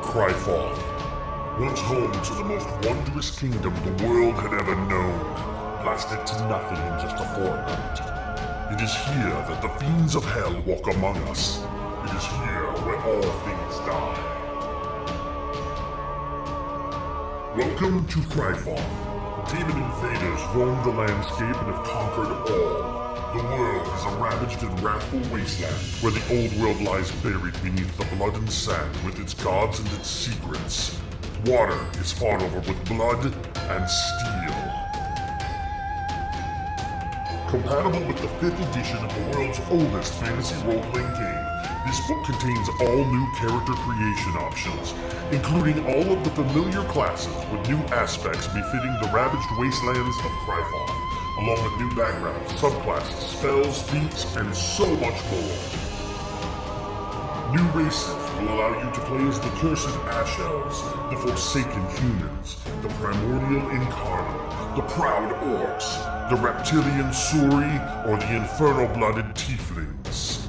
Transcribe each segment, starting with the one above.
Cryforth, once home to the most wondrous kingdom the world had ever known, blasted to nothing in just a fortnight. It is here that the fiends of hell walk among us. It is here where all things die. Welcome to Cryforth. Demon invaders roam the landscape and have conquered all. The world is a ravaged and wrathful wasteland where the old world lies buried beneath the blood and sand with its gods and its secrets. Water is fought over with blood and steel. Compatible with the 5th edition of the world's oldest fantasy role-playing game, this book contains all new character creation options, including all of the familiar classes with new aspects befitting the ravaged wastelands of Cryforth, along with new backgrounds, subclasses, spells, feats, and so much more. New races will allow you to play as the Cursed Ash Elves, the Forsaken Humans, the Primordial Incarnate, the Proud Orcs, the Reptilian Suri, or the Infernal-Blooded Tieflings.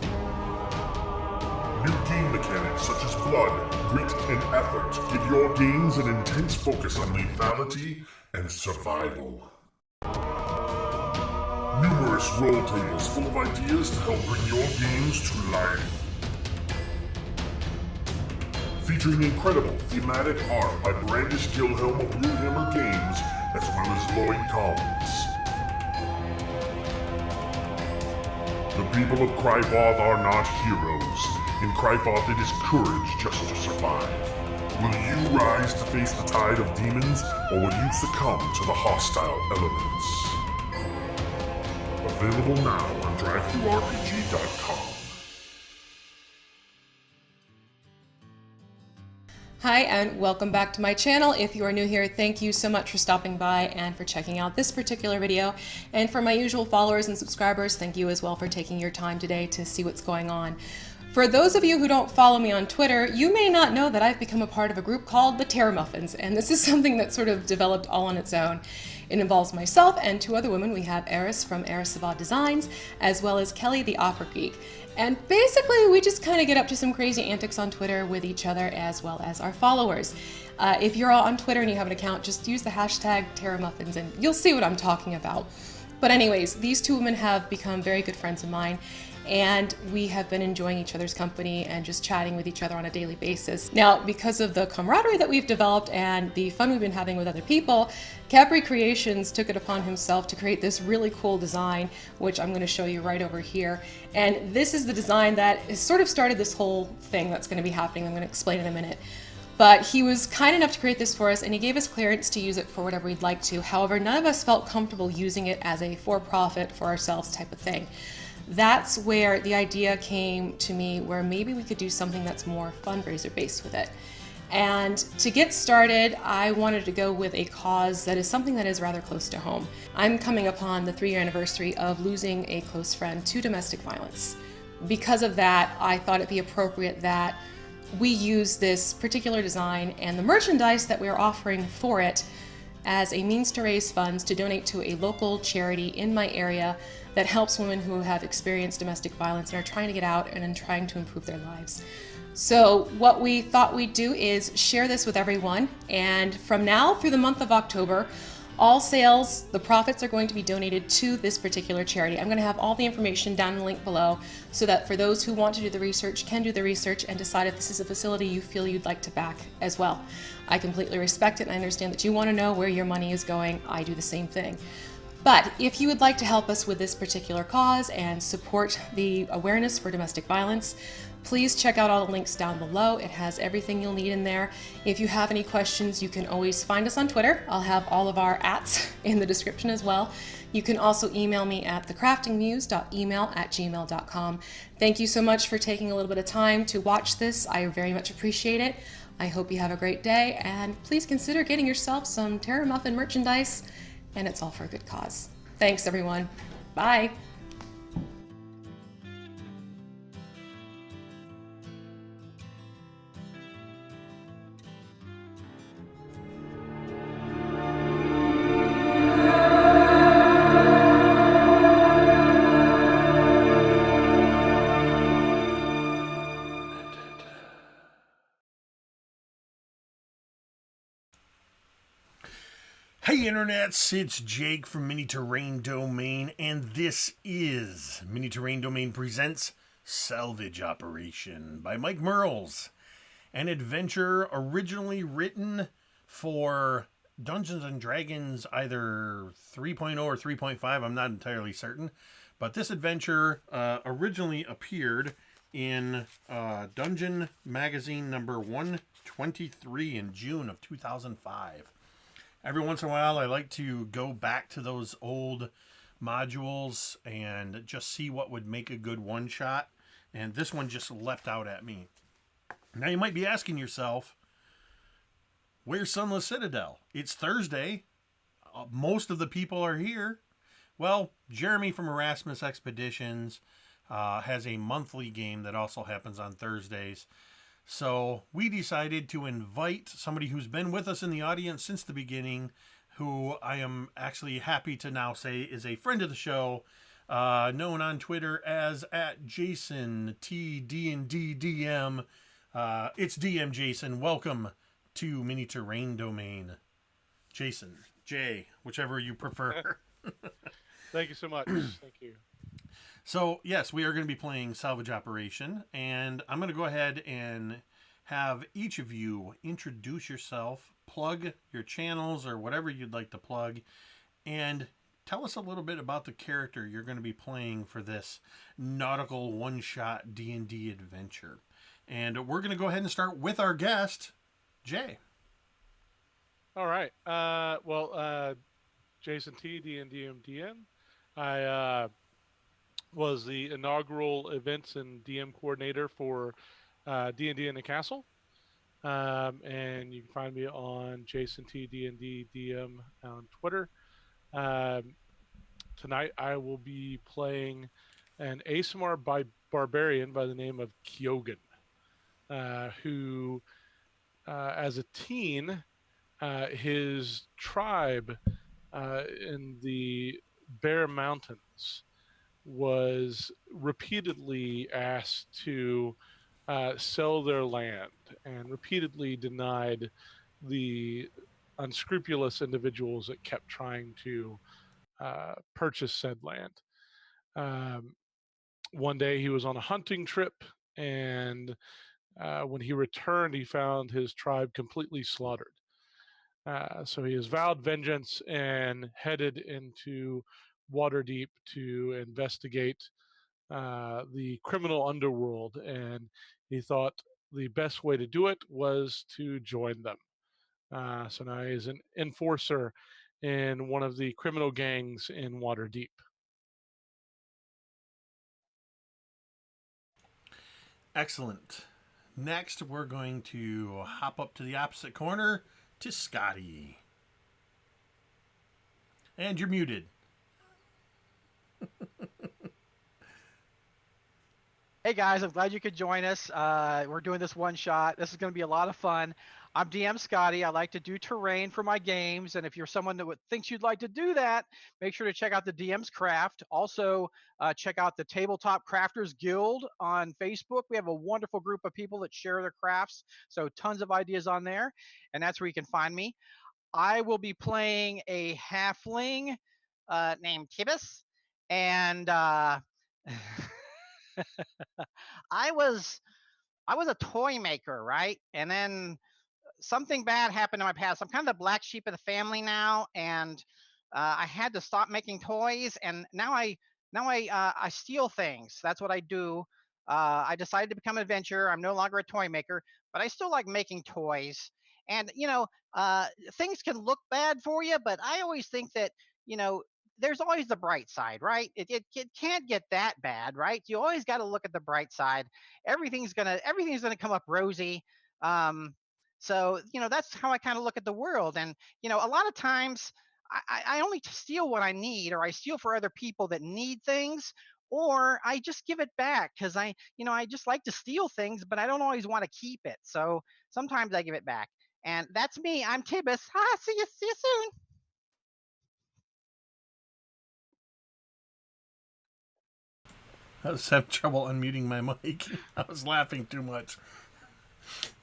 New game mechanics such as blood, grit, and effort give your games an intense focus on lethality and survival. Numerous role tables full of ideas to help bring your games to life. Featuring incredible thematic art by Brandish Gilhelm of Runehammer Games, as well as Lloyd Collins. The people of Cryforth are not heroes. In Cryforth, it is courage just to survive. Will you rise to face the tide of demons, or will you succumb to the hostile elements? Available now on DriveThruRPG.com. Hi and welcome back to my channel. If you are new here, thank you so much for stopping by and for checking out this particular video. And for my usual followers and subscribers, thank you as well for taking your time today to see what's going on. For those of you who don't follow me on Twitter, you may not know that I've become a part of a group called the Terramuffins, and this is something that sort of developed all on its own. It involves myself and 2 other women. We have Eris from Eris Savad Designs, as well as Kelly the Opera Geek. And basically, we just kind of get up to some crazy antics on Twitter with each other as well as our followers. If you're all on Twitter and you have an account, just use the hashtag Terramuffins and you'll see what I'm talking about. But anyways, these 2 women have become very good friends of mine, and we have been enjoying each other's company and just chatting with each other on a daily basis. Now, because of the camaraderie that we've developed and the fun we've been having with other people, Capri Creations took it upon himself to create this really cool design, which I'm going to show you right over here. And this is the design that has sort of started this whole thing that's going to be happening. I'm going to explain in a minute. But he was kind enough to create this for us, and he gave us clearance to use it for whatever we'd like to. However, none of us felt comfortable using it as a for-profit, for ourselves type of thing. That's where the idea came to me, where maybe we could do something that's more fundraiser based with it. And to get started, I wanted to go with a cause that is something that is rather close to home. I'm coming upon the 3-year anniversary of losing a close friend to domestic violence. Because of that, I thought it'd be appropriate that we use this particular design and the merchandise that we're offering for it as a means to raise funds to donate to a local charity in my area that helps women who have experienced domestic violence and are trying to get out and trying to improve their lives. So what we thought we'd do is share this with everyone, and from now through the month of October, all sales, the profits are going to be donated to this particular charity. I'm going to have all the information down in the link below so that for those who want to do the research can do the research and decide if this is a facility you feel you'd like to back as well. I completely respect it and I understand that you want to know where your money is going. I do the same thing. But if you would like to help us with this particular cause and support the awareness for domestic violence, please check out all the links down below. It has everything you'll need in there. If you have any questions, you can always find us on Twitter. I'll have all of our ats in the description as well. You can also email me at thecraftingmuse.email@gmail.com. Thank you so much for taking a little bit of time to watch this. I very much appreciate it. I hope you have a great day, and please consider getting yourself some Terra Muffin merchandise, and it's all for a good cause. Thanks, everyone. Bye. Hey internets, it's Jake from Mini Terrain Domain, and this is Mini Terrain Domain presents Salvage Operation by Mike Mearls, an adventure originally written for Dungeons and Dragons either 3.0 or 3.5, I'm not entirely certain, but this adventure originally appeared in Dungeon Magazine number 123 in June of 2005. Every once in a while, I like to go back to those old modules and just see what would make a good one-shot. And this one just leapt out at me. Now, you might be asking yourself, where's Sunless Citadel? It's Thursday. Most of the people are here. Well, Jeremy from Erasmus Expeditions has a monthly game that also happens on Thursdays. So we decided to invite somebody who's been with us in the audience since the beginning, who I am actually happy to now say is a friend of the show, known on Twitter as @JasonTDNDDM. It's DM Jason. Welcome to Mini Terrain Domain. Jason, Jay, whichever you prefer. Thank you so much. Thank you. So, yes, we are going to be playing Salvage Operation, and I'm going to go ahead and have each of you introduce yourself, plug your channels or whatever you'd like to plug, and tell us a little bit about the character you're going to be playing for this nautical one-shot D&D adventure. And we're going to go ahead and start with our guest, Jay. All right. Jason T, D&DMDM. I was the inaugural events and DM coordinator for D&D in the Castle. And you can find me on Jason T, D&DDM on Twitter. Tonight I will be playing an Aasimar barbarian by the name of Kyogen, who, as a teen, his tribe in the Bear Mountains was repeatedly asked to sell their land and repeatedly denied the unscrupulous individuals that kept trying to purchase said land. One day he was on a hunting trip, and when he returned, he found his tribe completely slaughtered. So he has vowed vengeance and headed into Waterdeep to investigate the criminal underworld. And he thought the best way to do it was to join them. So now he's an enforcer in one of the criminal gangs in Waterdeep. Excellent. Next, we're going to hop up to the opposite corner to Scotty. And you're muted. Hey guys, I'm glad you could join us. We're doing this one shot. This is going to be a lot of fun. I'm DM Scotty. I like to do terrain for my games, and if you're someone that thinks you'd like to do that, make sure to check out theDMsCraft. Also, check out the Tabletop Crafters Guild on Facebook. We have a wonderful group of people that share their crafts, so tons of ideas on there, and that's where you can find me. I will be playing a halfling named Tibbus, and I was a toy maker, right? And then something bad happened in my past. I'm kind of the black sheep of the family now, and I had to stop making toys. And now I steal things. That's what I do. I decided to become an adventurer. I'm no longer a toy maker, but I still like making toys. And things can look bad for you, but I always think that there's always the bright side, right? It can't get that bad, right? You always got to look at the bright side. Everything's gonna come up rosy. So that's how I kind of look at the world. And a lot of times I only steal what I need, or I steal for other people that need things, or I just give it back because I just like to steal things, but I don't always want to keep it. So sometimes I give it back. And that's me. I'm Tibbus. See you soon. I was having trouble unmuting my mic. I was laughing too much.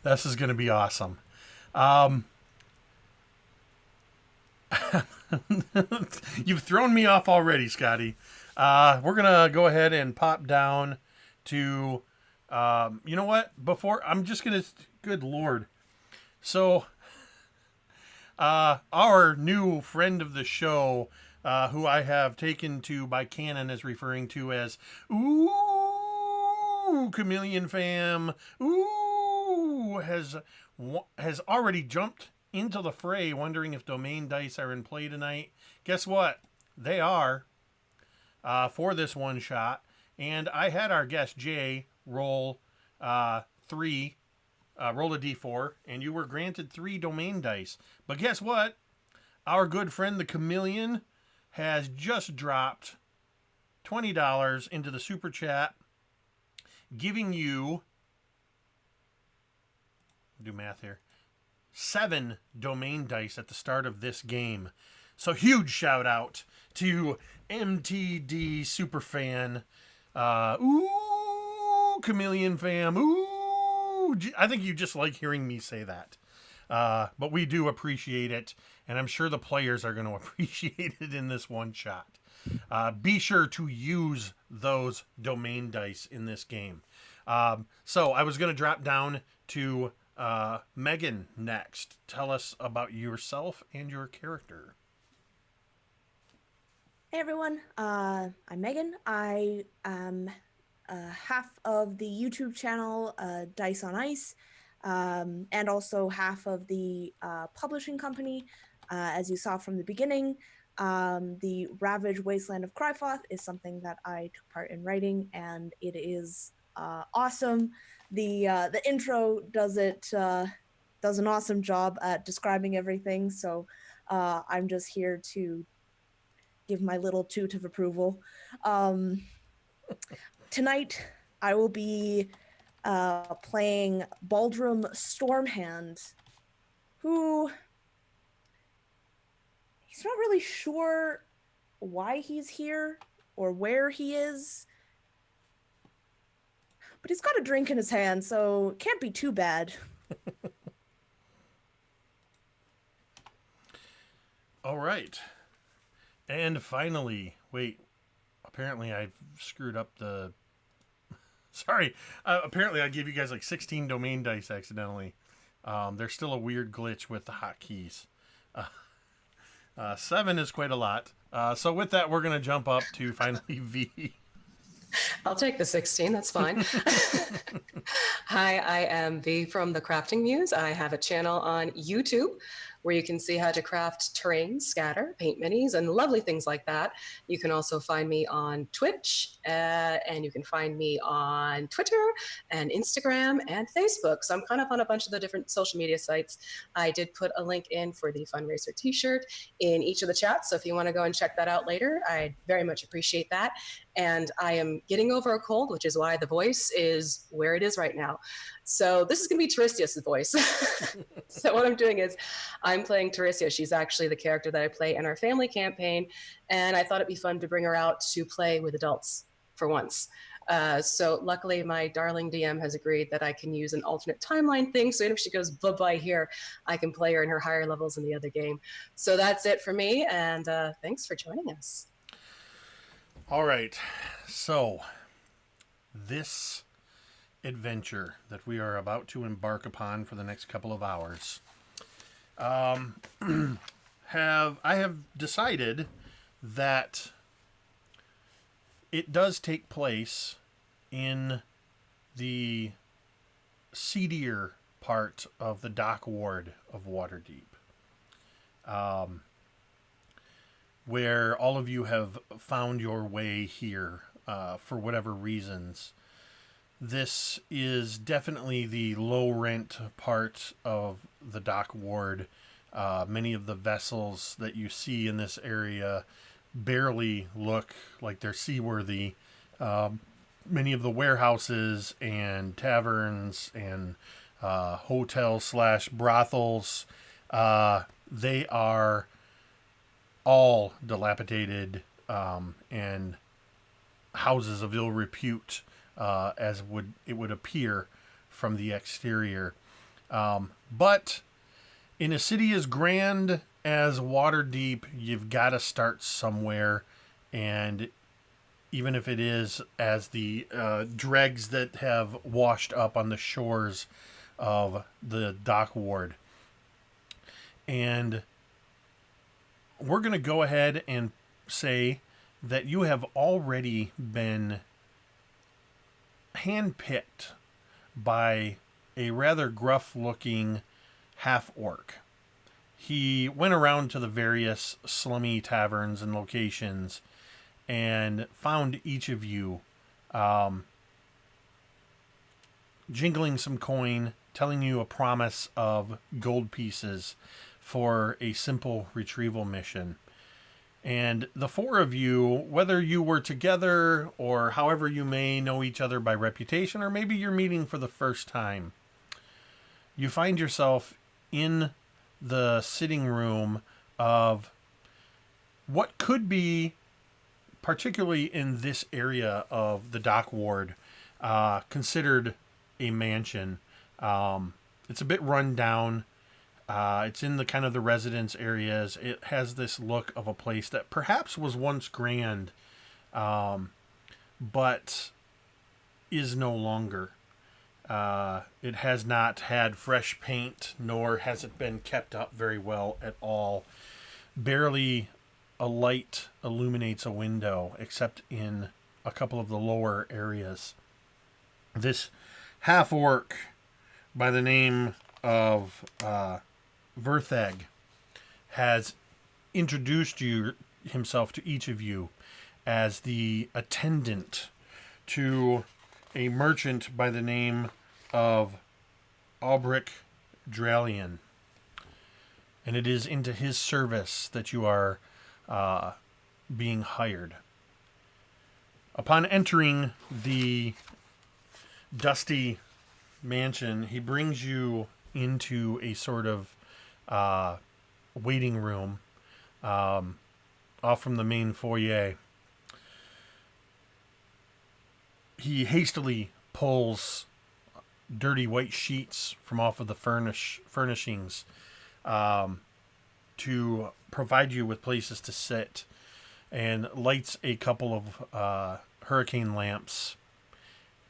This is going to be awesome. You've thrown me off already, Scotty. We're gonna go ahead and pop down to, you know what? Before I'm just gonna, good lord. So, our new friend of the show, who I have taken to by canon as referring to as Ooh Chameleon Fam, Ooh has already jumped into the fray, wondering if domain dice are in play tonight. Guess what? They are, for this one shot. And I had our guest Jay roll three, roll a d4, and you were granted 3 domain dice. But guess what? Our good friend the Chameleon has just dropped $20 into the super chat, giving you, do math here, 7 domain dice at the start of this game. So huge shout out to MTD Superfan. Ooh, Chameleon Fam. Ooh. I think you just like hearing me say that. But we do appreciate it, and I'm sure the players are going to appreciate it in this one shot. Be sure to use those domain dice in this game. So I was going to drop down to Megan next. Tell us about yourself and your character. Hey everyone, I'm Megan. I am half of the YouTube channel Dice on Ice, and also half of the publishing company. As you saw from the beginning, the Ravage Wasteland of Cryfoth is something that I took part in writing, and it is awesome. The intro does an awesome job at describing everything, so I'm just here to give my little toot of approval. Tonight, I will be playing Baldrom Stormhand, who he's not really sure why he's here or where he is, but he's got a drink in his hand, so it can't be too bad. All right. And finally, wait, apparently I've screwed up the... Sorry, apparently I gave you guys like 16 domain dice accidentally. There's still a weird glitch with the hotkeys. 7 is quite a lot. So with that, we're going to jump up to finally V. I'll take the 16, that's fine. Hi, I am V from the Crafting Muse. I have a channel on YouTube where you can see how to craft terrain, scatter, paint minis, and lovely things like that. You can also find me on Twitch, and you can find me on Twitter and Instagram and Facebook. So I'm kind of on a bunch of the different social media sites. I did put a link in for the Fundraiser t-shirt in each of the chats. So if you want to go and check that out later, I very much appreciate that. And I am getting over a cold, which is why the voice is where it is right now. So this is going to be Taryssia's voice. So what I'm doing is I'm playing Taryssia. She's actually the character that I play in our family campaign. And I thought it'd be fun to bring her out to play with adults for once. So luckily my darling DM has agreed that I can use an alternate timeline thing. So even if she goes bye-bye here, I can play her in her higher levels in the other game. So that's it for me. And thanks for joining us. All right. So this adventure that we are about to embark upon for the next couple of hours, I have decided that it does take place in the seedier part of the dock ward of Waterdeep, where all of you have found your way here for whatever reasons. This is definitely the low rent part of the dock ward. Many of the vessels that you see in this area barely look like they're seaworthy. Many of the warehouses and taverns and hotels/brothels, they are all dilapidated and houses of ill repute, as it would appear from the exterior. But in a city as grand as Waterdeep, you've got to start somewhere, and even if it is as the dregs that have washed up on the shores of the dock ward. And we're going to go ahead and say that you have already been handpicked by a rather gruff-looking half-orc. He went around to the various slummy taverns and locations and found each of you jingling some coin, telling you a promise of gold pieces for a simple retrieval mission. And the four of you, whether you were together or however you may know each other by reputation, or maybe you're meeting for the first time, you find yourself in the sitting room of what could be, particularly in this area of the dock ward, considered a mansion. It's a bit run down. It's in the kind of the residence areas. It has this look of a place that perhaps was once grand, but is no longer. It has not had fresh paint, nor has it been kept up very well at all. Barely a light illuminates a window, except in a couple of the lower areas. This half-orc by the name of Vertheg has introduced himself to each of you as the attendant to a merchant by the name of Albric Dralian. And it is into his service that you are being hired. Upon entering the dusty mansion, he brings you into a sort of waiting room off from the main foyer. He hastily pulls dirty white sheets from off of the furnishings to provide you with places to sit, and lights a couple of hurricane lamps,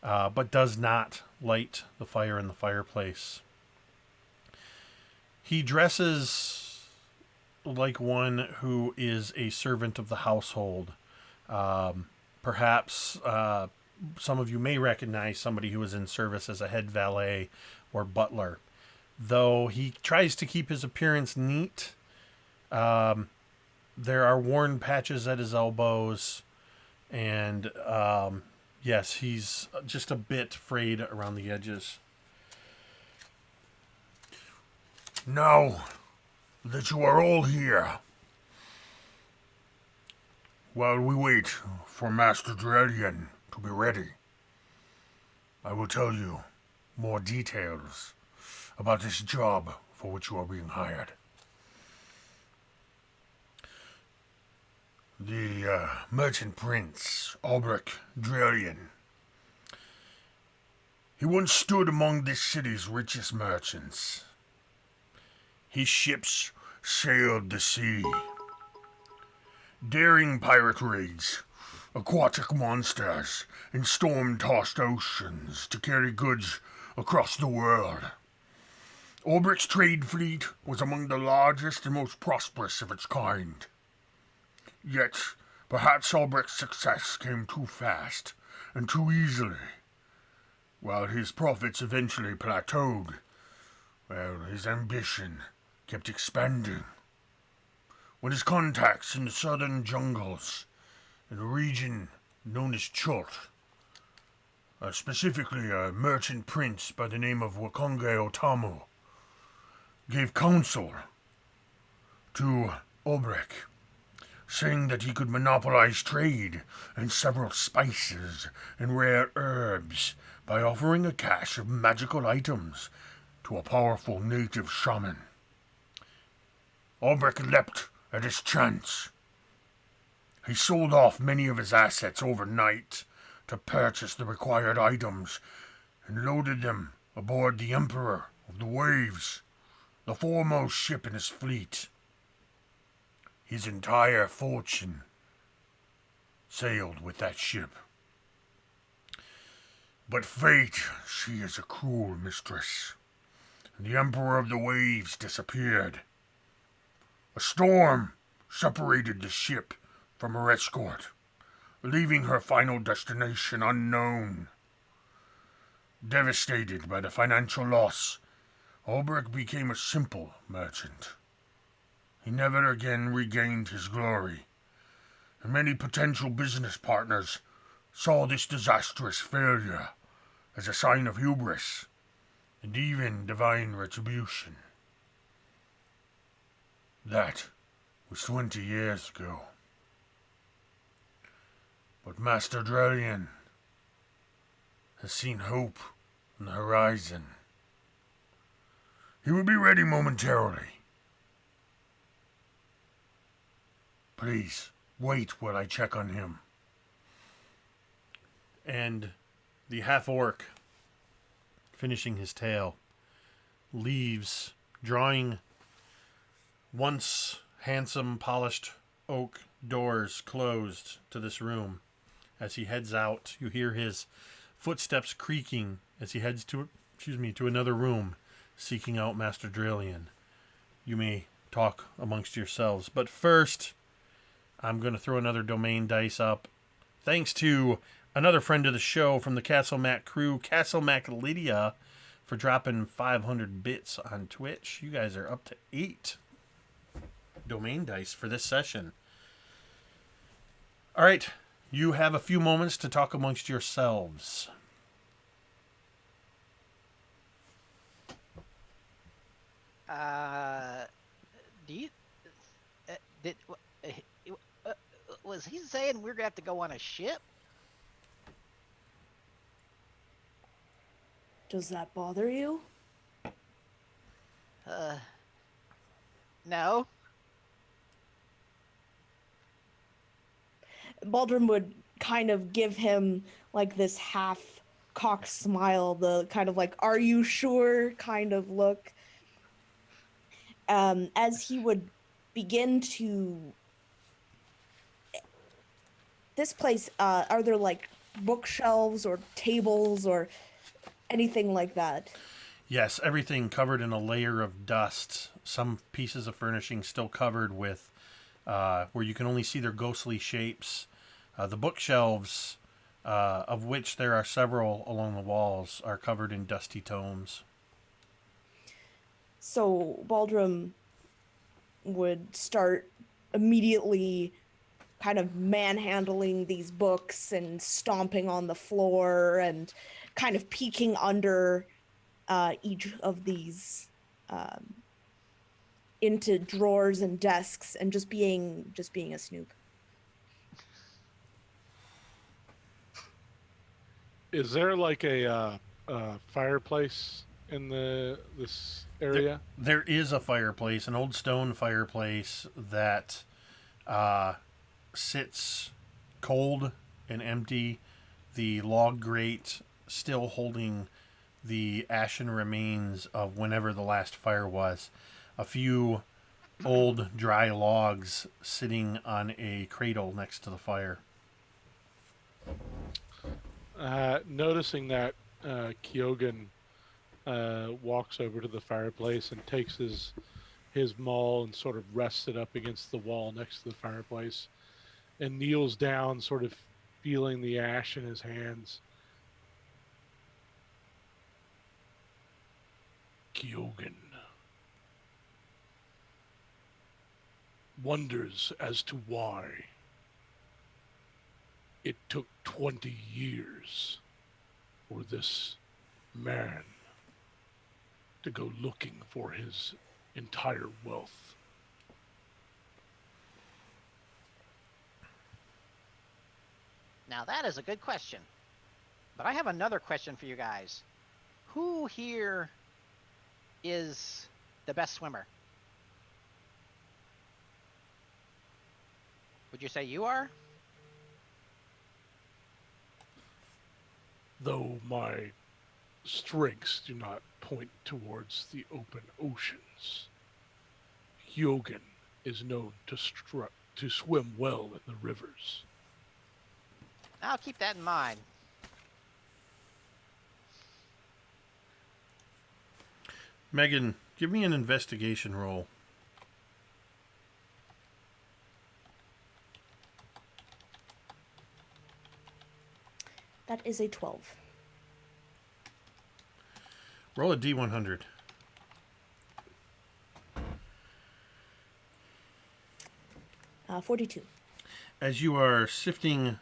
but does not light the fire in the fireplace. He dresses like one who is a servant of the household. Perhaps some of you may recognize somebody who is in service as a head valet or butler. Though he tries to keep his appearance neat, there are worn patches at his elbows, and yes, he's just a bit frayed around the edges. Now that you are all here, while we wait for Master Dralian to be ready, I will tell you more details about this job for which you are being hired. The merchant prince, Albric Dralian, he once stood among this city's richest merchants. His ships sailed the sea, daring pirate raids, aquatic monsters, and storm-tossed oceans to carry goods across the world. Albric's trade fleet was among the largest and most prosperous of its kind. Yet, perhaps Albric's success came too fast and too easily. While his profits eventually plateaued, well, his ambition kept expanding. When his contacts in the southern jungles, in a region known as Chult, specifically a merchant prince by the name of Wakonge Otamu, gave counsel to Albric, saying that he could monopolize trade in several spices and rare herbs by offering a cache of magical items to a powerful native shaman. Albric leapt at his chance. He sold off many of his assets overnight to purchase the required items and loaded them aboard the Emperor of the Waves, the foremost ship in his fleet. His entire fortune sailed with that ship. But fate, she is a cruel mistress, and the Emperor of the Waves disappeared. A storm separated the ship from her escort, leaving her final destination unknown. Devastated by the financial loss, Ulbrich became a simple merchant. He never again regained his glory, and many potential business partners saw this disastrous failure as a sign of hubris and even divine retribution. That was 20 years ago. But Master Drelian has seen hope on the horizon. He will be ready momentarily. Please, wait while I check on him. And the half-orc, finishing his tale, leaves, drawing once handsome, polished oak doors closed to this room. As he heads out, you hear his footsteps creaking as he heads to another room, seeking out Master Drelian. You may talk amongst yourselves, but first, I'm going to throw another domain dice up. Thanks to another friend of the show from the Castle Mac crew, Castle Mac Lydia, for dropping 500 bits on Twitch. You guys are up to 8 domain dice for this session. All right, you have a few moments to talk amongst yourselves. Do you was he saying we're gonna have to go on a ship? Does that bother you? No. Baldrom would kind of give him like this half cock smile, the kind of like, are you sure kind of look. As he would begin to... This place, are there like bookshelves or tables or anything like that? Yes, everything covered in a layer of dust. Some pieces of furnishing still covered with, where you can only see their ghostly shapes. The bookshelves, of which there are several along the walls, are covered in dusty tomes. So Baldrom would start immediately kind of manhandling these books and stomping on the floor and kind of peeking under each of these into drawers and desks and just being a snoop. Is there like a fireplace in this area? There is a fireplace, an old stone fireplace that sits cold and empty. The log grate still holding the ashen remains of whenever the last fire was. A few old dry logs sitting on a cradle next to the fire. Noticing that, Kyogen walks over to the fireplace and takes his maul and sort of rests it up against the wall next to the fireplace and kneels down, sort of feeling the ash in his hands. Kyogen wonders as to why it took 20 years for this man to go looking for his entire wealth. Now that is a good question. But I have another question for you guys. Who here is the best swimmer? Would you say you are? Though my strengths do not point towards the open oceans, Kyogen is known to swim well in the rivers. I'll keep that in mind. Megan, give me an investigation roll. That is a 12. Roll a D100. 42. As you are sifting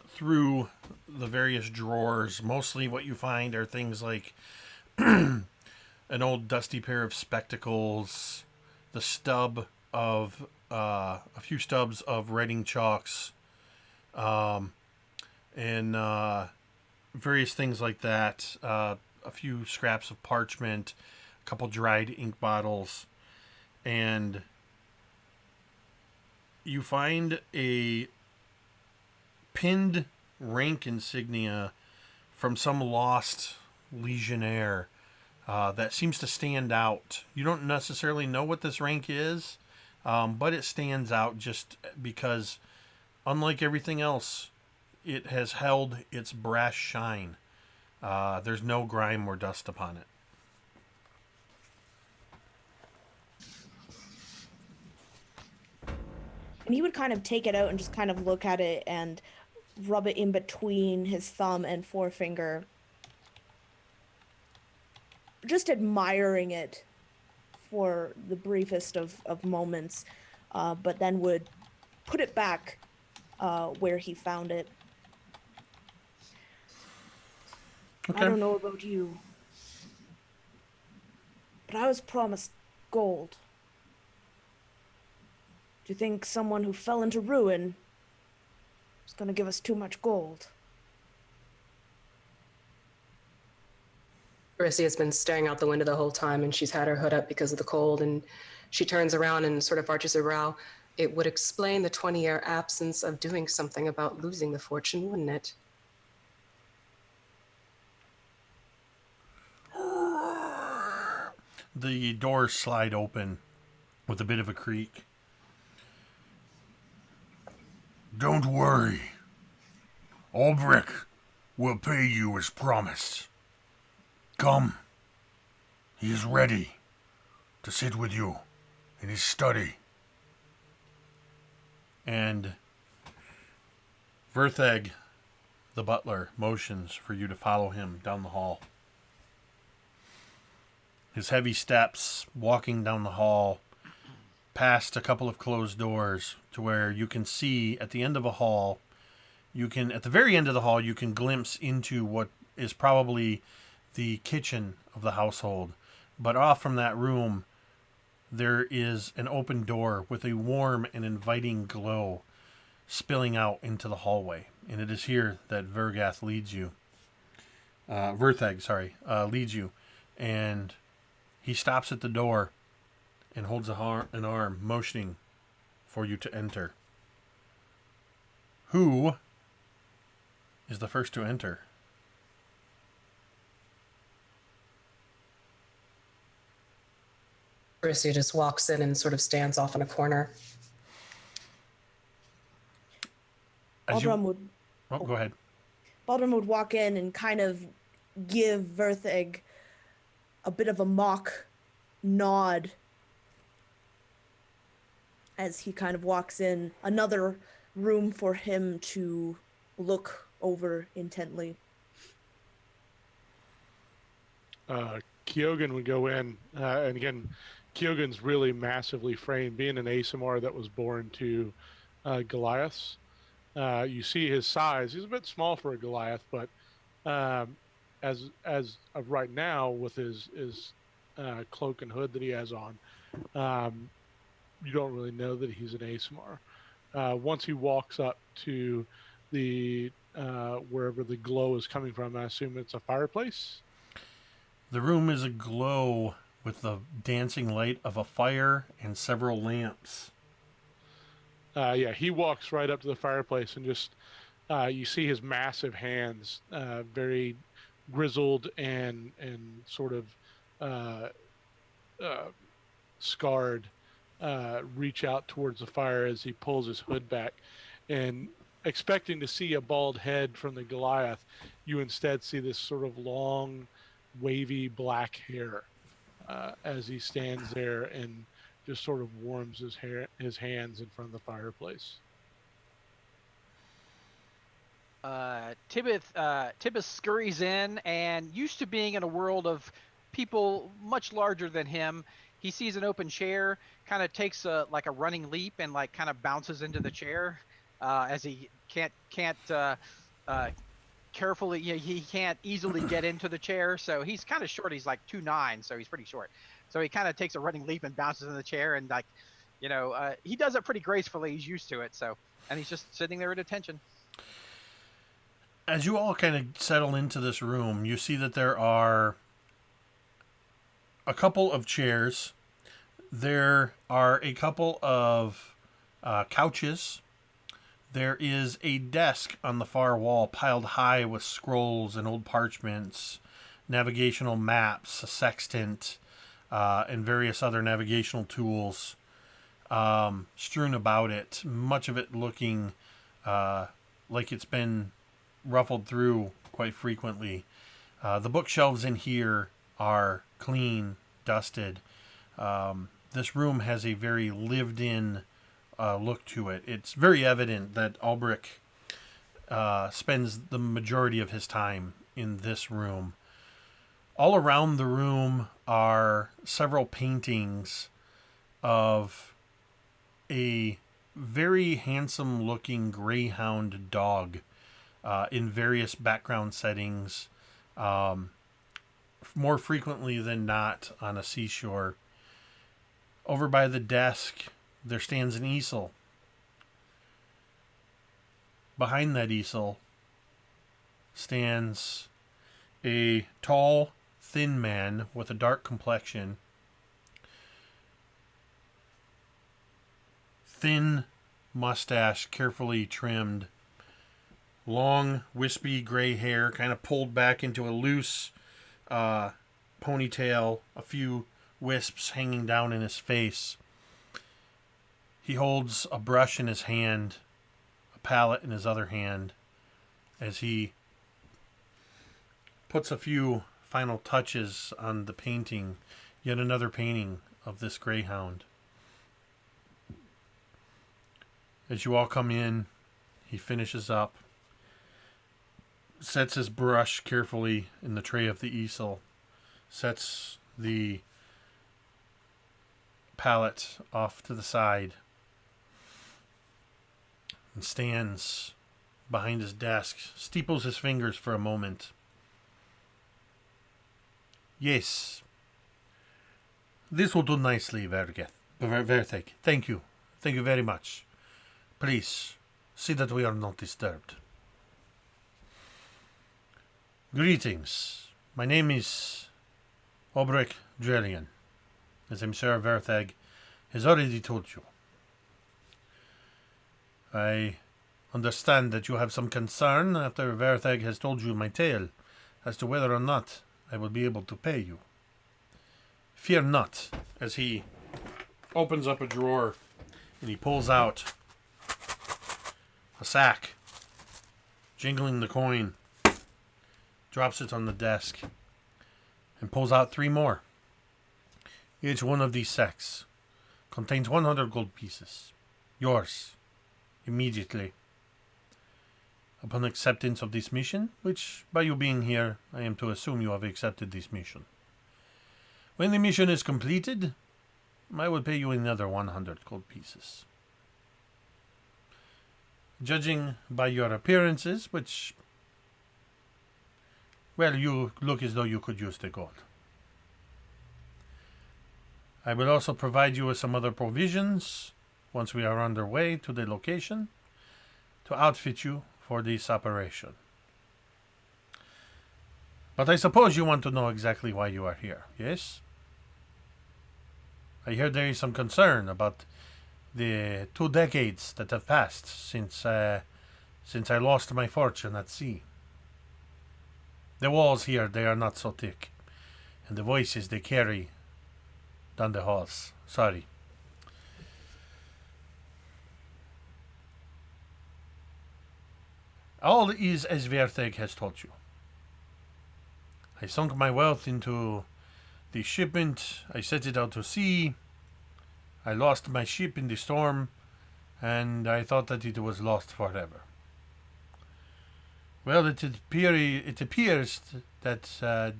through the various drawers, mostly what you find are things like an old dusty pair of spectacles, the stub of a few stubs of writing chalks, and various things like that. A few scraps of parchment, a couple dried ink bottles, and you find a pinned rank insignia from some lost legionnaire that seems to stand out. You don't necessarily know what this rank is, but it stands out just because, unlike everything else, it has held its brass shine. There's no grime or dust upon it. And he would kind of take it out and just kind of look at it and rub it in between his thumb and forefinger, just admiring it for the briefest of moments, but then would put it back where he found it. Okay. I don't know about you, but I was promised gold. Do you think someone who fell into ruin is going to give us too much gold? Taryssia has been staring out the window the whole time, and she's had her hood up because of the cold, and she turns around and sort of arches her brow. It would explain the 20-year absence of doing something about losing the fortune, wouldn't it? The doors slide open with a bit of a creak. Don't worry. Ulbrich will pay you as promised. Come. He is ready to sit with you in his study. And Vertheg, the butler, motions for you to follow him down the hall. His heavy steps walking down the hall past a couple of closed doors to where you can see at the end of a hall, at the very end of the hall, you can glimpse into what is probably the kitchen of the household. But off from that room, there is an open door with a warm and inviting glow spilling out into the hallway. And it is here that Vertheg leads you. Leads you. And he stops at the door and holds an arm, motioning for you to enter. Who is the first to enter? Taryssia just walks in and sort of stands off in a corner. Baldrom go ahead. Baldrom would walk in and kind of give Vertheg a bit of a mock nod as he kind of walks in. Another room for him to look over intently. Kyogen would go in, and again, Kyogen's really massively framed, being an Asimar that was born to Goliaths. You see his size; he's a bit small for a Goliath, but as of right now, with his cloak and hood that he has on, you don't really know that he's an Asimar. Once he walks up to the wherever the glow is coming from, I assume it's a fireplace. The room is aglow with the dancing light of a fire and several lamps. He walks right up to the fireplace and just you see his massive hands, very grizzled and sort of scarred, reach out towards the fire as he pulls his hood back, and expecting to see a bald head from the Goliath, you instead see this sort of long, wavy black hair as he stands there and just sort of warms his hands in front of the fireplace. Tibbus scurries in, and used to being in a world of people much larger than him, he sees an open chair, kind of takes a running leap, and like kind of bounces into the chair as he can't carefully, he can't easily get into the chair, so he's kind of short. He's like 2'9", so he's pretty short. So he kind of takes a running leap and bounces in the chair, and like, he does it pretty gracefully. He's used to it, so, and he's just sitting there at attention. As you all kind of settle into this room, you see that there are a couple of chairs. There are a couple of couches. There is a desk on the far wall piled high with scrolls and old parchments, navigational maps, a sextant, and various other navigational tools strewn about it. Much of it looking like it's been ruffled through quite frequently. The bookshelves in here are clean, dusted. This room has a very lived-in look to it. It's very evident that Ulbrich spends the majority of his time in this room. All around the room are several paintings of a very handsome-looking greyhound dog in various background settings, more frequently than not on a seashore. Over by the desk, there stands an easel. Behind that easel stands a tall, thin man with a dark complexion, thin mustache carefully trimmed, long, wispy gray hair kind of pulled back into a loose ponytail, a few wisps hanging down in his face. He holds a brush in his hand, a palette in his other hand, as he puts a few final touches on the painting, yet another painting of this greyhound. As you all come in, he finishes up, sets his brush carefully in the tray of the easel, sets the palette off to the side, and stands behind his desk, steeples his fingers for a moment. Yes, this will do nicely, Vertheg. Thank you. Thank you very much. Please, see that we are not disturbed. Greetings. My name is Ulbrich Drelian, as I'm sure Vertheg has already told you. I understand that you have some concern after Vertheg has told you my tale as to whether or not I will be able to pay you. Fear not, as he opens up a drawer and he pulls out a sack, jingling the coin, drops it on the desk, and pulls out 3 more. Each one of these sacks contains 100 gold pieces. Yours, immediately. Upon acceptance of this mission, which, by you being here, I am to assume you have accepted this mission. When the mission is completed, I will pay you another 100 gold pieces. Judging by your appearances, which, well, you look as though you could use the gold. I will also provide you with some other provisions once we are underway to the location to outfit you for this operation. But I suppose you want to know exactly why you are here, yes? I hear there is some concern about the 2 decades that have passed since I lost my fortune at sea. The walls here, they are not so thick, and the voices they carry down the halls. Sorry. All is as Vertheg has told you. I sunk my wealth into the shipment. I set it out to sea. I lost my ship in the storm, and I thought that it was lost forever. Well, it appears that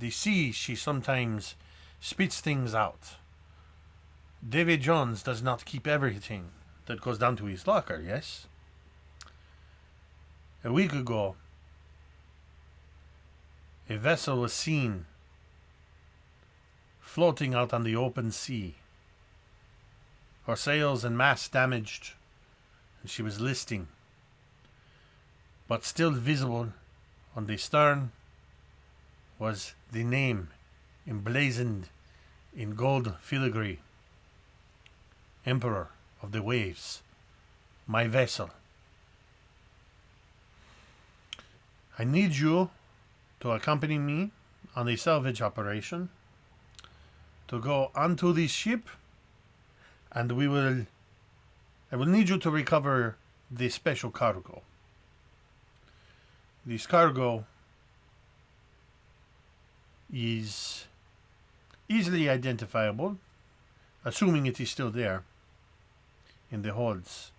the sea, she sometimes spits things out. David Jones does not keep everything that goes down to his locker, yes? A week ago, a vessel was seen floating out on the open sea. Her sails and masts damaged, and she was listing. But still visible on the stern was the name emblazoned in gold filigree. Emperor of the Waves, my vessel. I need you to accompany me on a salvage operation, to go onto this ship, and I will need you to recover the special cargo. This cargo is easily identifiable, assuming it is still there in the holds.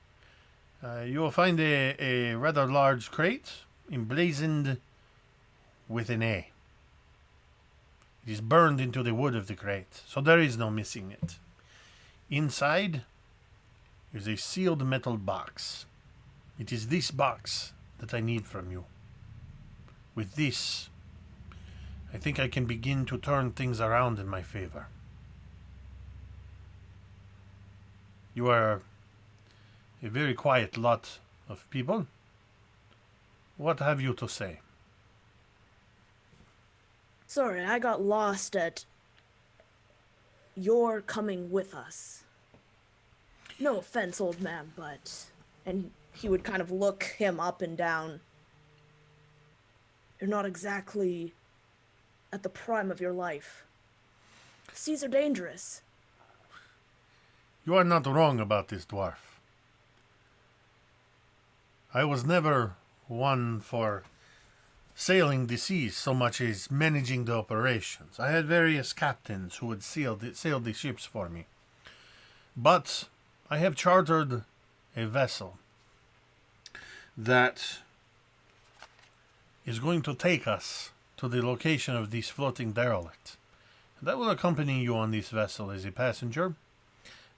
You will find a rather large crate emblazoned with an A. It is burned into the wood of the crate, so there is no missing it. Inside is a sealed metal box. It is this box that I need from you. With this, I think I can begin to turn things around in my favor. You are a very quiet lot of people. What have you to say? Sorry, I got lost at your coming with us. No offense, old man, but... And he would kind of look him up and down. You're not exactly at the prime of your life. Seas are dangerous. You are not wrong about this dwarf. I was never one for sailing the seas so much as managing the operations. I had various captains who would sail the ships for me. But I have chartered a vessel that is going to take us to the location of this floating derelict. And I will accompany you on this vessel as a passenger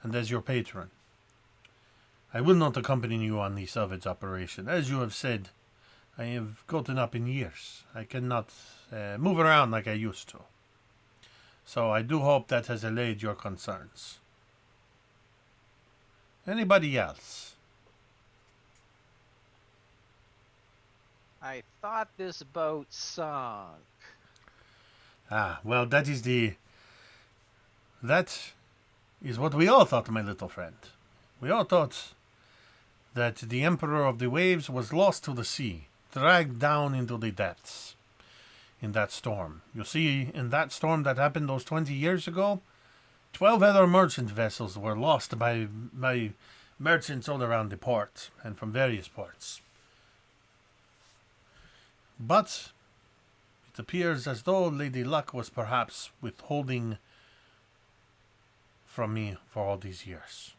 and as your patron. I will not accompany you on the salvage operation. As you have said, I have gotten up in years. I cannot move around like I used to. So I do hope that has allayed your concerns. Anybody else? I thought this boat sunk. Ah, well, that is what we all thought, my little friend. We all thought that the Emperor of the Waves was lost to the sea, dragged down into the depths in that storm. You see, in that storm that happened those 20 years ago, 12 other merchant vessels were lost by merchants all around the port and from various ports. But it appears as though Lady Luck was perhaps withholding from me for all these years.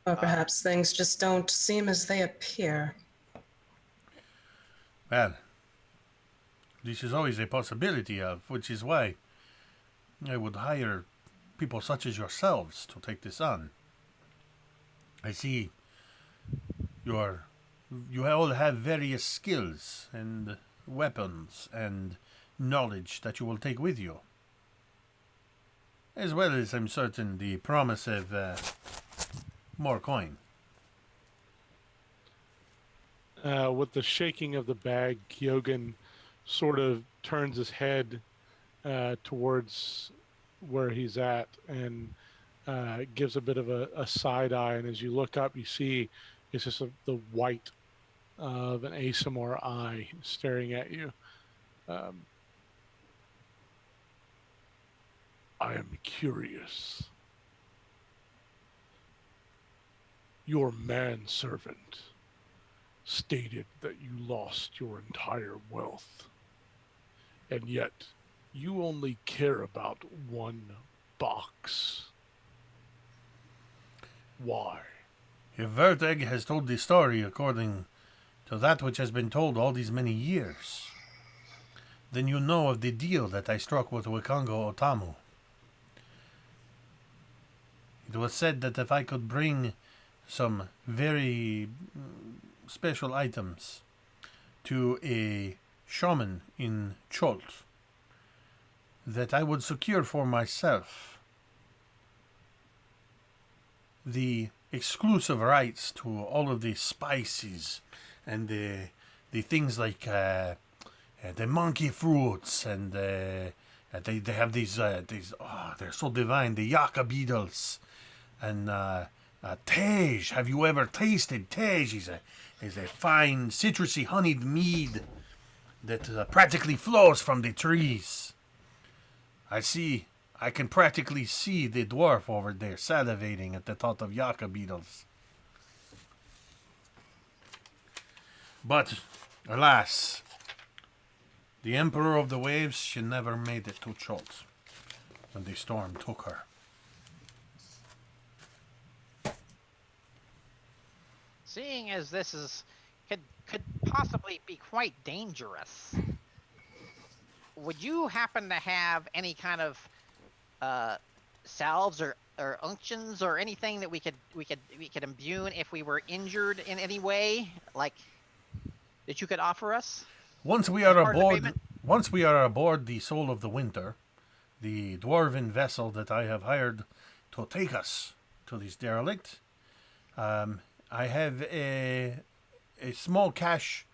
Or perhaps things just don't seem as they appear. Well, this is always a possibility of, which is why I would hire people such as yourselves to take this on. I see you all have various skills and weapons and knowledge that you will take with you. As well as, I'm certain, the promise of more coin. With the shaking of the bag, Kyogen sort of turns his head towards where he's at and gives a bit of a side eye. And as you look up, you see it's just the white of an Asimor eye staring at you. I am curious. Your manservant stated that you lost your entire wealth, and yet you only care about one box. Why? If Verteg has told the story according to that which has been told all these many years, then you know of the deal that I struck with Wikongo Otamu. It was said that if I could bring some very special items to a shaman in Cholt, that I would secure for myself the exclusive rights to all of the spices and the things like the monkey fruits and they have these they're so divine, the yucca beetles and Tej. Have you ever tasted Tej? Is a fine citrusy honeyed mead that practically flows from the trees. I can practically see the dwarf over there salivating at the thought of yucca beetles. But, alas, the Emperor of the Waves, she never made it to Cholt when the storm took her. Seeing as this could possibly be quite dangerous, would you happen to have any kind of salves or unctions or anything that we could imbue if we were injured in any way, like that you could offer us? Once we are aboard the Soul of the Winter, the dwarven vessel that I have hired to take us to this derelict, I have a small cache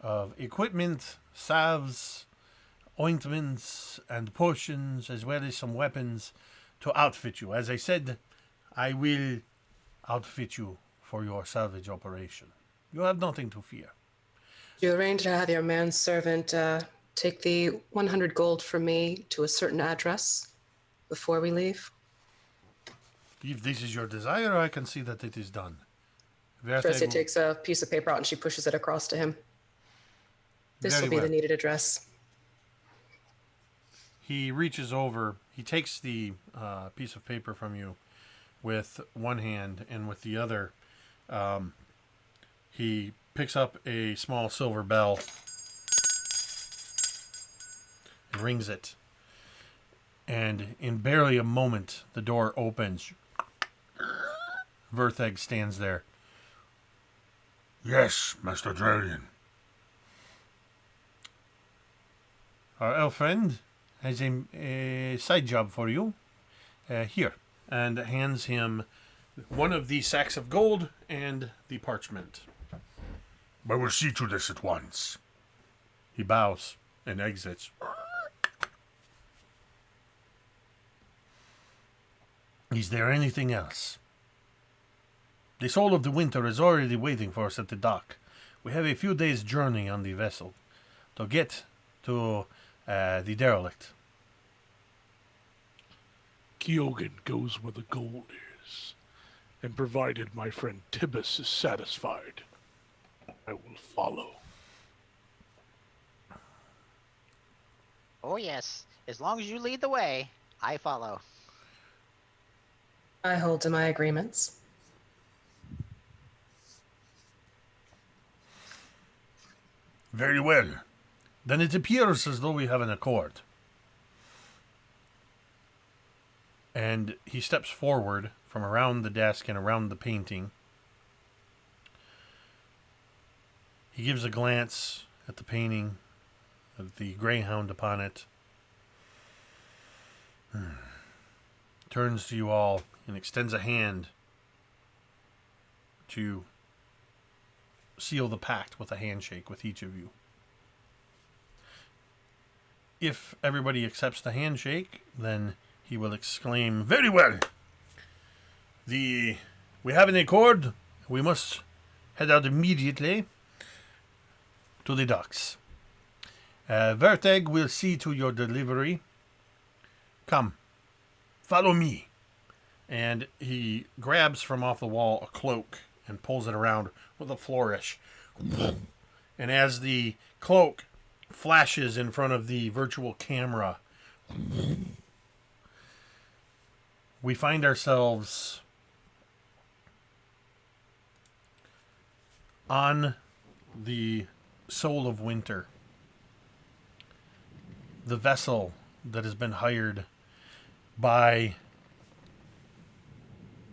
of equipment, salves, ointments, and potions, as well as some weapons to outfit you. As I said, I will outfit you for your salvage operation. You have nothing to fear. You arrange to have your manservant take the 100 gold from me to a certain address before we leave? If this is your desire, I can see that it is done. Taryssia takes a piece of paper out and she pushes it across to him. This will be the needed address. He reaches over, he takes the piece of paper from you with one hand, and with the other, he picks up a small silver bell and rings it. And in barely a moment, the door opens. Vertheg stands there. Yes, Master Drarian. Our elf friend has a side job for you. Here. And hands him one of the sacks of gold and the parchment. I will see to this at once. He bows and exits. Is there anything else? The Soul of the Winter is already waiting for us at the dock. We have a few days' journey on the vessel to get to the derelict. Kyogen goes where the gold is, and provided my friend Tibbus is satisfied, I will follow. Oh yes, as long as you lead the way, I follow. I hold to my agreements. Very well. Then it appears as though we have an accord. And he steps forward from around the desk and around the painting. He gives a glance at the painting, at the greyhound upon it. Turns to you all and extends a hand to seal the pact with a handshake with each of you. If everybody accepts the handshake, then he will exclaim, "Very well. We have an accord. We must head out immediately to the docks. Verteg will see to your delivery. Come, follow me." And he grabs from off the wall a cloak and pulls it around with a flourish. And as the cloak flashes in front of the virtual camera, we find ourselves on the Soul of Winter, the vessel that has been hired by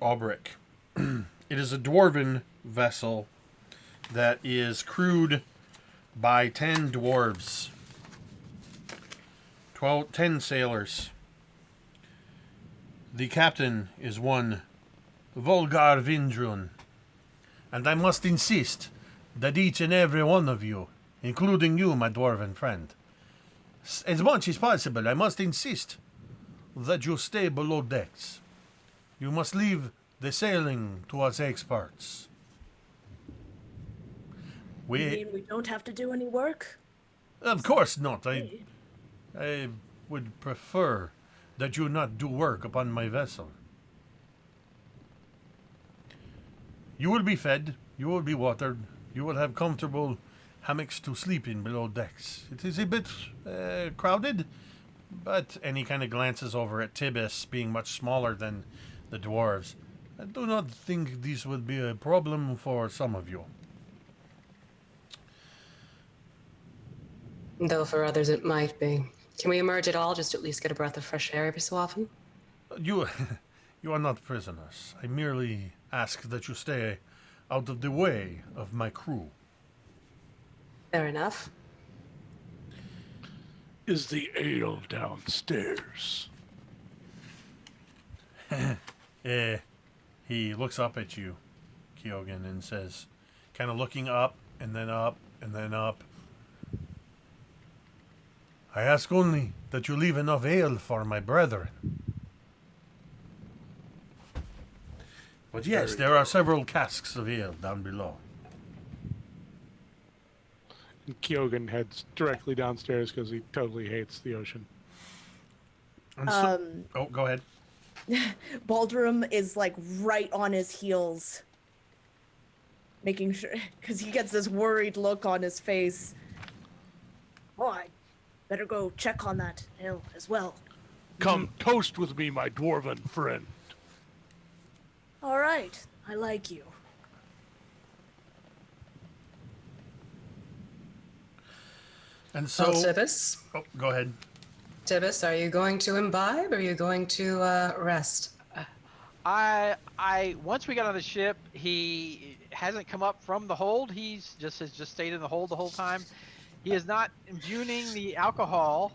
Albric. It is a dwarven vessel that is crewed by 10 dwarves, 10 sailors. The captain is one Volgar Vindrun, and I must insist that each and every one of you, including you, my dwarven friend, as much as possible, I must insist that you stay below decks. You must leave the sailing to us experts. You mean we don't have to do any work? Of course not. I would prefer that you not do work upon my vessel. You will be fed, you will be watered, you will have comfortable hammocks to sleep in below decks. It is a bit crowded, but... And he kind of glances over at Tibbus, being much smaller than the dwarves. I do not think this would be a problem for some of you. Though for others it might be. Can we emerge at all, just to at least get a breath of fresh air every so often? You are not prisoners. I merely ask that you stay out of the way of my crew. Fair enough. Is the ale downstairs? He looks up at you, Keoghan, and says, kind of looking up, and then up, and then up. I ask only that you leave enough ale for my brethren. But yes, there are several casks of ale down below. And Keoghan heads directly downstairs because he totally hates the ocean. And so, oh, go ahead. Baldrom is like right on his heels, making sure, because he gets this worried look on his face. Oh, I better go check on that hill as well. Come toast with me, my dwarven friend. All right, I like you. And so, Well, Tibbus, oh, go ahead. Tibbus, are you going to imbibe or are you going to rest? I once we got on the ship, he hasn't come up from the hold. Has just stayed in the hold the whole time. He is not imbuing the alcohol,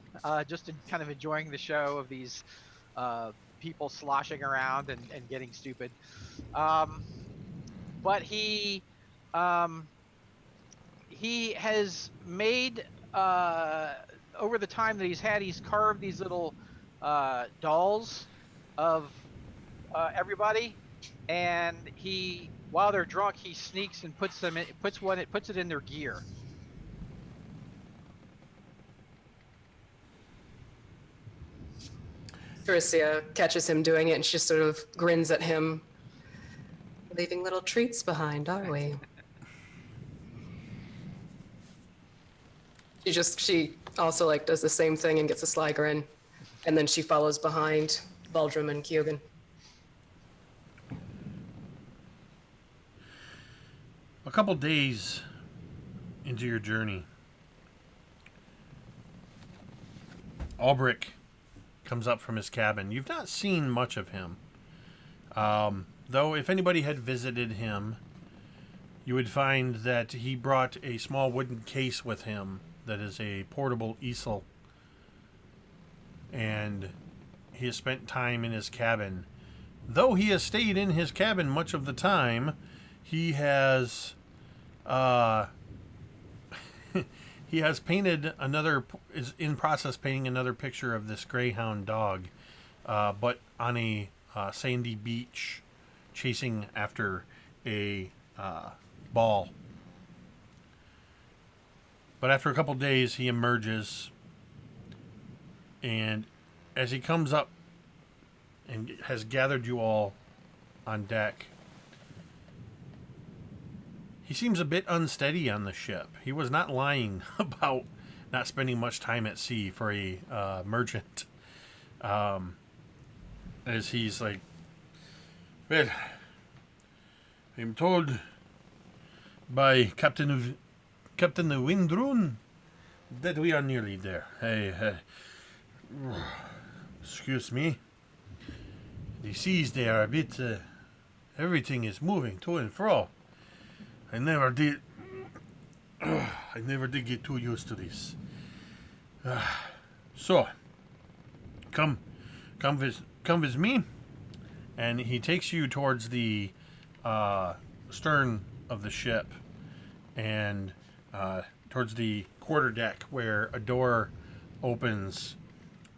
just kind of enjoying the show of these people sloshing around and getting stupid. But he has made over the time that he's carved these little dolls of everybody, and while they're drunk, he sneaks and puts it in their gear. Taryssia catches him doing it and she sort of grins at him. Leaving little treats behind, are we? She also like does the same thing and gets a sly grin. And then she follows behind Baldrom and Keoghan. A couple days into your journey, Albric comes up from his cabin. You've not seen much of him. Though if anybody had visited him, you would find that he brought a small wooden case with him that is a portable easel. And he has spent time in his cabin. Though he has stayed in his cabin much of the time, he has he has painted is in process painting another picture of this greyhound dog, but on a sandy beach, chasing after a ball. But after a couple days, he emerges, and as he comes up and has gathered you all on deck, He seems a bit unsteady on the ship. He was not lying about not spending much time at sea for a merchant. As he's like, well, I'm told by Captain Windrune that we are nearly there. Hey, excuse me. The seas, they are a bit, everything is moving to and fro. I never did get too used to this. So, come with me. And he takes you towards the stern of the ship and towards the quarterdeck where a door opens.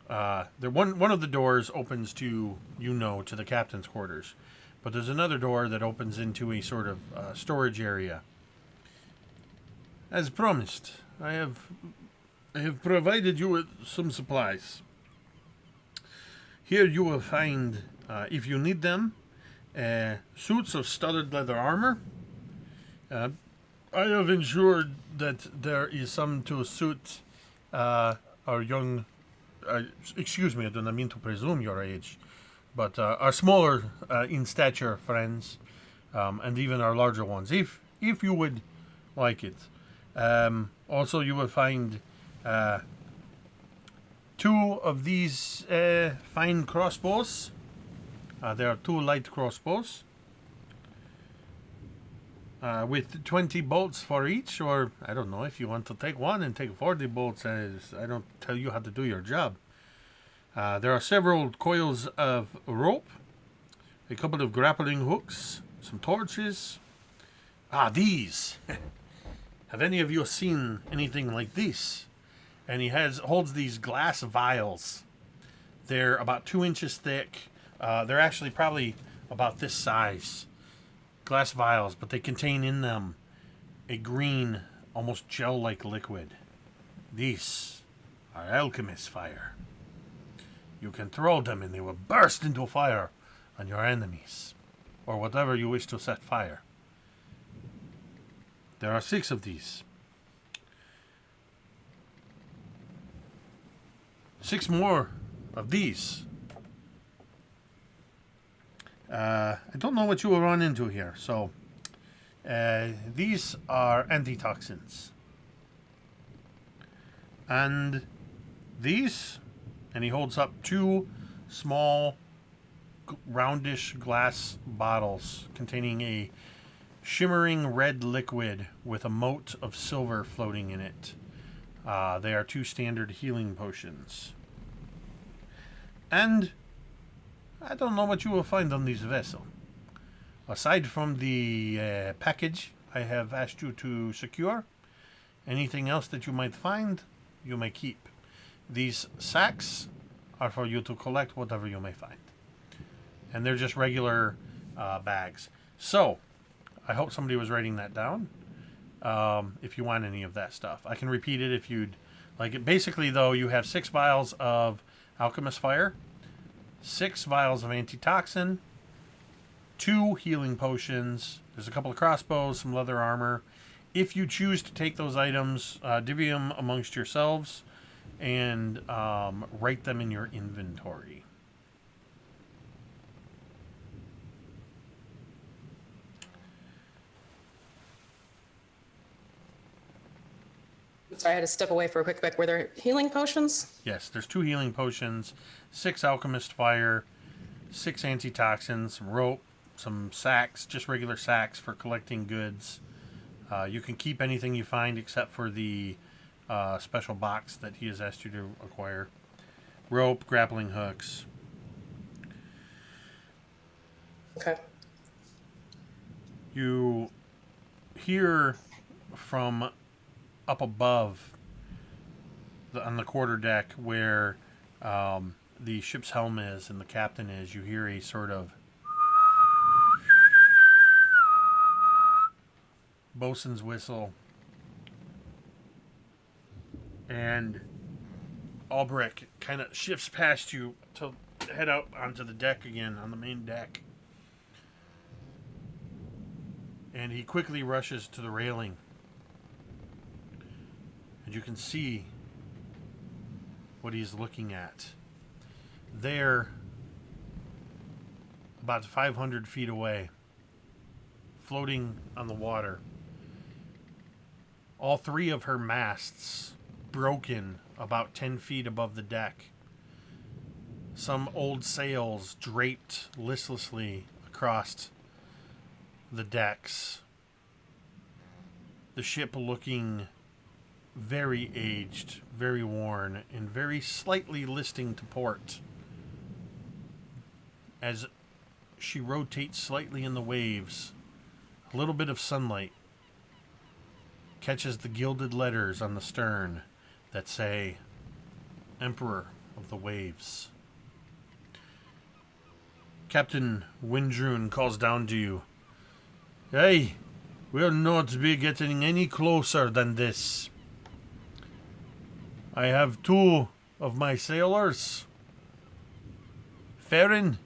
One of the doors opens to the captain's quarters, but there's another door that opens into a sort of storage area. As promised, I have provided you with some supplies. Here you will find, if you need them, suits of studded leather armor. I have ensured that there is some to suit our young... excuse me, I do not mean to presume your age, but our smaller in stature friends, and even our larger ones, if you would like it. Also, you will find 2 of these fine crossbows. There are 2 light crossbows with 20 bolts for each, or I don't know, if you want to take one and take 40 bolts, I don't tell you how to do your job. There are several coils of rope, a couple of grappling hooks, some torches. These. Have any of you seen anything like this? And he holds these glass vials. They're about 2 inches thick. They're actually probably about this size. Glass vials, but they contain in them a green, almost gel-like liquid. These are alchemist's fire. You can throw them and they will burst into fire on your enemies, or whatever you wish to set fire. There are 6 of these. 6 more of these. I don't know what you will run into here. So, these are antitoxins. And these, and he holds up 2 small, roundish glass bottles containing a shimmering red liquid with a mote of silver floating in it. They are 2 standard healing potions. And I don't know what you will find on this vessel. Aside from the package I have asked you to secure, anything else that you might find, you may keep. These sacks are for you to collect whatever you may find. And they're just regular bags. So, I hope somebody was writing that down. If you want any of that stuff, I can repeat it if you'd like it. Basically, though, you have 6 vials of alchemist fire, 6 vials of antitoxin, 2 healing potions. There's a couple of crossbows, some leather armor. If you choose to take those items, divvy them amongst yourselves and write them in your inventory. Sorry, I had to step away for a quick bit. Were there healing potions? Yes, there's 2 healing potions, 6 alchemist fire, 6 antitoxins, some rope, some sacks, just regular sacks for collecting goods. You can keep anything you find except for the special box that he has asked you to acquire. Rope, grappling hooks. Okay. You hear from up above on the quarterdeck where the ship's helm is and the captain is, you hear a sort of bosun's whistle, and Albrecht kind of shifts past you to head out onto the deck again, on the main deck. And he quickly rushes to the railing. And you can see what he's looking at. There, about 500 feet away, floating on the water, all 3 of her masts broken about 10 feet above the deck. Some old sails draped listlessly across the decks. The ship looking very aged, very worn, and very slightly listing to port. As she rotates slightly in the waves, a little bit of sunlight catches the gilded letters on the stern that say, Emperor of the Waves. Captain Windrune calls down to you. Hey, we'll not be getting any closer than this. I have 2 of my sailors, Farron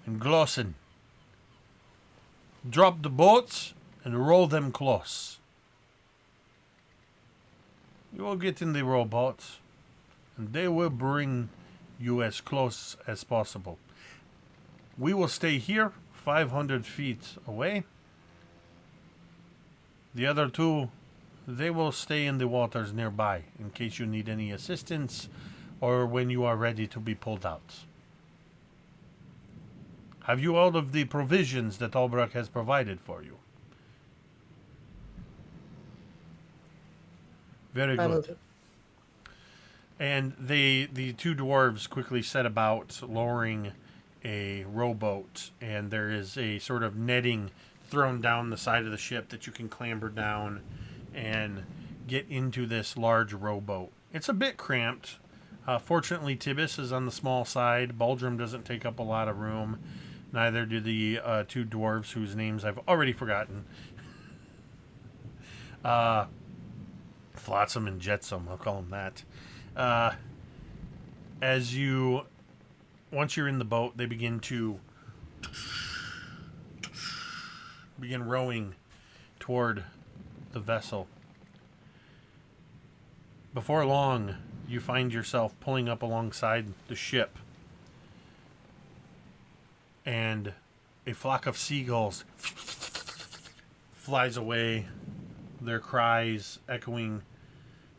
and Glosson. Drop the boats and row them close. You will get in the rowboats, and they will bring you as close as possible. We will stay here, 500 feet away. The other 2, they will stay in the waters nearby in case you need any assistance or when you are ready to be pulled out. Have you all of the provisions that Albrecht has provided for you? Very good. And the 2 dwarves quickly set about lowering a rowboat, and there is a sort of netting thrown down the side of the ship that you can clamber down and get into this large rowboat. It's a bit cramped. Fortunately, Tibbus is on the small side. Baldrom doesn't take up a lot of room. Neither do the 2 dwarves whose names I've already forgotten. Flotsam and Jetsam, I'll call them that. Once you're in the boat, they begin rowing toward the vessel. Before long, you find yourself pulling up alongside the ship, and a flock of seagulls flies away, their cries echoing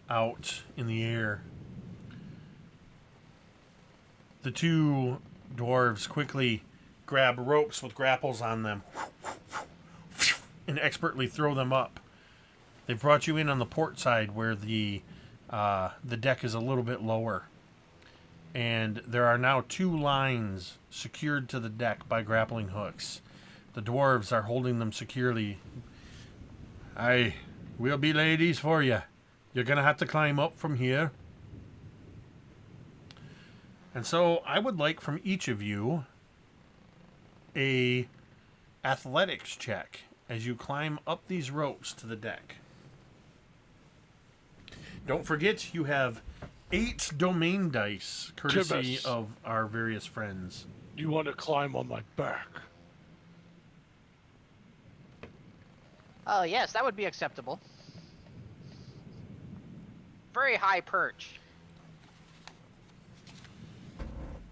out in the air. The 2 dwarves quickly grab ropes with grapples on them and expertly throw them up. They've brought you in on the port side where the deck is a little bit lower. And there are now 2 lines secured to the deck by grappling hooks. The dwarves are holding them securely. Aye, we'll be ladies for you. You're going to have to climb up from here. And so I would like from each of you a athletics check as you climb up these ropes to the deck. Don't forget you have 8 domain dice, courtesy Tibbus, of our various friends. you want to climb on my back? Oh, yes, that would be acceptable. Very high perch.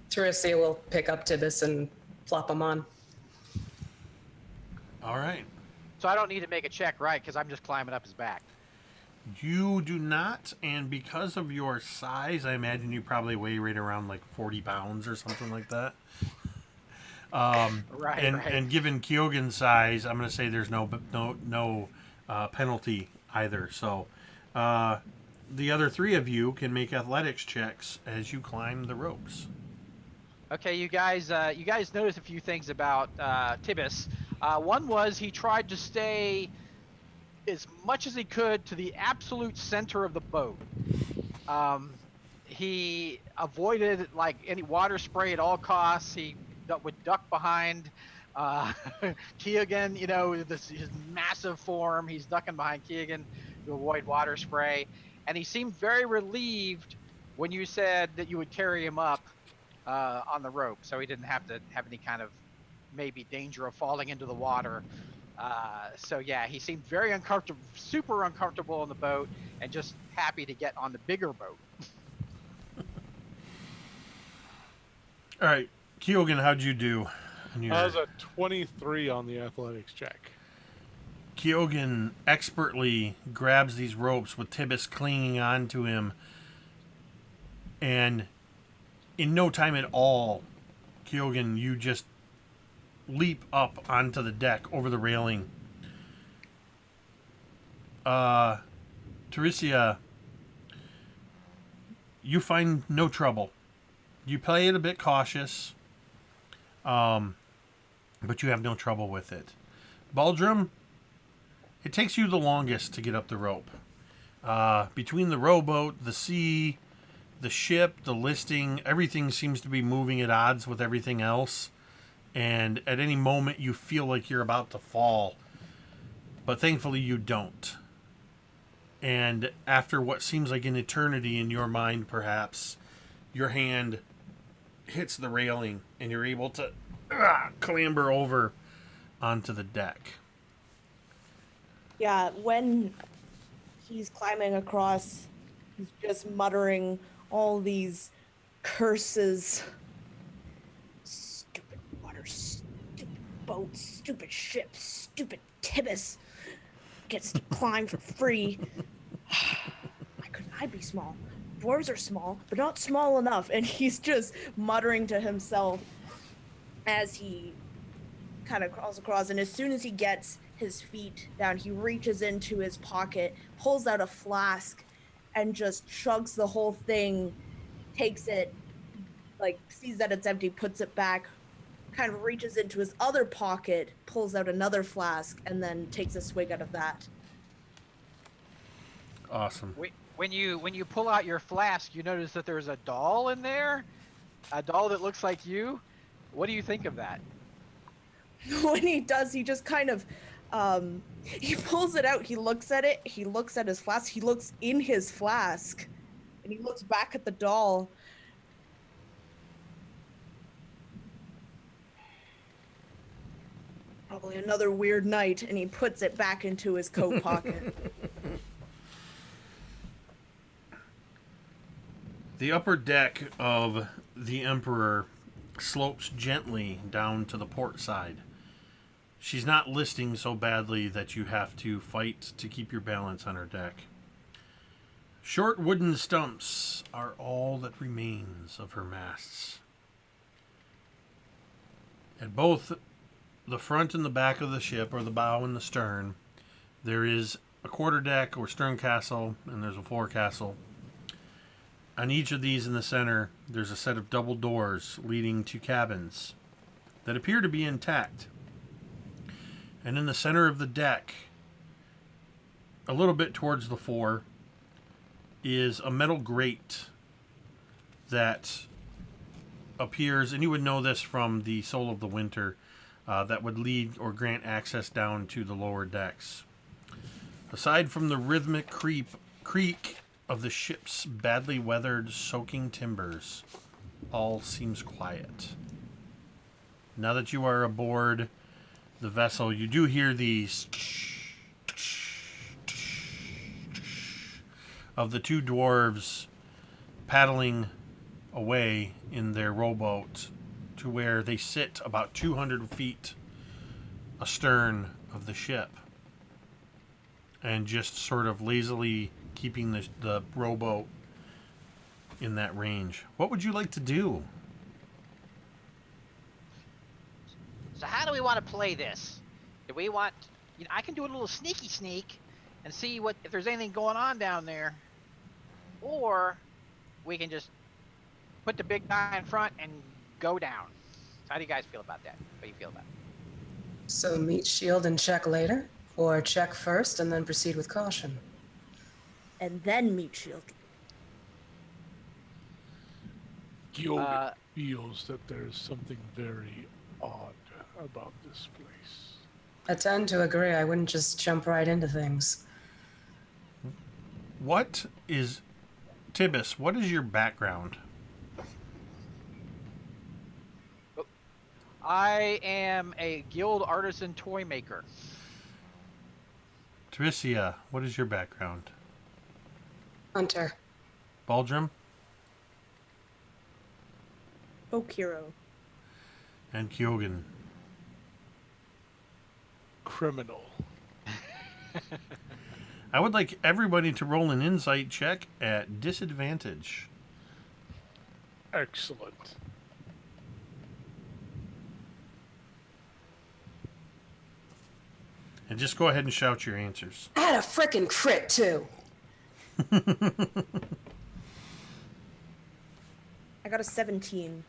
Taryssia will pick up Tibbus and plop him on. All right. So I don't need to make a check, right? Because I'm just climbing up his back. You do not, and because of your size, I imagine you probably weigh right around like 40 pounds or something like that. Right. And given Kyogen's size, I'm going to say there's no penalty either. So the other 3 of you can make athletics checks as you climb the ropes. Okay, you guys noticed a few things about Tibbus. One was he tried to stay as much as he could to the absolute center of the boat. He avoided like any water spray at all costs. He would duck behind Kyogen, his massive form. He's ducking behind Kyogen to avoid water spray. And he seemed very relieved when you said that you would carry him up on the rope, so he didn't have to have any kind of maybe danger of falling into the water So yeah, he seemed very uncomfortable, super uncomfortable on the boat, and just happy to get on the bigger boat. All right, Keoghan, how'd you do? I was a 23 on the athletics check. Keoghan expertly grabs these ropes with Tibbus clinging on to him, and in no time at all, Keoghan, you just leap up onto the deck over the railing. Taryssia, you find no trouble. You play it a bit cautious, but you have no trouble with it. Baldrom, it takes you the longest to get up the rope. Between the rowboat, the sea, the ship, the listing, everything seems to be moving at odds with everything else. And at any moment, you feel like you're about to fall. But thankfully, you don't. And after what seems like an eternity in your mind, perhaps, your hand hits the railing and you're able to clamber over onto the deck. Yeah, when he's climbing across, he's just muttering all these curses. Stupid water, stupid boat, stupid ship, stupid Tibbus gets to climb for free. Why couldn't I be small? Dwarves are small, but not small enough. And he's just muttering to himself as he kind of crawls across. And as soon as he gets his feet down, he reaches into his pocket, pulls out a flask, and just chugs the whole thing, takes it, like, sees that it's empty, puts it back, kind of reaches into his other pocket, pulls out another flask, and then takes a swig out of that. Awesome. When you pull out your flask, you notice that there's a doll in there, a doll that looks like you. What do you think of that? When he does, he just kind of, he pulls it out, he looks at it, he looks at his flask, he looks in his flask, and he looks back at the doll. Probably another weird night, and he puts it back into his coat pocket. The upper deck of the Emperor slopes gently down to the port side. She's not listing so badly that you have to fight to keep your balance on her deck. Short wooden stumps are all that remains of her masts. At both the front and the back of the ship, or the bow and the stern, there is a quarterdeck or stern castle, and there's a forecastle. On each of these in the center, there's a set of double doors leading to cabins that appear to be intact. And in the center of the deck, a little bit towards the fore, is a metal grate that appears, and you would know this from the Soul of the Winter, that would lead or grant access down to the lower decks. Aside from the rhythmic creak of the ship's badly weathered, soaking timbers, all seems quiet. Now that you are aboard the vessel, you do hear these of the two dwarves paddling away in their rowboat to where they sit about 200 feet astern of the ship, and just sort of lazily keeping the rowboat in that range. What would you like to do? So how do we want to play this? Do we want, I can do a little sneaky sneak and see if there's anything going on down there, or we can just put the big guy in front and go down. So how do you guys feel about that? What do you feel about it? So meet shield and check later, or check first and then proceed with caution? And then meet shield. Gilbert feels that there's something very odd about this place. I tend to agree. I wouldn't just jump right into things. What is... Tibbus, what is your background? I am a guild artisan toy maker. Taryssia, what is your background? Hunter. Baldrom? Folk hero. And Kyogen. Criminal. I would like everybody to roll an insight check at disadvantage. Excellent. And just go ahead and shout your answers. I had a frickin' crit, too. I got a 17.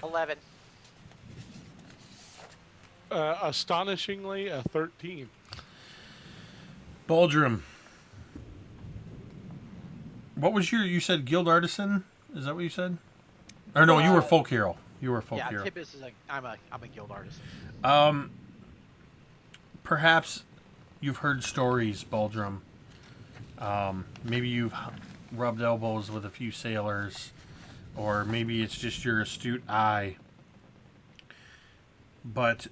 11. Astonishingly, a 13. Baldrom. What was you said guild artisan? Is that what you said? Or no, you were folk hero. You were folk hero. Tibbus is I'm a guild artist. Perhaps you've heard stories, Baldrom. Maybe you've rubbed elbows with a few sailors, or maybe it's just your astute eye. But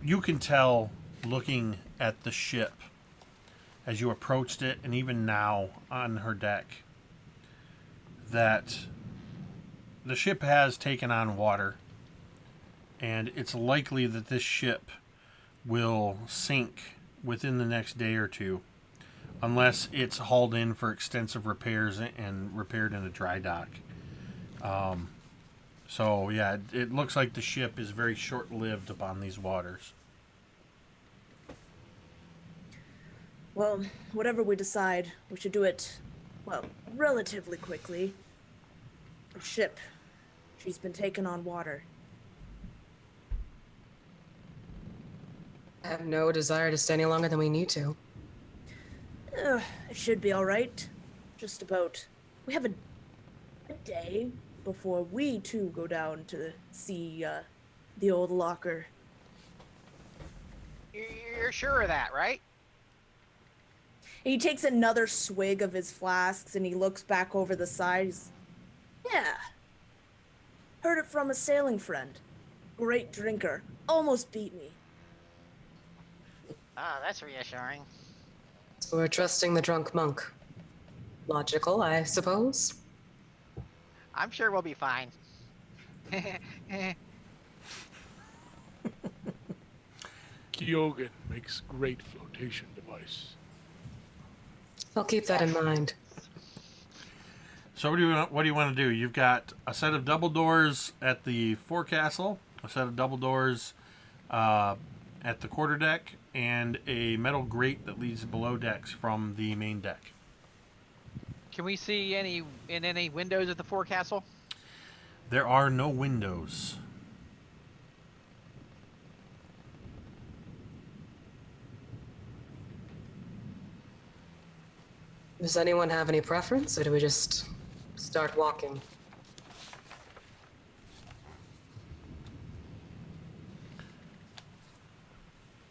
you can tell, looking at the ship as you approached it, and even now on her deck, that the ship has taken on water, and it's likely that this ship will sink within the next day or two, unless it's hauled in for extensive repairs and repaired in a dry dock. So yeah, it looks like the ship is very short-lived upon these waters. Well, whatever we decide, we should do it, well, relatively quickly. The ship, she's been taken on water. I have no desire to stay any longer than we need to. It should be all right. Just about. We have a day before we too go down to see the old locker. You're sure of that, right? He takes another swig of his flasks and he looks back over the side. Yeah. Heard it from a sailing friend. Great drinker. Almost beat me. Ah, that's reassuring. So we're trusting the drunk monk. Logical, I suppose. I'm sure we'll be fine. Kyogen makes great flotation device. I'll keep that in mind. So what do you want to do? You've got a set of double doors at the forecastle, a set of double doors at the quarterdeck, and a metal grate that leads below decks from the main deck. Can we see any windows at the forecastle? There are no windows. Does anyone have any preference, or do we just start walking?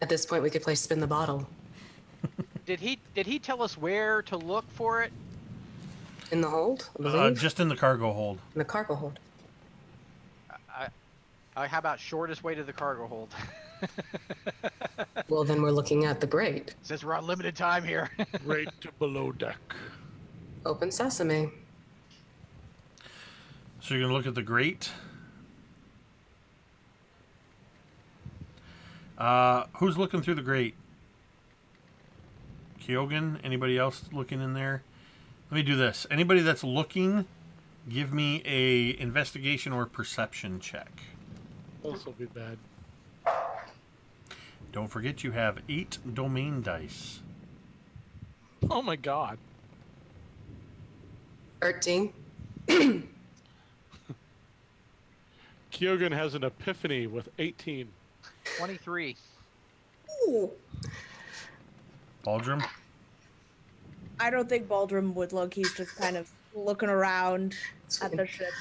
At this point, we could play spin the bottle. Did he tell us where to look for it? In the hold, I believe? Just in the cargo hold. In the cargo hold. How about shortest way to the cargo hold? Well, then we're looking at the grate. Since we're on limited time here. Right to below deck. Open sesame. So you're going to look at the grate. Who's looking through the grate? Kyogen? Anybody else looking in there? Let me do this. Anybody that's looking, give me a investigation or perception check. Also be bad. Don't forget you have 8 domain dice. Oh my god. 13. Kyogen has an epiphany with 18. 23. Ooh. Baldrom? I don't think Baldrom would look. He's just kind of looking around at the ship,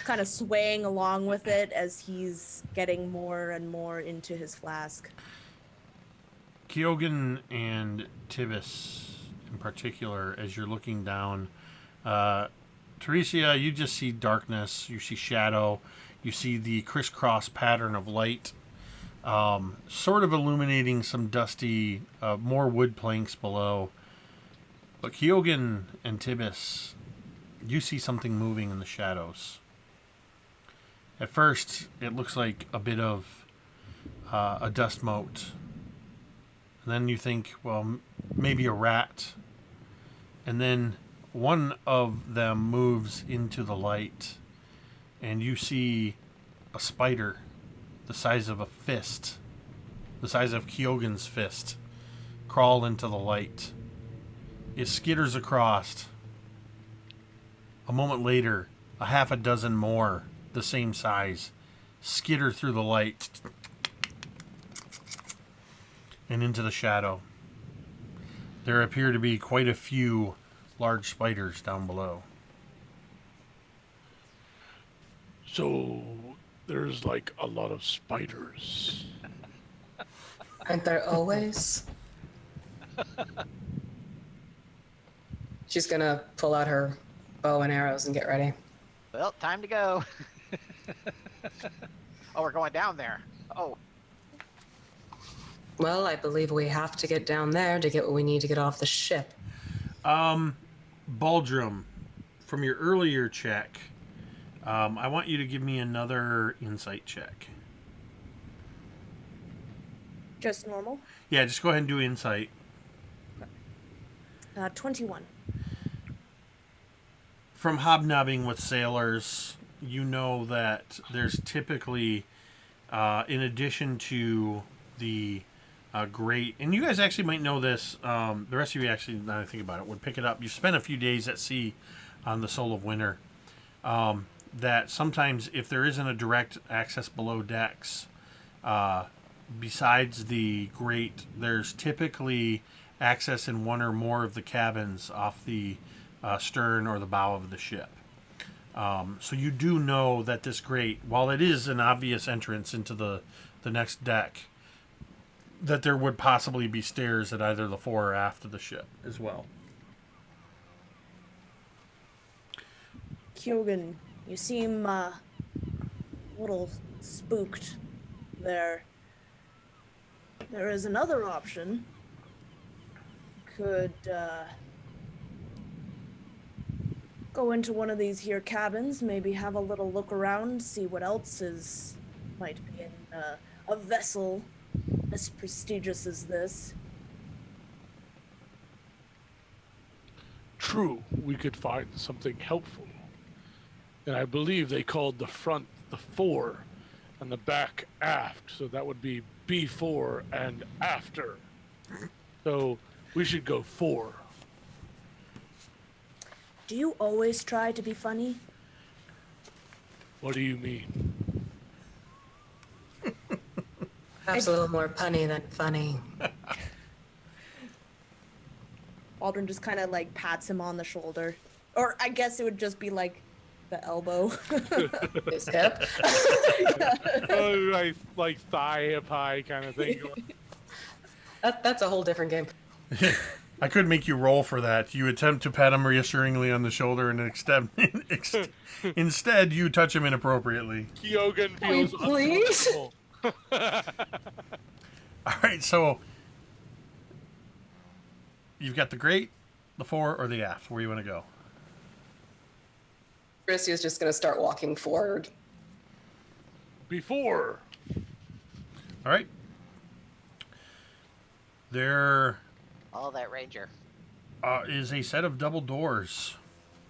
kind of swaying along with it as he's getting more and more into his flask. Kyogen and Tibbus in particular, as you're looking down, Taryssia, you just see darkness, you see shadow, you see the crisscross pattern of light sort of illuminating some dusty, more wood planks below. But Kyogen and Tibbus, you see something moving in the shadows. At first, it looks like a bit of a dust mote. And then you think, well, maybe a rat. And then one of them moves into the light, and you see a spider the size of a fist, the size of Kyogen's fist, crawl into the light. It skitters across. A moment later, a half a dozen more, the same size, skitter through the light and into the shadow. There appear to be quite a few large spiders down below. So there's like a lot of spiders. Aren't there always? She's gonna pull out her bow and arrows and get ready. Well, time to go. Oh, we're going down there. Oh, Well, I believe we have to get down there to get what we need to get off the ship. Baldrom, from your earlier check, I want you to give me another insight check. Just normal. Yeah, just go ahead and do insight. 21. From hobnobbing with sailors, you know that there's typically, in addition to the grate, and you guys actually might know this, the rest of you actually, now that I think about it, would pick it up. You spent a few days at sea on the Soul of Winter. That sometimes if there isn't a direct access below decks, besides the grate, there's typically access in one or more of the cabins off the stern or the bow of the ship. So you do know that this grate, while it is an obvious entrance into the next deck, that there would possibly be stairs at either the fore or aft of the ship as well. Kyogen, you seem a little spooked there. There is another option. Could go into one of these here cabins, maybe have a little look around, see what else might be in a vessel as prestigious as this. True, we could find something helpful. And I believe they called the front the fore and the back aft, so that would be before and after. So we should go fore. Do you always try to be funny? What do you mean? Perhaps a little more punny than funny. Baldrom just kind of like pats him on the shoulder. Or I guess it would just be like the elbow. His hip. Oh, like thigh hip high kind of thing. That's a whole different game. I could make you roll for that. You attempt to pat him reassuringly on the shoulder, and instead you touch him inappropriately. Kyogen feels Please? uncomfortable. All right, so you've got the grate, the fore, or the aft. Where you want to go? Taryssa is just going to start walking forward. Before. All right. There all that ranger. is a set of double doors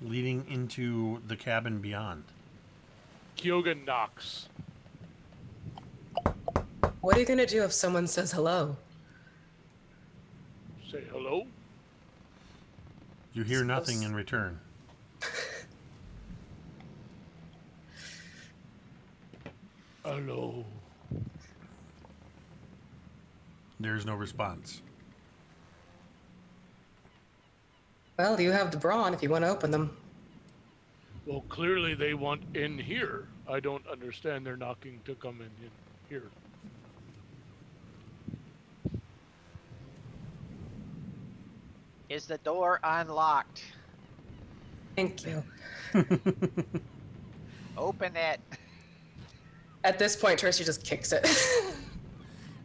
leading into the cabin beyond. Kyogen knocks. What are you going to do if someone says hello? Say hello. You hear nothing in return. Hello. There's no response. Well, you have the brawn if you want to open them. Well, clearly they want in here. I don't understand their knocking to come in here. Is the door unlocked? Thank you. Open it. At this point, Taryssa just kicks it.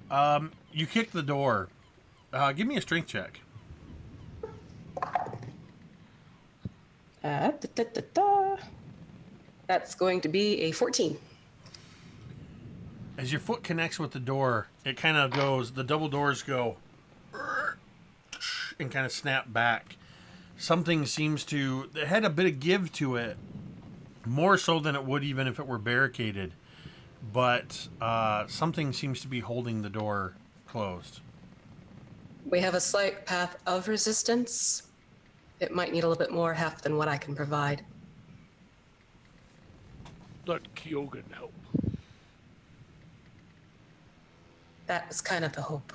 You kick the door. Give me a strength check. Da, da, da, da. That's going to be a 14. As your foot connects with the door, it kind of goes, the double doors go and kind of snap back. Something seems to, it had a bit of give to it, more so than it would even if it were barricaded. But something seems to be holding the door closed. We have a slight path of resistance. It might need a little bit more heft than what I can provide. Let Kyogen help. That was kind of the hope.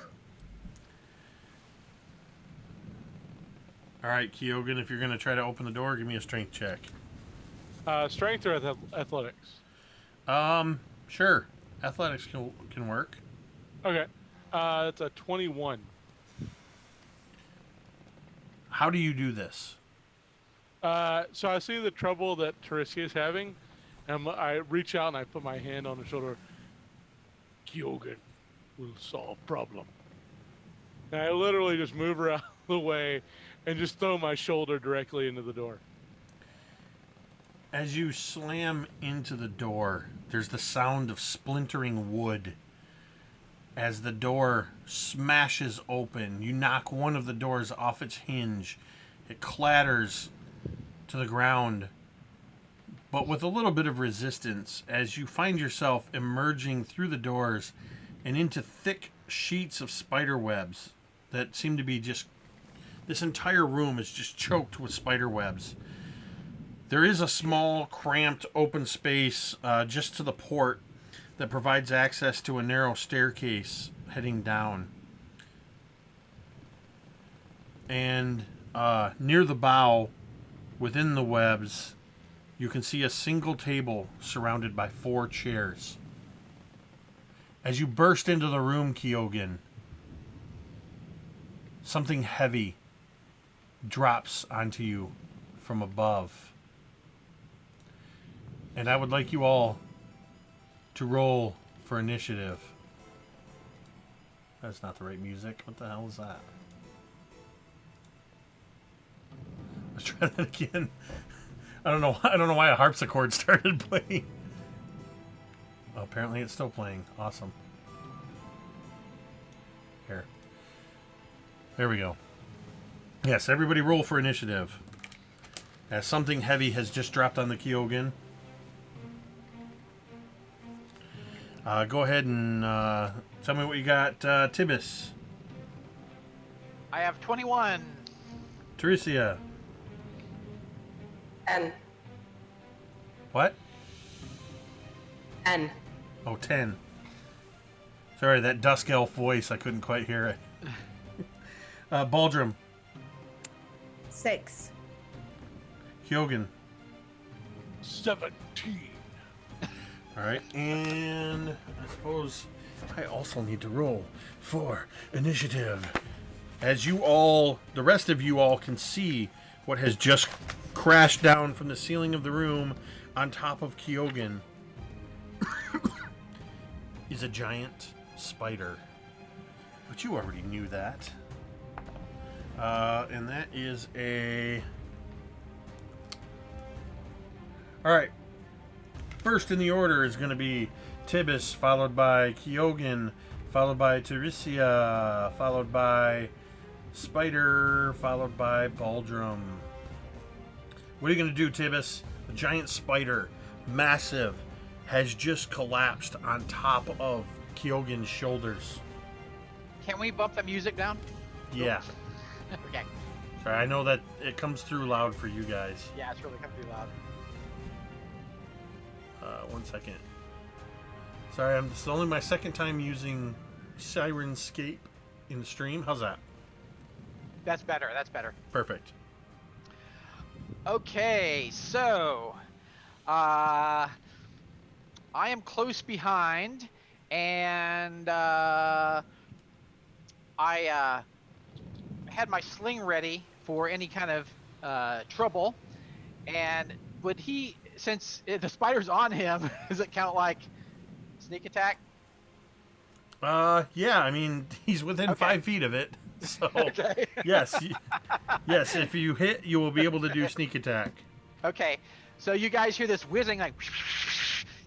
All right, Kyogen, if you're going to try to open the door, give me a strength check. Strength or athletics? Sure. Athletics can work. Okay. It's a 21. How do you do this? So I see the trouble that Taryssia is having, and I reach out and I put my hand on her shoulder. Kyogen will solve problem. And I literally just move her out of the way and just throw my shoulder directly into the door. As you slam into the door, there's the sound of splintering wood. As the door smashes open, you knock one of the doors off its hinge. It clatters to the ground, but with a little bit of resistance as you find yourself emerging through the doors and into thick sheets of spider webs that seem to be just... This entire room is just choked with spider webs. There is a small, cramped, open space just to the port that provides access to a narrow staircase heading down. And near the bow, within the webs, you can see a single table surrounded by 4 chairs. As you burst into the room, Kyogen, something heavy drops onto you from above. And I would like you all to roll for initiative. That's not the right music. What the hell is that? Let's try that again. I don't know why a harpsichord started playing. Oh, apparently it's still playing. Awesome. Here. There we go. Yes, everybody roll for initiative. As something heavy has just dropped on the Kyogen. Go ahead and tell me what you got, Tibbus. I have 21. Taryssia. N. What? N. Oh, 10. Sorry, that dusk elf voice, I couldn't quite hear it. Baldrom. 6. Kyogen. 17. All right, and I suppose I also need to roll for initiative. As you all, the rest of you all can see what has just crashed down from the ceiling of the room on top of Kyogen is a giant spider. But you already knew that. And that is a... All right. First in the order is going to be Tibbus, followed by Kyogen, followed by Taryssia, followed by Spider, followed by Baldrom. What are you going to do, Tibbus? The giant spider, massive, has just collapsed on top of Kyogen's shoulders. Can we bump the music down? Yeah. Okay. Sorry, I know that it comes through loud for you guys. Yeah, it's really coming through loud. 1 second. Sorry, this is only my second time using Sirenscape in the stream. How's that? That's better. That's better. Perfect. Okay, so I am close behind, and I had my sling ready for any kind of trouble. And would he, since the spider's on him, does it count like sneak attack? Yeah, I mean, he's within Okay. 5 feet of it. So, Okay. yes. Yes, if you hit, you will be able to do sneak attack. Okay, so you guys hear this whizzing, like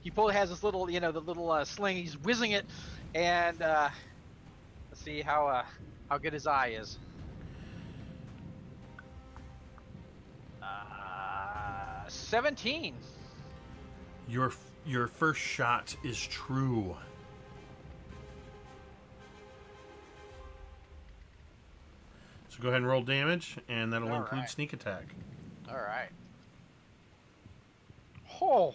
he has this little, the little sling. He's whizzing it, and let's see how good his eye is. 17. Your first shot is true. So go ahead and roll damage, and that'll All include right. sneak attack. All right. Oh.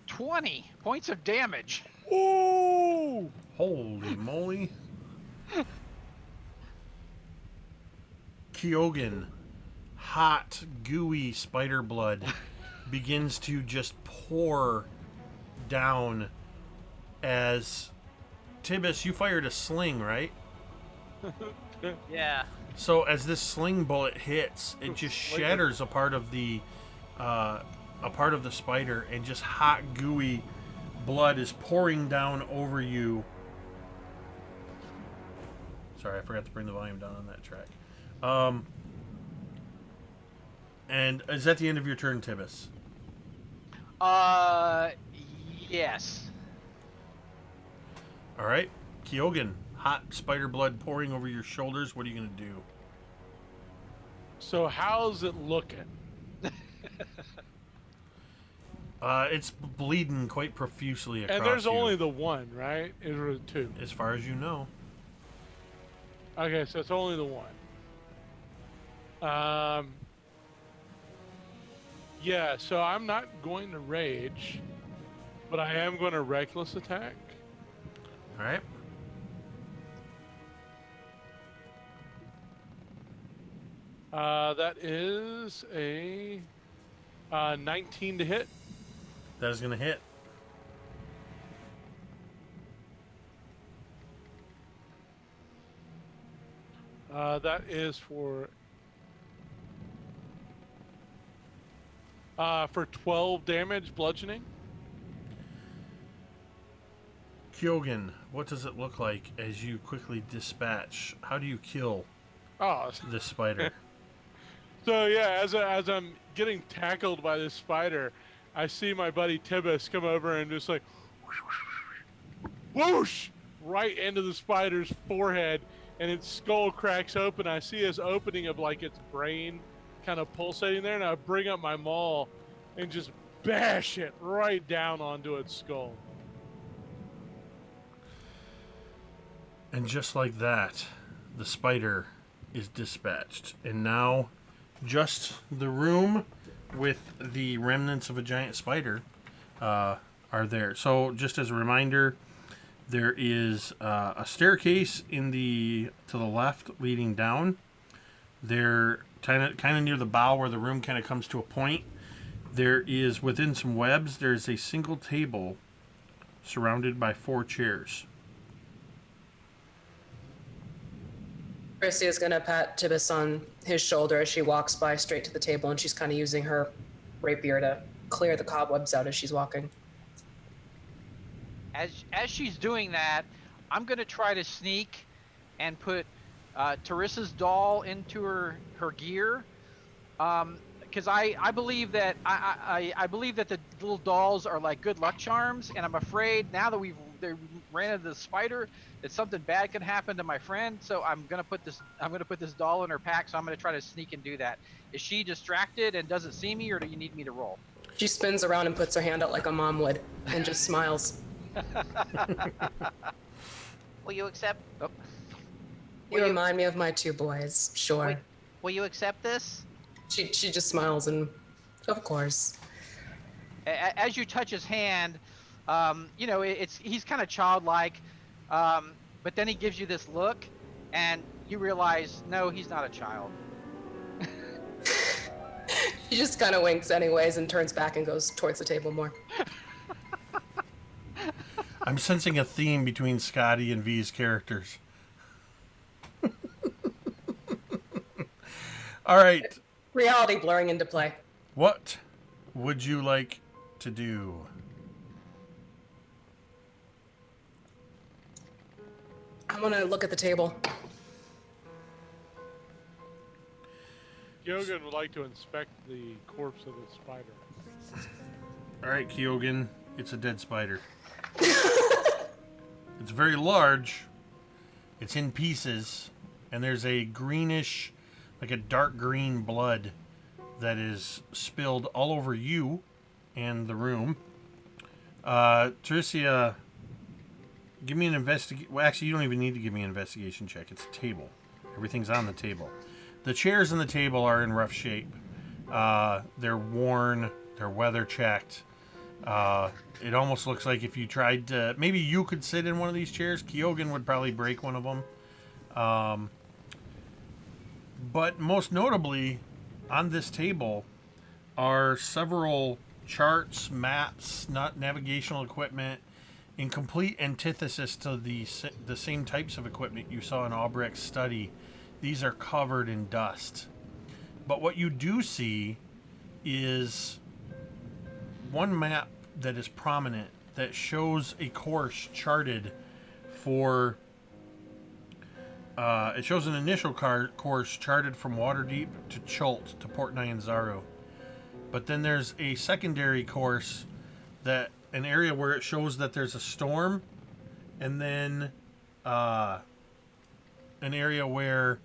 20 points of damage. Ooh! Holy moly. Kyogen, hot, gooey spider blood begins to just pour down as Tibbus, you fired a sling, right? Yeah. So as this sling bullet hits, it just shatters a part of the spider, and just hot, gooey blood is pouring down over you. Sorry, I forgot to bring the volume down on that track. And is that the end of your turn, Tibbus? Yes. All right, Kyogen, hot spider blood pouring over your shoulders. What are you gonna do? So how's it looking? It's bleeding quite profusely across And there's you, only the one, right? Or two? as far as you know. Okay, so it's only the one. Yeah, so I'm not going to rage, but I am going to reckless attack. All right. That is a 19 to hit. That is gonna hit. That is for 12 damage, bludgeoning. Kyogen, what does it look like as you quickly dispatch? How do you kill Oh, this spider? so yeah, as I'm getting tackled by this spider, I see my buddy Tibbus come over and just like whoosh right into the spider's forehead, and its skull cracks open. I see this opening of like its brain kind of pulsating there, and I bring up my maul and just bash it right down onto its skull. And just like that, the spider is dispatched. And now, just the room with the remnants of a giant spider are there. So, just as a reminder, there is a staircase to the left leading down. There, kind of near the bow where the room kind of comes to a point. There is, within some webs, there's a single table surrounded by 4 chairs. Taryssia is going to pat Tibbus on his shoulder as she walks by straight to the table, and she's kind of using her rapier to clear the cobwebs out as she's walking. As she's doing that, I'm gonna try to sneak and put Tarissa's doll into her gear, because I believe that I believe that the little dolls are like good luck charms, and I'm afraid now that they ran into the spider that something bad could happen to my friend. So I'm gonna put this doll in her pack. So I'm gonna try to sneak and do that. Is she distracted and doesn't see me, or do you need me to roll? She spins around and puts her hand out like a mom would and just smiles. Will you accept? Oh. You remind me of my 2 boys, sure. Will you accept this? She just smiles and, of course. As you touch his hand, he's kind of childlike, but then he gives you this look, and you realize, no, he's not a child. She just kind of winks anyways and turns back and goes towards the table more. I'm sensing a theme between Scotty and V's characters. All right. Reality blurring into play. What would you like to do? I'm gonna look at the table. Kyogen would like to inspect the corpse of the spider. All right, Kyogen, it's a dead spider. It's very large. It's in pieces, and there's a greenish, like a dark green blood that is spilled all over you and the room. Taryssia, give me an investigation. Well, actually, you don't even need to give me an investigation check. It's a table. Everything's on the table. The chairs and the table are in rough shape. They're worn. They're weather checked. It almost looks like if you tried to... Maybe you could sit in one of these chairs. Kyogen would probably break one of them. But most notably, on this table are several charts, maps, navigational equipment, in complete antithesis to the same types of equipment you saw in Albrecht's study. These are covered in dust. But what you do see is one map that is prominent that shows a course charted for... it shows an initial course charted from Waterdeep to Chult to Port Nyanzaru. But then there's a secondary course, that an area where it shows that there's a storm, and then an area where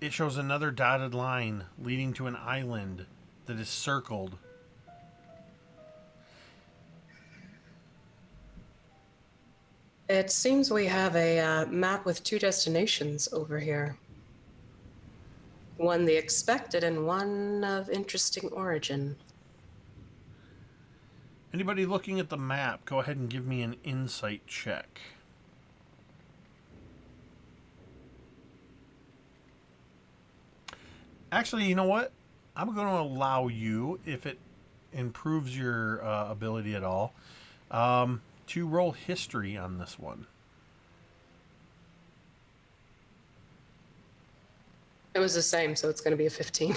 it shows another dotted line leading to an island that is circled. It seems we have a map with two destinations over here. One the expected and one of interesting origin. Anybody looking at the map, go ahead and give me an insight check. Actually, you know what? I'm going to allow you, if it improves your ability at all, to roll history on this one. It was the same, so it's going to be a 15.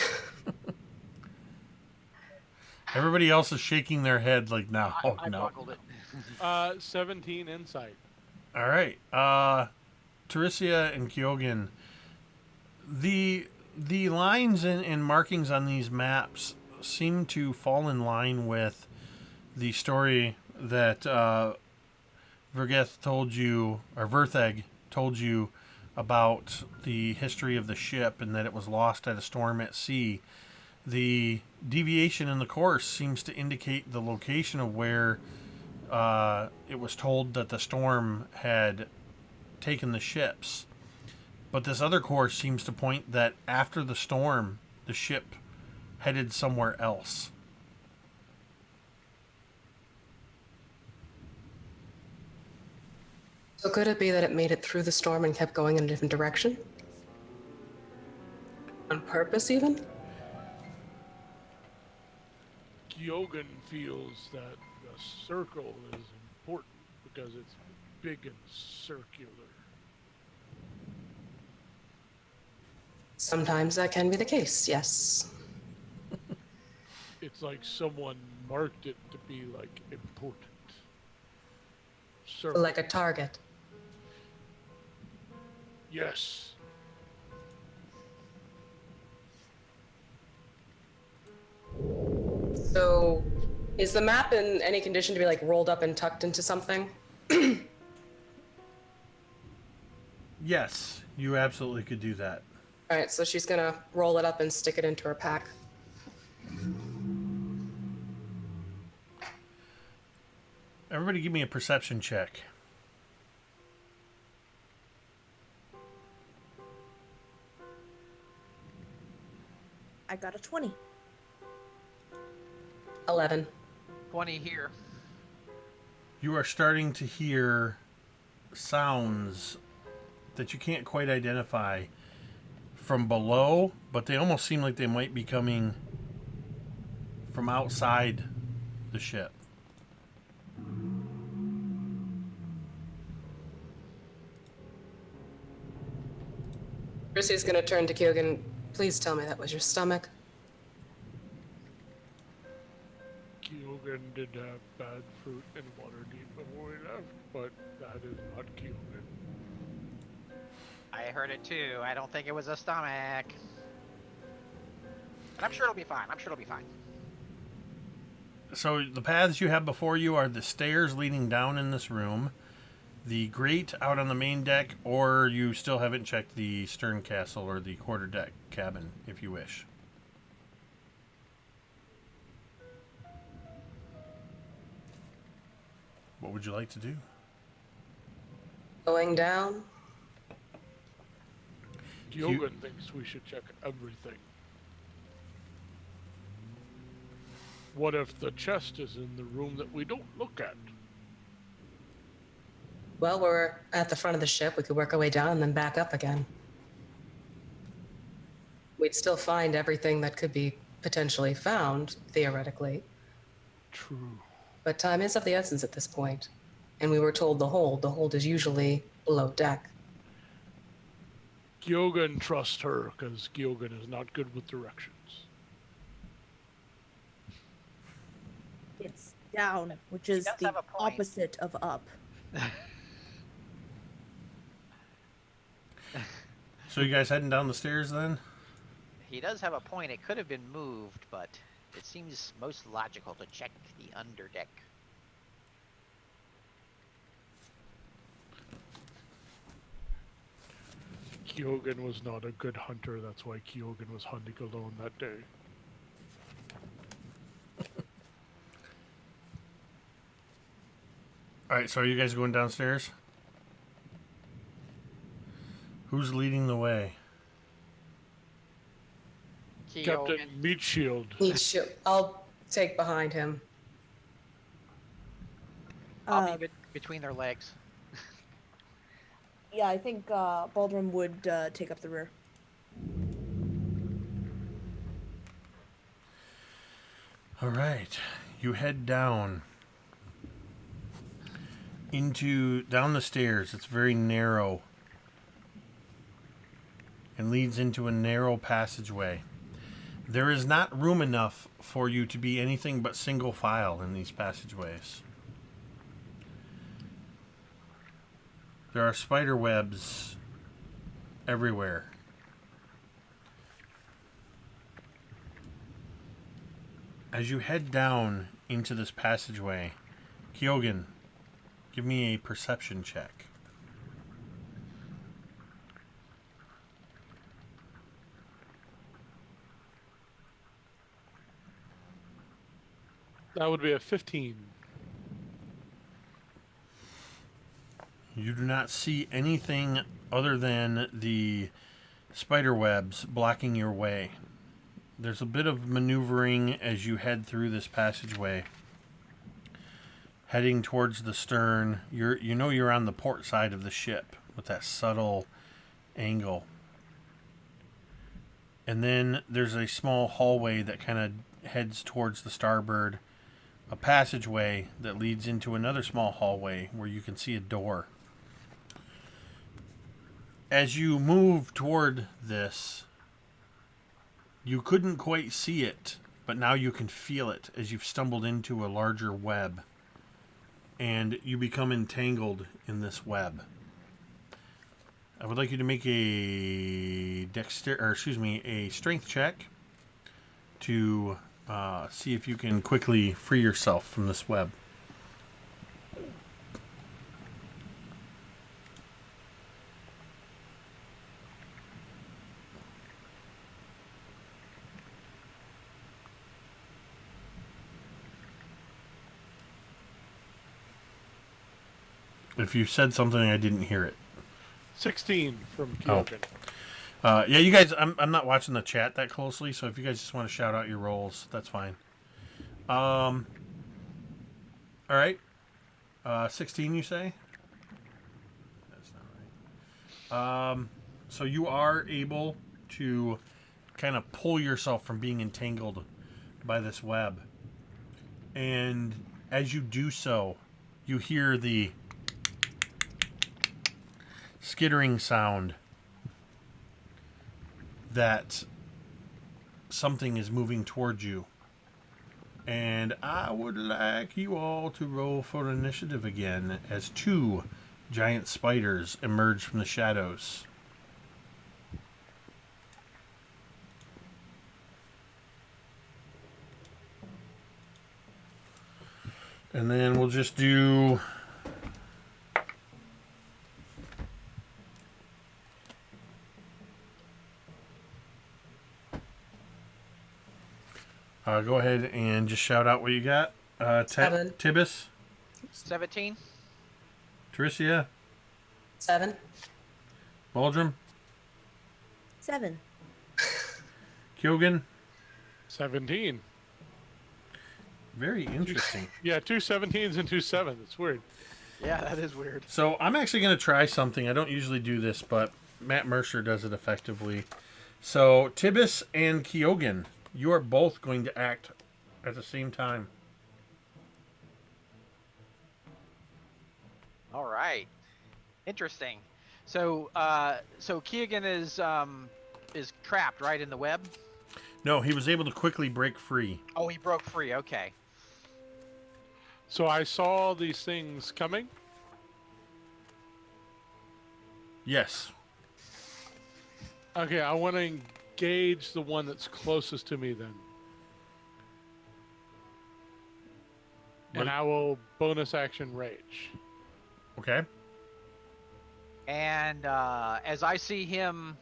Everybody else is shaking their head like, no, I no. buckled it. 17 insight. All right. Taryssia and Kyogen, the lines and markings on these maps seem to fall in line with the story that Vergeth told you, or Vertheg told you, about the history of the ship and that it was lost at a storm at sea. The deviation in the course seems to indicate the location of where it was told that the storm had taken the ships. But this other course seems to point that after the storm, the ship headed somewhere else. So could it be that it made it through the storm and kept going in a different direction? On purpose, even? Kyogen feels that the circle is important because it's big and circular. Sometimes that can be the case, yes. It's like someone marked it to be like important. Circle. Like a target. Yes. So, is the map in any condition to be like rolled up and tucked into something? Yes, you absolutely could do that. All right, so she's gonna roll it up and stick it into her pack. Everybody give me a perception check. I got a 20. 11. 20 here. You are starting to hear sounds that you can't quite identify from below, but they almost seem like they might be coming from outside the ship. Taryssia's gonna turn to Kyogen. Please tell me that was your stomach. Kyogen Kyogen did have bad fruit and Waterdeep before we left, but that is not Kyogen. I heard it too. I don't think it was a stomach. But I'm sure it'll be fine. I'm sure it'll be fine. So the paths you have before you are the stairs leading down in this room, the grate out on the main deck, or you still haven't checked the stern castle or the quarterdeck cabin, if you wish. What would you like to do? Going down. Kyogen thinks we should check everything. What if the chest is in the room that we don't look at? Well, we're at the front of the ship. We could work our way down and then back up again. We'd still find everything that could be potentially found, theoretically. True. But time is of the essence at this point. And we were told the hold. The hold is usually below deck. Kyogen trusts her, because Kyogen is not good with directions. It's down, which is does the have a point. opposite of up. So you guys heading down the stairs then? He does have a point. It could have been moved, but it seems most logical to check the underdeck. Kyogen was not a good hunter. That's why Kyogen was hunting alone that day. Alright, so are you guys going downstairs? Who's leading the way? Captain Meatshield. I'll take behind him. I'll be between their legs. Yeah, I think Baldrom would take up the rear. Alright, you head down down the stairs. It's very narrow and leads into a narrow passageway. There is not room enough for you to be anything but single file in these passageways. There are spider webs everywhere. As you head down into this passageway, Kyogen, give me a perception check. That would be a 15. You do not see anything other than the spider webs blocking your way. There's a bit of maneuvering as you head through this passageway. Heading towards the stern, you know you're on the port side of the ship with that subtle angle. And then there's a small hallway that kind of heads towards the starboard. A passageway that leads into another small hallway where you can see a door. As you move toward this, you couldn't quite see it, but now you can feel it as you've stumbled into a larger web. And you become entangled in this web. I would like you to make a strength check to see if you can quickly free yourself from this web. If you said something, I didn't hear it. 16 from Kyogen. Yeah, you guys, I'm not watching the chat that closely, so if you guys just want to shout out your rolls, that's fine. All right. 16, you say? That's not right. So you are able to kind of pull yourself from being entangled by this web. And as you do so, you hear the skittering sound that something is moving towards you. And I would like you all to roll for initiative again as 2 giant spiders emerge from the shadows. And then we'll just do... go ahead and just shout out what you got. 7. Tibbus, 17. Taryssia, 7. Baldrom, 7. Kyogen. 17. Very interesting. Yeah, 2 17s and 2 7s. It's weird. Yeah, that is weird. So I'm actually going to try something. I don't usually do this, but Matt Mercer does it effectively. So Tibbus and Kyogen, you are both going to act at the same time. All right. Interesting. So, so Keegan is trapped right in the web. No, he was able to quickly break free. Oh, he broke free. Okay. So I saw these things coming. Yes. Okay, I want to engage the one that's closest to me then. And I will bonus action rage. Okay. And as I see him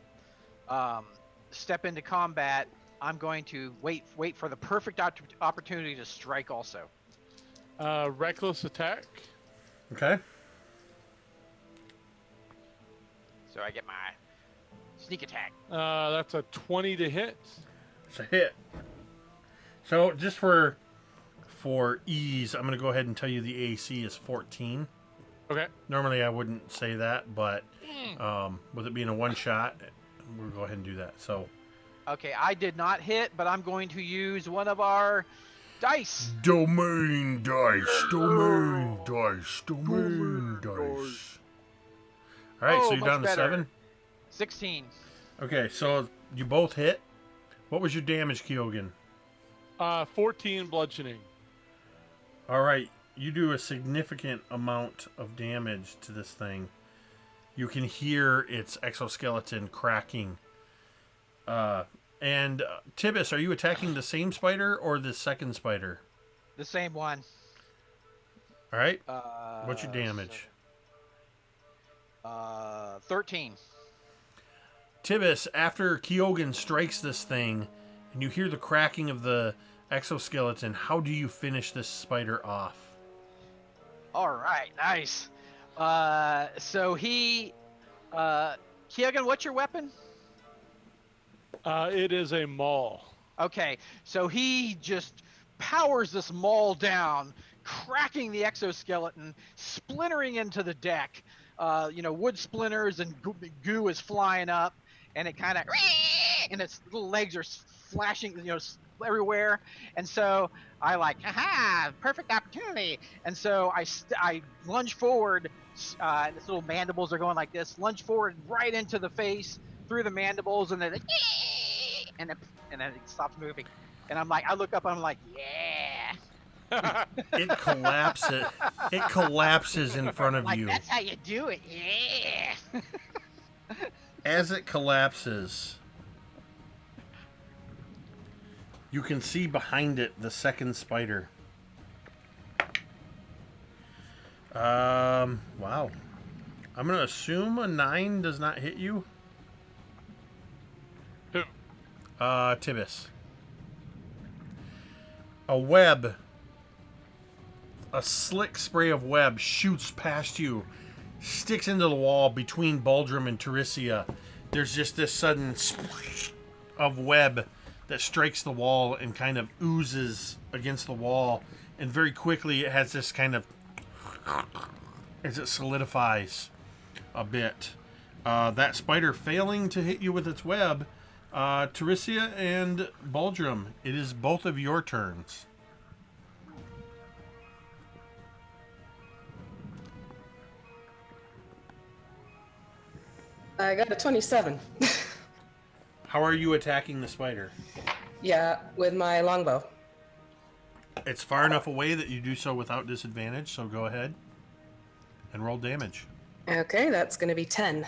step into combat, I'm going to wait for the perfect opportunity to strike also. Reckless attack. Okay. So I get my sneak attack. That's a 20 to hit. It's a hit. So just for ease, I'm going to go ahead and tell you the AC is 14. Okay. Normally I wouldn't say that, but with it being a one shot, we'll go ahead and do that. So. Okay, I did not hit, but I'm going to use one of our dice. Domain dice, domain dice, domain dice. All right, Oh, so you're much down to better. 7. 16. Okay, so you both hit. What was your damage, Kyogen? 14 bludgeoning. All right, you do a significant amount of damage to this thing. You can hear its exoskeleton cracking. And Tibbus, are you attacking the same spider or the second spider? The same one. All right. What's your damage? 13. Tibbus, after Kyogen strikes this thing, and you hear the cracking of the exoskeleton, how do you finish this spider off? All right, nice. So he, Keegan, what's your weapon? It is a maul. Okay, so he just powers this maul down, cracking the exoskeleton, splintering into the deck. Wood splinters and goo is flying up, and it kind of, and its little legs are flashing, everywhere. And so I aha, perfect opportunity. And so I lunge forward, and its little mandibles are going like this, lunge forward right into the face, through the mandibles, and then and then it stops moving. And I look up and I'm like, yeah. It collapses. It collapses in front of you. That's how you do it, yeah. As it collapses, you can see behind it the second spider. Wow. I'm going to assume a 9 does not hit you. Who? Tibbus. A web, a slick spray of web shoots past you, sticks into the wall between Baldrom and Taryssia. There's just this sudden splash of web that strikes the wall and kind of oozes against the wall, and very quickly it has this kind of, as it solidifies a bit. That spider failing to hit you with its web, Taryssia and Baldrom, it is both of your turns. I got a 27. How are you attacking the spider? Yeah, with my longbow. It's far enough away that you do so without disadvantage, so go ahead and roll damage. Okay, that's going to be 10.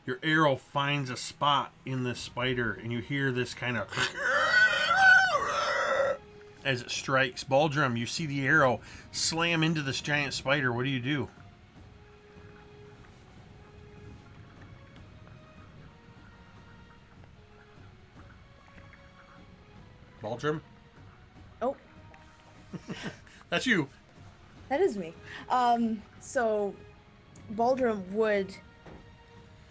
Your arrow finds a spot in this spider, and you hear this kind of as it strikes. Baldrom, you see the arrow slam into this giant spider. What do you do? Baldrom? Oh, That's you. that is me. So Baldrom would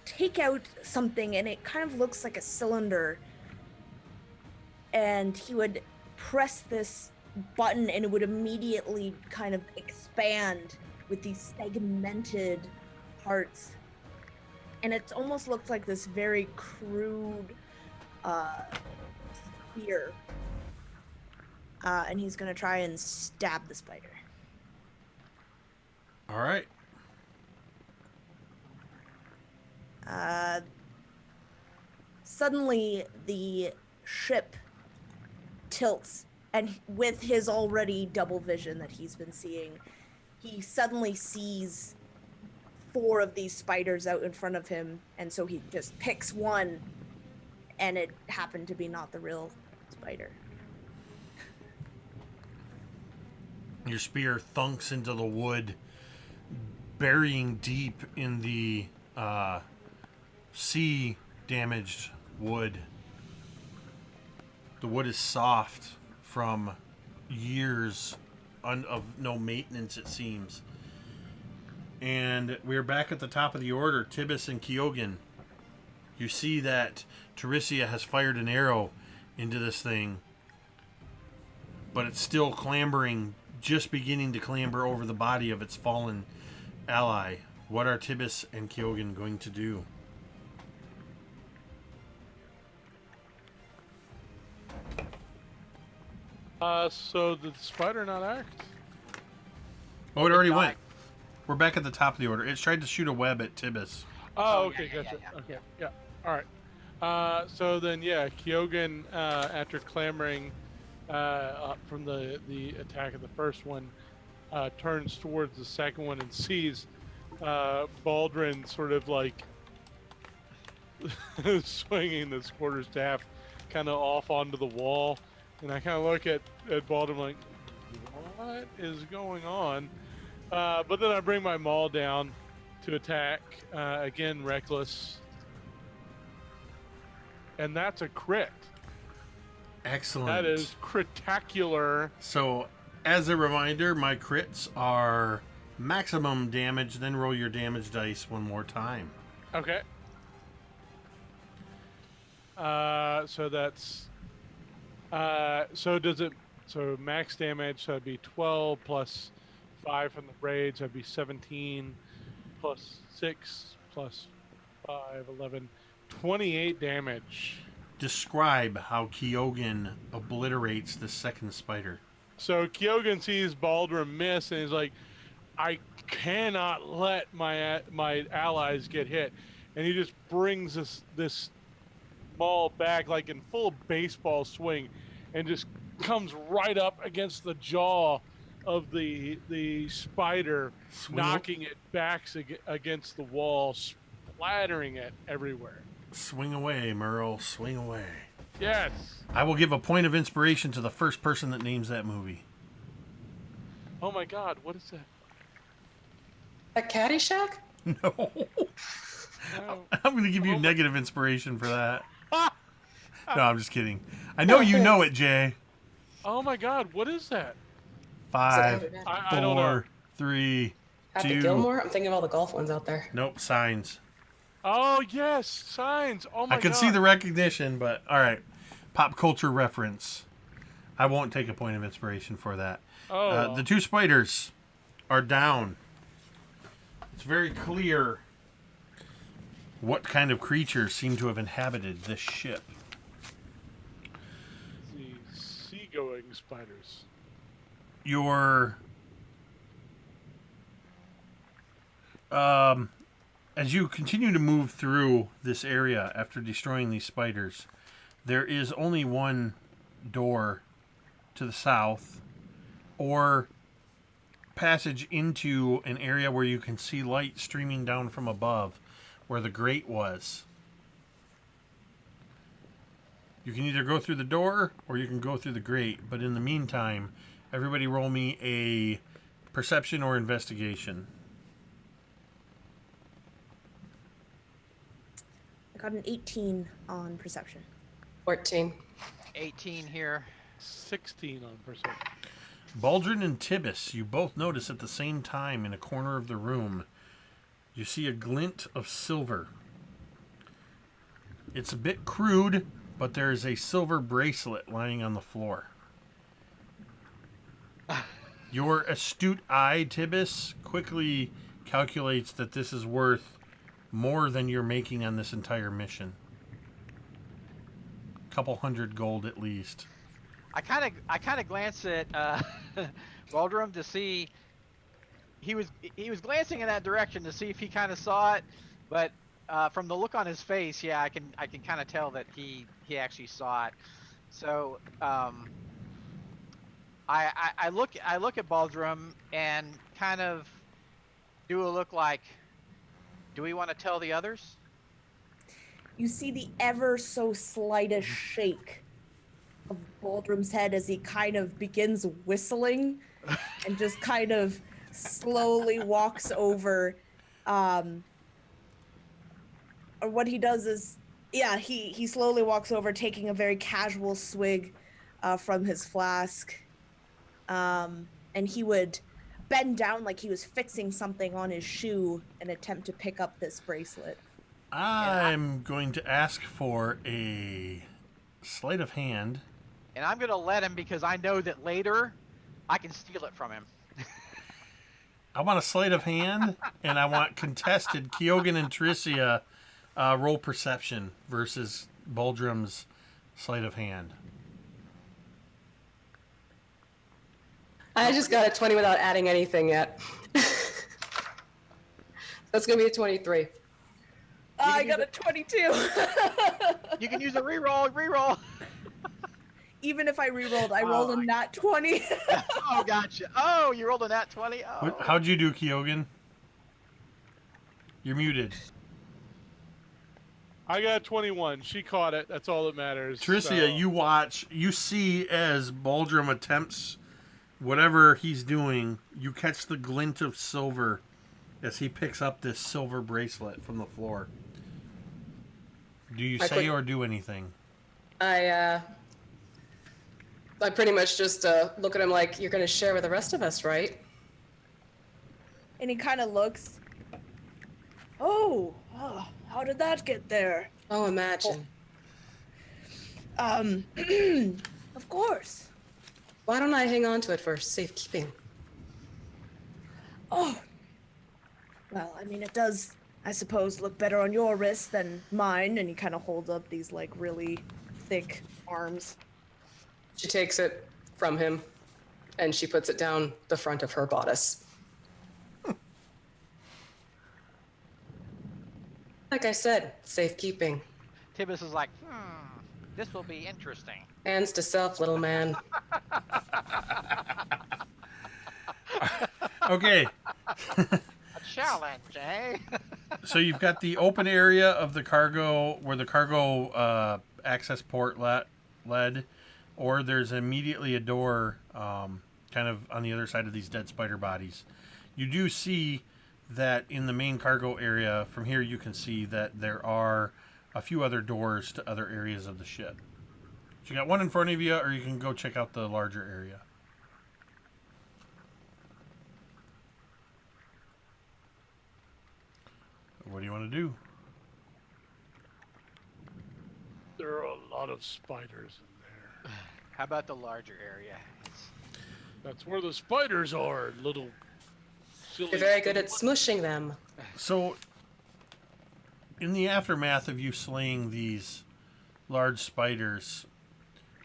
take out something, and it kind of looks like a cylinder, and he would press this button, and it would immediately kind of expand with these segmented parts, and it almost looked like this very crude spear. And he's gonna try and stab the spider. All right. Suddenly, the ship tilts, and with his already double vision that he's been seeing, he suddenly sees 4 of these spiders out in front of him, and so he just picks one, and it happened to be not the real spider. Your spear thunks into the wood, burying deep in the sea-damaged wood. The wood is soft from years of no maintenance, it seems. And we're back at the top of the order. Tibbus and Kyogen. You see that Taryssia has fired an arrow into this thing, but it's still clambering, just beginning to clamber over the body of its fallen ally. What are Tibbus and Kyogen going to do? So did the spider not act? Oh, it already went. We're back at the top of the order. It tried to shoot a web at Tibbus. Oh, Oh, okay, yeah, gotcha. yeah. Okay, yeah. All right. So then, yeah, Kyogen, after clambering up from the attack of the first one, turns towards the second one and sees Baldron sort of like swinging this quarterstaff kind of off onto the wall. And I kind of look at Baldron like, what is going on? But then I bring my maul down to attack. Again, reckless. And that's a crit. Excellent. That is critacular. So, as a reminder, my crits are maximum damage, then roll your damage dice one more time. Okay. So that's... So max damage, so that'd be 12 plus 5 from the braid, so that'd be 17 plus 6 plus 5, 11, 28 damage. Describe how Kyogen obliterates the second spider. So Kyogen sees Baldrum miss, and he's like, I cannot let my allies get hit. And he just brings this ball back like in full baseball swing and just comes right up against the jaw of the spider, knocking it back against the wall, splattering it everywhere. Swing away, Mearl. Swing away. Yes. I will give a point of inspiration to the first person that names that movie. Oh my God, what is that? A Caddyshack? No. No. I'm going to give you negative inspiration for that. No, I'm just kidding. I know you know it, Jay. Oh my God, what is that? 5, I don't know. 4, 3, Happy 2. Gilmore? I'm thinking of all the golf ones out there. Nope, signs. Oh yes, signs. Oh my God. I can see the recognition, but all right. Pop culture reference. I won't take a point of inspiration for that. Oh. The 2 spiders are down. It's very clear what kind of creatures seem to have inhabited this ship. The seagoing spiders. As you continue to move through this area after destroying these spiders, there is only one door to the south, or passage into an area where you can see light streaming down from above where the grate was. You can either go through the door or you can go through the grate, but in the meantime, everybody roll me a perception or investigation. I got an 18 on perception. 14. 18 here. 16 on perception. Baldrom and Tibbus, you both notice at the same time in a corner of the room, you see a glint of silver. It's a bit crude, but there is a silver bracelet lying on the floor. Your astute eye, Tibbus, quickly calculates that this is worth more than you're making on this entire mission. Couple hundred gold at least. I kind of glanced at Baldrom to see. He was glancing in that direction to see if he kind of saw it, but from the look on his face, yeah, I can kind of tell that he actually saw it. So I look at Baldrom and kind of do a look like, do we want to tell the others? You see the ever so slightest shake of Baldrom's head as he kind of begins whistling and just kind of slowly walks over. Or what he does is, yeah, he slowly walks over, taking a very casual swig from his flask. And he would bend down like he was fixing something on his shoe and attempt to pick up this bracelet. I'm going to ask for a sleight of hand. And I'm going to let him because I know that later I can steal it from him. I want a sleight of hand, and I want contested. Kyogen and Taryssia roll perception versus Baldrom's sleight of hand. I just got a 20 without adding anything yet. That's going to be a 23. I got a 22. You can use a reroll. Even if I rerolled, I rolled a nat 20. Oh, gotcha. Oh, you rolled a nat 20? Oh. How'd you do, Kyogen? You're muted. I got a 21. She caught it. That's all that matters. Taryssia, you see as Baldrom attempts whatever he's doing, you catch the glint of silver as he picks up this silver bracelet from the floor. Do you say or do anything? I pretty much just look at him like, you're going to share with the rest of us, right? And he kind of looks. Oh, how did that get there? Oh, imagine. Of course. Why don't I hang on to it for safekeeping? Oh. Well, I mean, it does, I suppose, look better on your wrist than mine. And he kind of holds up these, like, really thick arms. She takes it from him, and she puts it down the front of her bodice. Like I said, safekeeping. Tibbus is like, this will be interesting. Hands to self, little man. Okay. A challenge, eh? So you've got the open area of the cargo, where the cargo access port led, or there's immediately a door kind of on the other side of these dead spider bodies. You do see that in the main cargo area, from here you can see that there are a few other doors to other areas of the ship. So you got one in front of you, or you can go check out the larger area. What do you want to do? There are a lot of spiders in there. How about the larger area? That's where the spiders are, little silly. You're very good at smushing them. So, in the aftermath of you slaying these large spiders,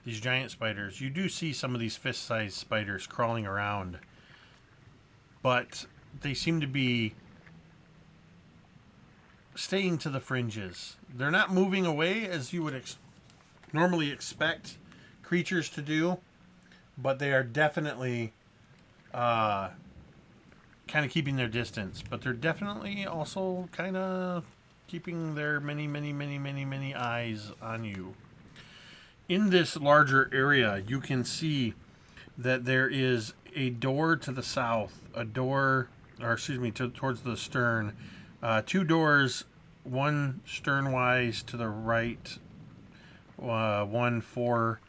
these giant spiders, you do see some of these fist-sized spiders crawling around. But they seem to be staying to the fringes. They're not moving away as you would normally expect creatures to do, but they are definitely kind of keeping their distance. But they're definitely also kind of keeping their many eyes on you. In this larger area, you can see that there is a door to the south, towards the stern. Two doors, one sternwise to the right, one fore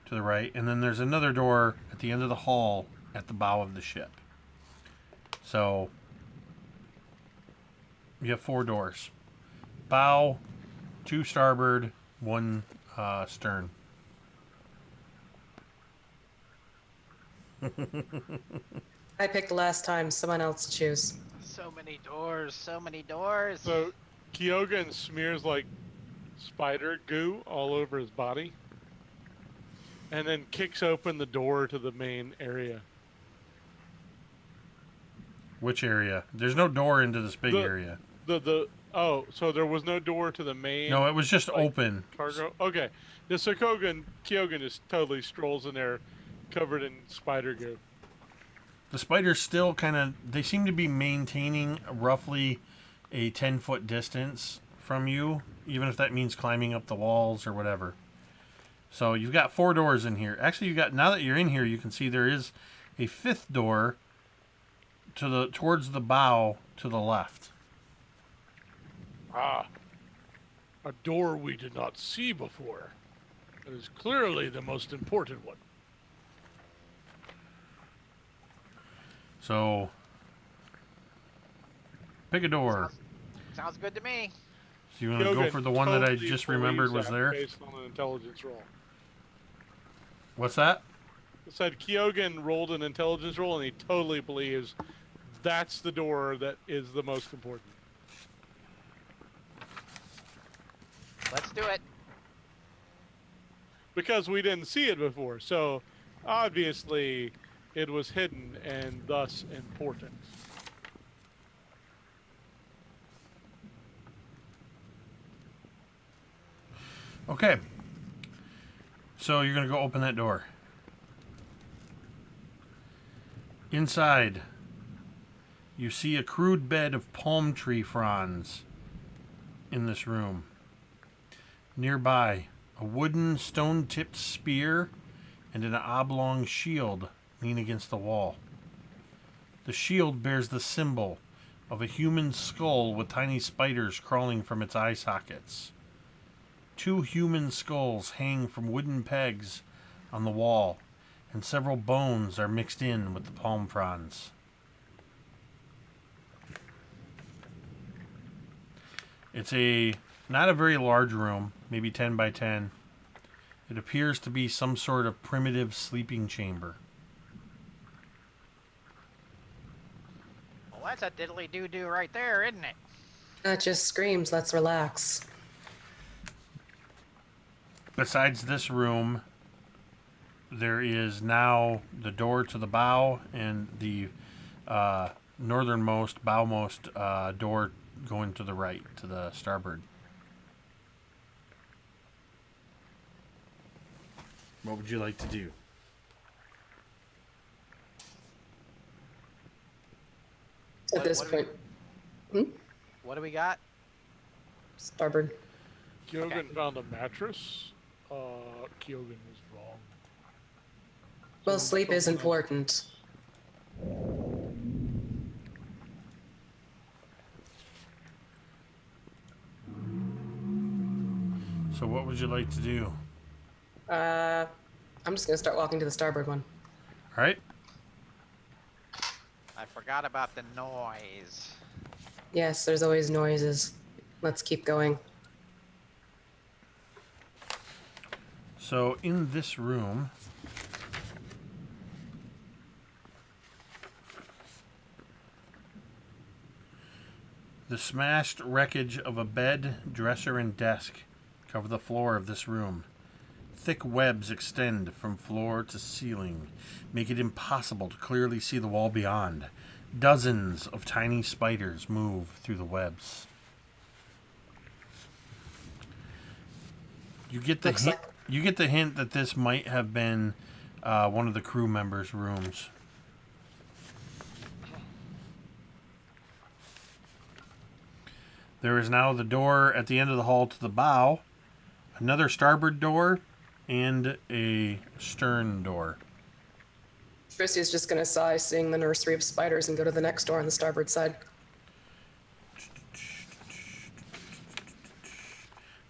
to the right, and then there's another door at the end of the hall at the bow of the ship. So you have 4 doors. Bow, 2 starboard, 1 stern. I picked last time. Someone else choose. So many doors, so many doors. So Kyogen smears like spider goo all over his body and then kicks open the door to the main area. Which area? There's no door into this big area. So there was no door to the main. No, it was just open. Cargo. Okay. So Kyogen just totally strolls in there, covered in spider goo. The spiders still they seem to be maintaining roughly a 10-foot distance from you, even if that means climbing up the walls or whatever. So you've got 4 doors in here. Actually, now that you're in here, you can see there is a 5th door towards the bow to the left. Ah, a door we did not see before. It is clearly the most important one. So, pick a door. Sounds good to me. So you want to go for the one that I just remembered was there? Based on an intelligence roll. What's that? It said Kyogen rolled an intelligence roll, and he totally believes that's the door that is the most important. Let's do it. Because we didn't see it before, so obviously it was hidden and thus important. Okay. So you're going to go open that door. Inside, you see a crude bed of palm tree fronds in this room. Nearby, a wooden stone-tipped spear and an oblong shield lean against the wall. The shield bears the symbol of a human skull with tiny spiders crawling from its eye sockets. 2 human skulls hang from wooden pegs on the wall, and several bones are mixed in with the palm fronds. It's not a very large room, maybe 10 by 10. It appears to be some sort of primitive sleeping chamber. Well, that's a diddly-doo-doo right there, isn't it? That just screams, let's relax. Besides this room, there is now the door to the bow and the northernmost, bowmost door going to the right, to the starboard. What would you like to do? At this point. What do we got? Starboard. Kyogen found a mattress. Kyogen was wrong. Well, sleep is important. So what would you like to do? I'm just gonna start walking to the starboard one. All right. I forgot about the noise. Yes, there's always noises. Let's keep going. So in this room, the smashed wreckage of a bed, dresser, and desk cover the floor of this room. Thick webs extend from floor to ceiling, make it impossible to clearly see the wall beyond. Dozens of tiny spiders move through the webs. You get the hint that this might have been one of the crew members' rooms. There is now the door at the end of the hall to the bow, another starboard door, and a stern door. Taryssia's just going to sigh, seeing the nursery of spiders, and go to the next door on the starboard side.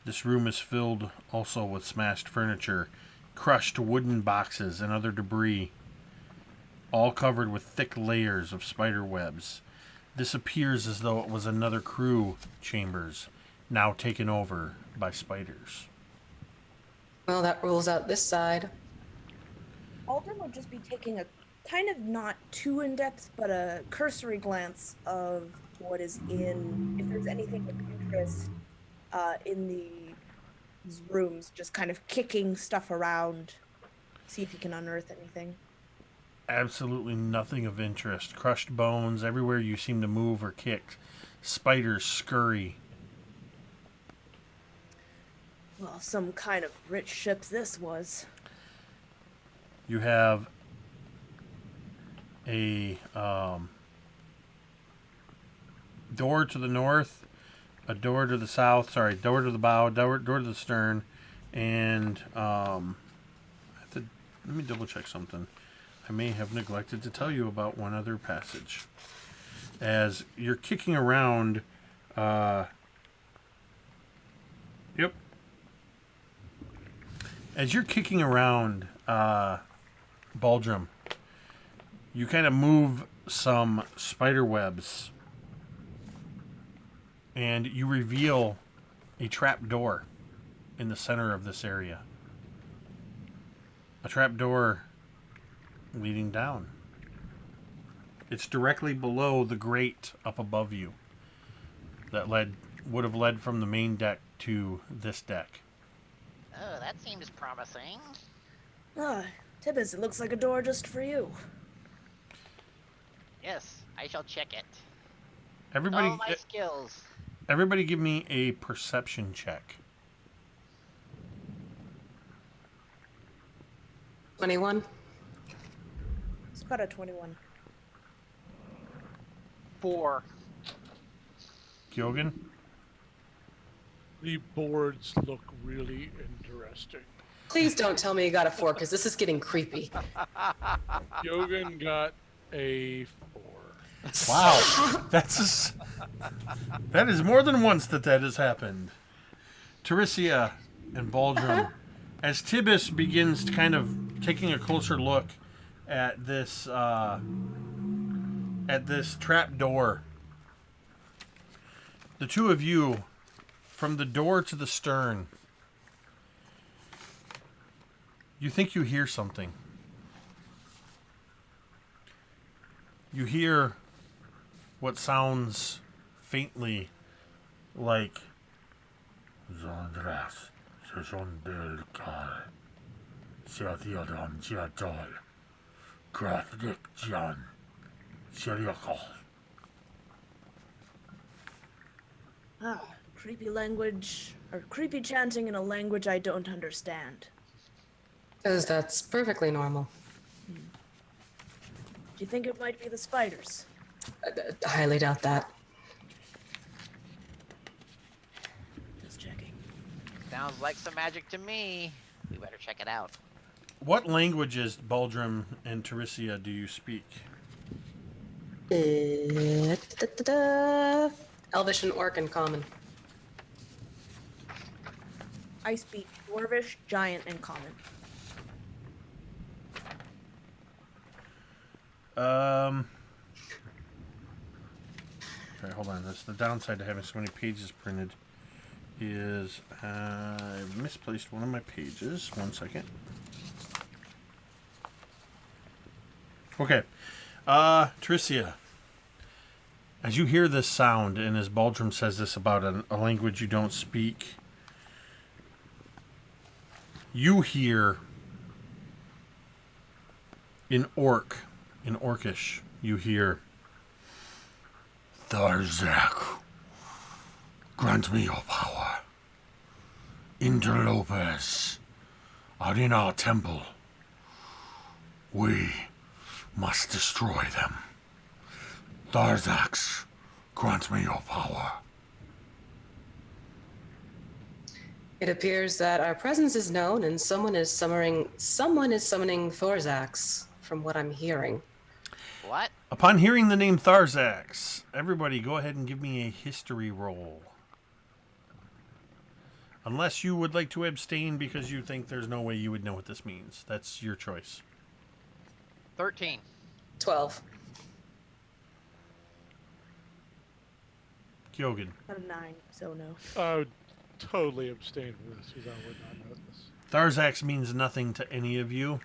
This room is filled also with smashed furniture, crushed wooden boxes, and other debris, all covered with thick layers of spider webs. This appears as though it was another crew chambers, now taken over by spiders. Well, that rules out this side. Baldrom would just be taking a kind of not too in-depth, but a cursory glance of what is in, if there's anything of interest in these rooms, just kind of kicking stuff around, see if he can unearth anything. Absolutely nothing of interest. Crushed bones everywhere you seem to move or kick. Spiders scurry. Well, some kind of rich ship this was. You have a door to the north, a door to the south, door to the bow, door to the stern, and let me double check something. I may have neglected to tell you about one other passage. As you're kicking around, As you're kicking around, Baldrom, you kind of move some spider webs, and you reveal a trap door in the center of this area. A trap door leading down. It's directly below the grate up above you that would have led from the main deck to this deck. Oh, that seems promising. Tibbus, it looks like a door just for you. Yes, I shall check it. Everybody, All my skills. Everybody give me a perception check. 21. It's got a 21. 4. Kyogen? The boards look really interesting. Please don't tell me you got a 4, because this is getting creepy. Yogan got a 4. Wow. That is more than once that has happened. Taryssia and Baldrom, as Tibbus begins to kind of taking a closer look at this trap door, the two of you, from the door to the stern, you think you hear something. You hear what sounds faintly like Zondras Sesondel Kal Siathiodam Jiatol Grathdik Jan Siriakal. Creepy language, or creepy chanting in a language I don't understand. Because that's perfectly normal. Do you think it might be the spiders? I highly doubt that. Just checking. Sounds like some magic to me. We better check it out. What languages, Baldrom and Taryssia, do you speak? Elvish and Orc in common. I speak Dwarvish, Giant, and Common. Okay, hold on. That's the downside to having so many pages printed. Is I misplaced one of my pages. 1 second. Okay. Taryssia, as you hear this sound, and as Baldrom says this about a language you don't speak, you hear in Orcish, you hear, Tharzak, grant me your power. Interlopers are in our temple. We must destroy them. Tharzax, grant me your power. It appears that our presence is known and someone is summoning Thorzax, from what I'm hearing. What? Upon hearing the name Tharzax, everybody go ahead and give me a history roll. Unless you would like to abstain because you think there's no way you would know what this means. That's your choice. 13. 12. Kyogen. Out of 9, so no. I would totally abstain from this because I would not know this. Tharzax means nothing to any of you.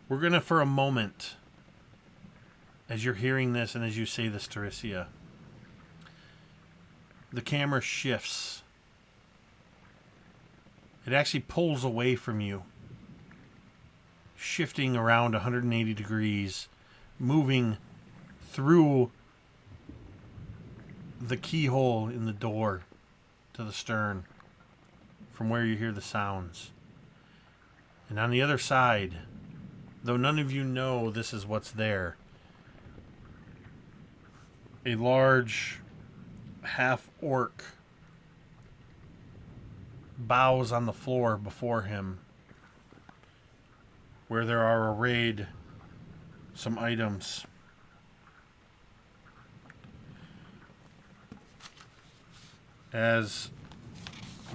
We're going to, for a moment, as you're hearing this and as you say this, Taryssia, the camera shifts. It actually pulls away from you, shifting around 180 degrees, moving through the keyhole in the door to the stern, from where you hear the sounds. And on the other side, though none of you know this is what's there, a large half-orc bows on the floor before him, where there are arrayed some items. As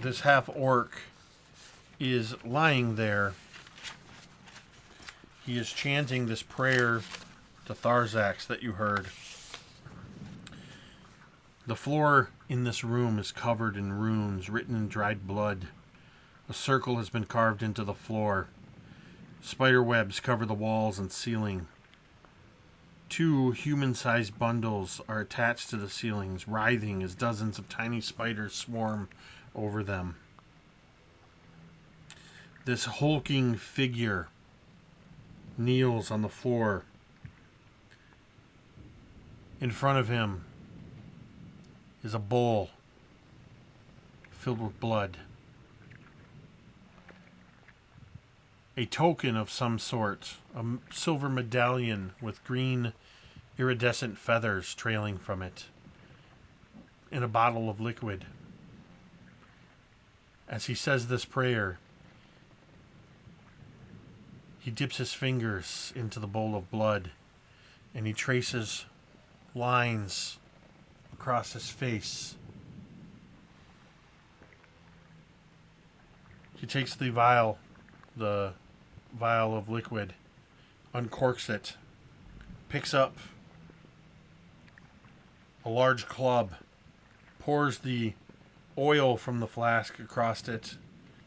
this half-orc is lying there, he is chanting this prayer to Tharzax that you heard. The floor in this room is covered in runes written in dried blood. A circle has been carved into the floor. Spider webs cover the walls and ceiling. 2 human-sized bundles are attached to the ceilings, writhing as dozens of tiny spiders swarm over them. This hulking figure kneels on the floor. In front of him is a bowl filled with blood. A token of some sort, a silver medallion with green iridescent feathers trailing from it, and a bottle of liquid. As he says this prayer, he dips his fingers into the bowl of blood, and he traces lines across his face. He takes the vial of liquid, uncorks it, picks up a large club, pours the oil from the flask across it,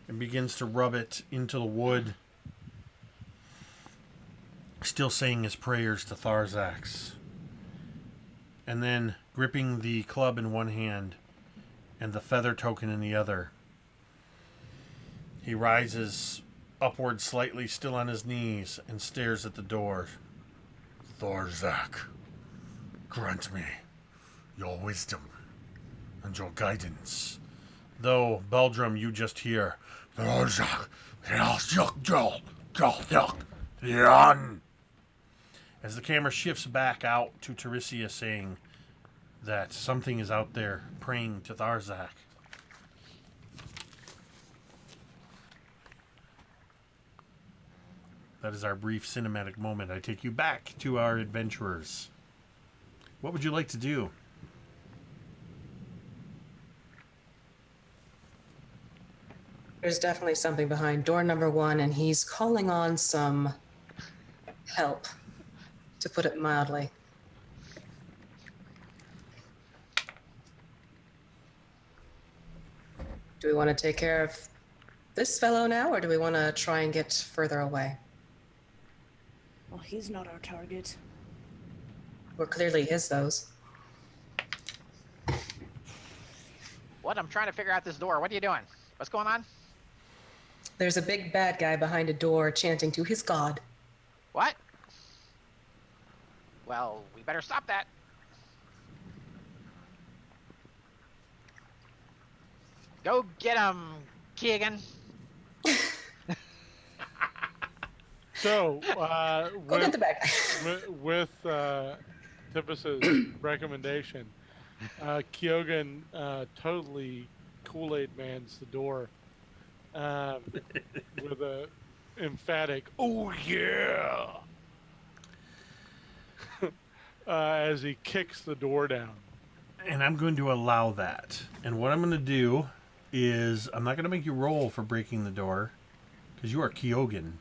and begins to rub it into the wood, still saying his prayers to Tharzax. And then, gripping the club in one hand and the feather token in the other, he rises upward slightly, still on his knees, and stares at the door. Tharzax, grant me your wisdom and your guidance. Though, Baldrom, you just hear, Tharzax, as the camera shifts back out to Taryssia saying that something is out there praying to Tharzax. That is our brief cinematic moment. I take you back to our adventurers. What would you like to do? There's definitely something behind door number 1, and he's calling on some help, to put it mildly. Do we want to take care of this fellow now, or do we want to try and get further away? Well, he's not our target. We're clearly his, those. What? I'm trying to figure out this door. What are you doing? What's going on? There's a big bad guy behind a door chanting to his god. What? Well, we better stop that. Go get him, Keegan. So, Go get the bag. with Tibbus's recommendation, Kyogen totally Kool-Aid Man's the door with a emphatic "Oh yeah!" As he kicks the door down. And I'm going to allow that. And what I'm going to do is I'm not going to make you roll for breaking the door because you are Kyogen.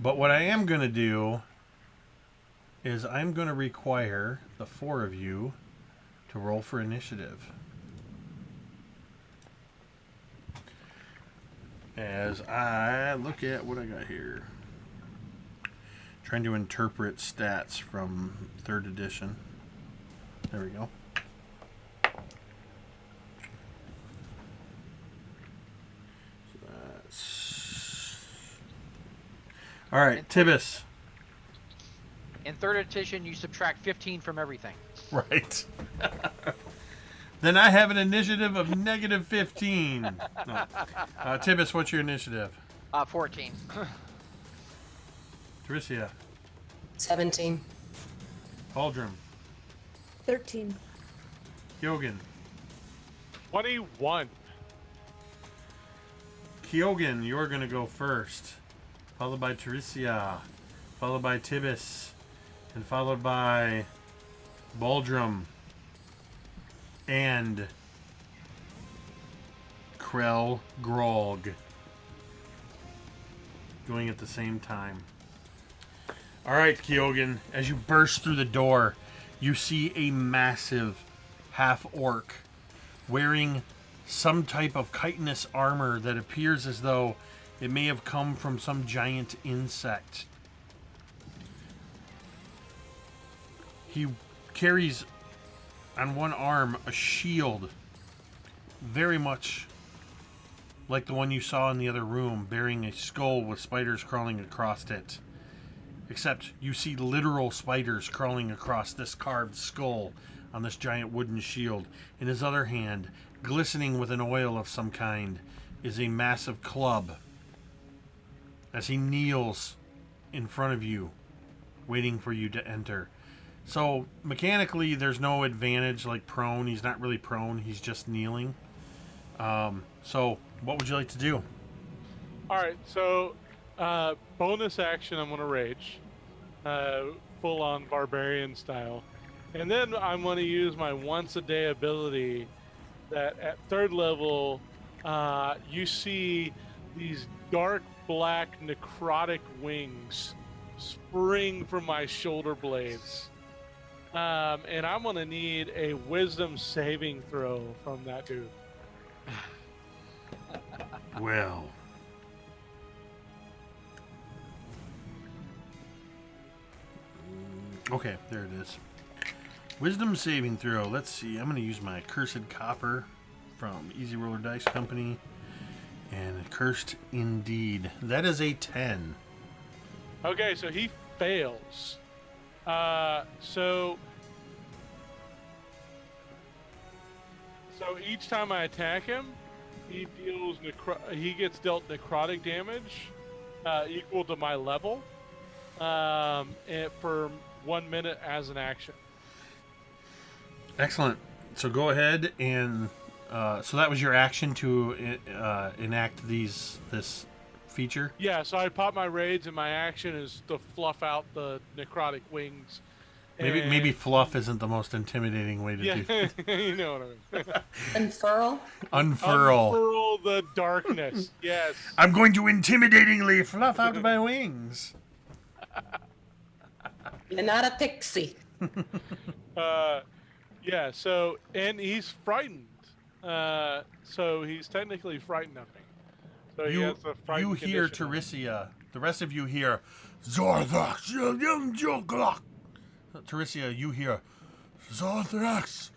But what I am going to do is I'm going to require the 4 of you to roll for initiative. As I look at what I got here. Trying to interpret stats from 3rd edition. There we go. So that's... All right, Tibbus. In 3rd edition, you subtract 15 from everything. Right. Then I have an initiative of negative 15. No. Tibbus, what's your initiative? 14. Taryssia. 17. Baldrom. 13. Kyogen. 21. Kyogen, you're going to go first. Followed by Taryssia. Followed by Tibbus. And followed by Baldrom. And Krell Grogg. Going at the same time. Alright, Kyogen, as you burst through the door, you see a massive half-orc wearing some type of chitinous armor that appears as though it may have come from some giant insect. He carries on one arm a shield, very much like the one you saw in the other room, bearing a skull with spiders crawling across it. Except you see literal spiders crawling across this carved skull on this giant wooden shield. In his other hand, glistening with an oil of some kind, is a massive club. As he kneels in front of you, waiting for you to enter. So, mechanically, there's no advantage like prone. He's not really prone, he's just kneeling. So, what would you like to do? Alright, so bonus action, I'm going to rage. Full on barbarian style. And then I'm going to use my once a day ability that at 3rd level, you see these dark black necrotic wings spring from my shoulder blades. And I'm going to need a wisdom saving throw from that dude. Well. Okay, there it is. Wisdom saving throw. Let's see. I'm going to use my Cursed Copper from Easy Roller Dice Company. And Cursed Indeed. That is a 10. Okay, so he fails. So each time I attack him, he gets dealt necrotic damage equal to my level, and for 1 minute as an action. Excellent. So go ahead and so that was your action to enact this feature? Yeah, so I pop my raids, and my action is to fluff out the necrotic wings. Maybe fluff isn't the most intimidating way to do it. You know what I mean. Unfurl? Unfurl the darkness. Yes. I'm going to intimidatingly fluff out my wings. You're not a pixie. Yeah, so, and he's frightened. So he's technically frightened of me. So he has a frightened you hear condition. Taryssia. The rest of you hear Zorthrax. Taryssia, you hear Zorthrax.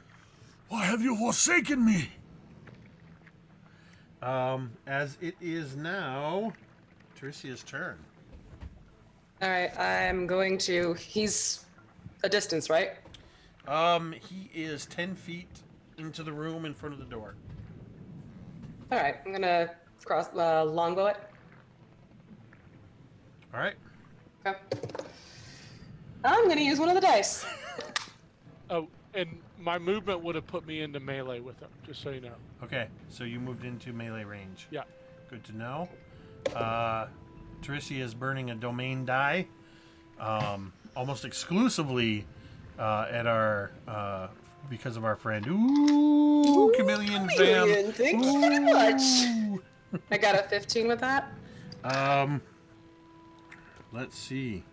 Why have you forsaken me? As it is now Taryssia's turn. All right, I'm going to. He's a distance, right? He is 10 feet into the room in front of the door. All right, I'm gonna cross longbow it. All right. Okay. I'm going to use one of the dice. Oh, and my movement would have put me into melee with him, just so you know. Okay, so you moved into melee range. Yeah. Good to know. Taryssia is burning a domain die, almost exclusively at our because of our friend. Ooh, Chameleon fam. Thank you very much. I got a 15 with that. Let's see.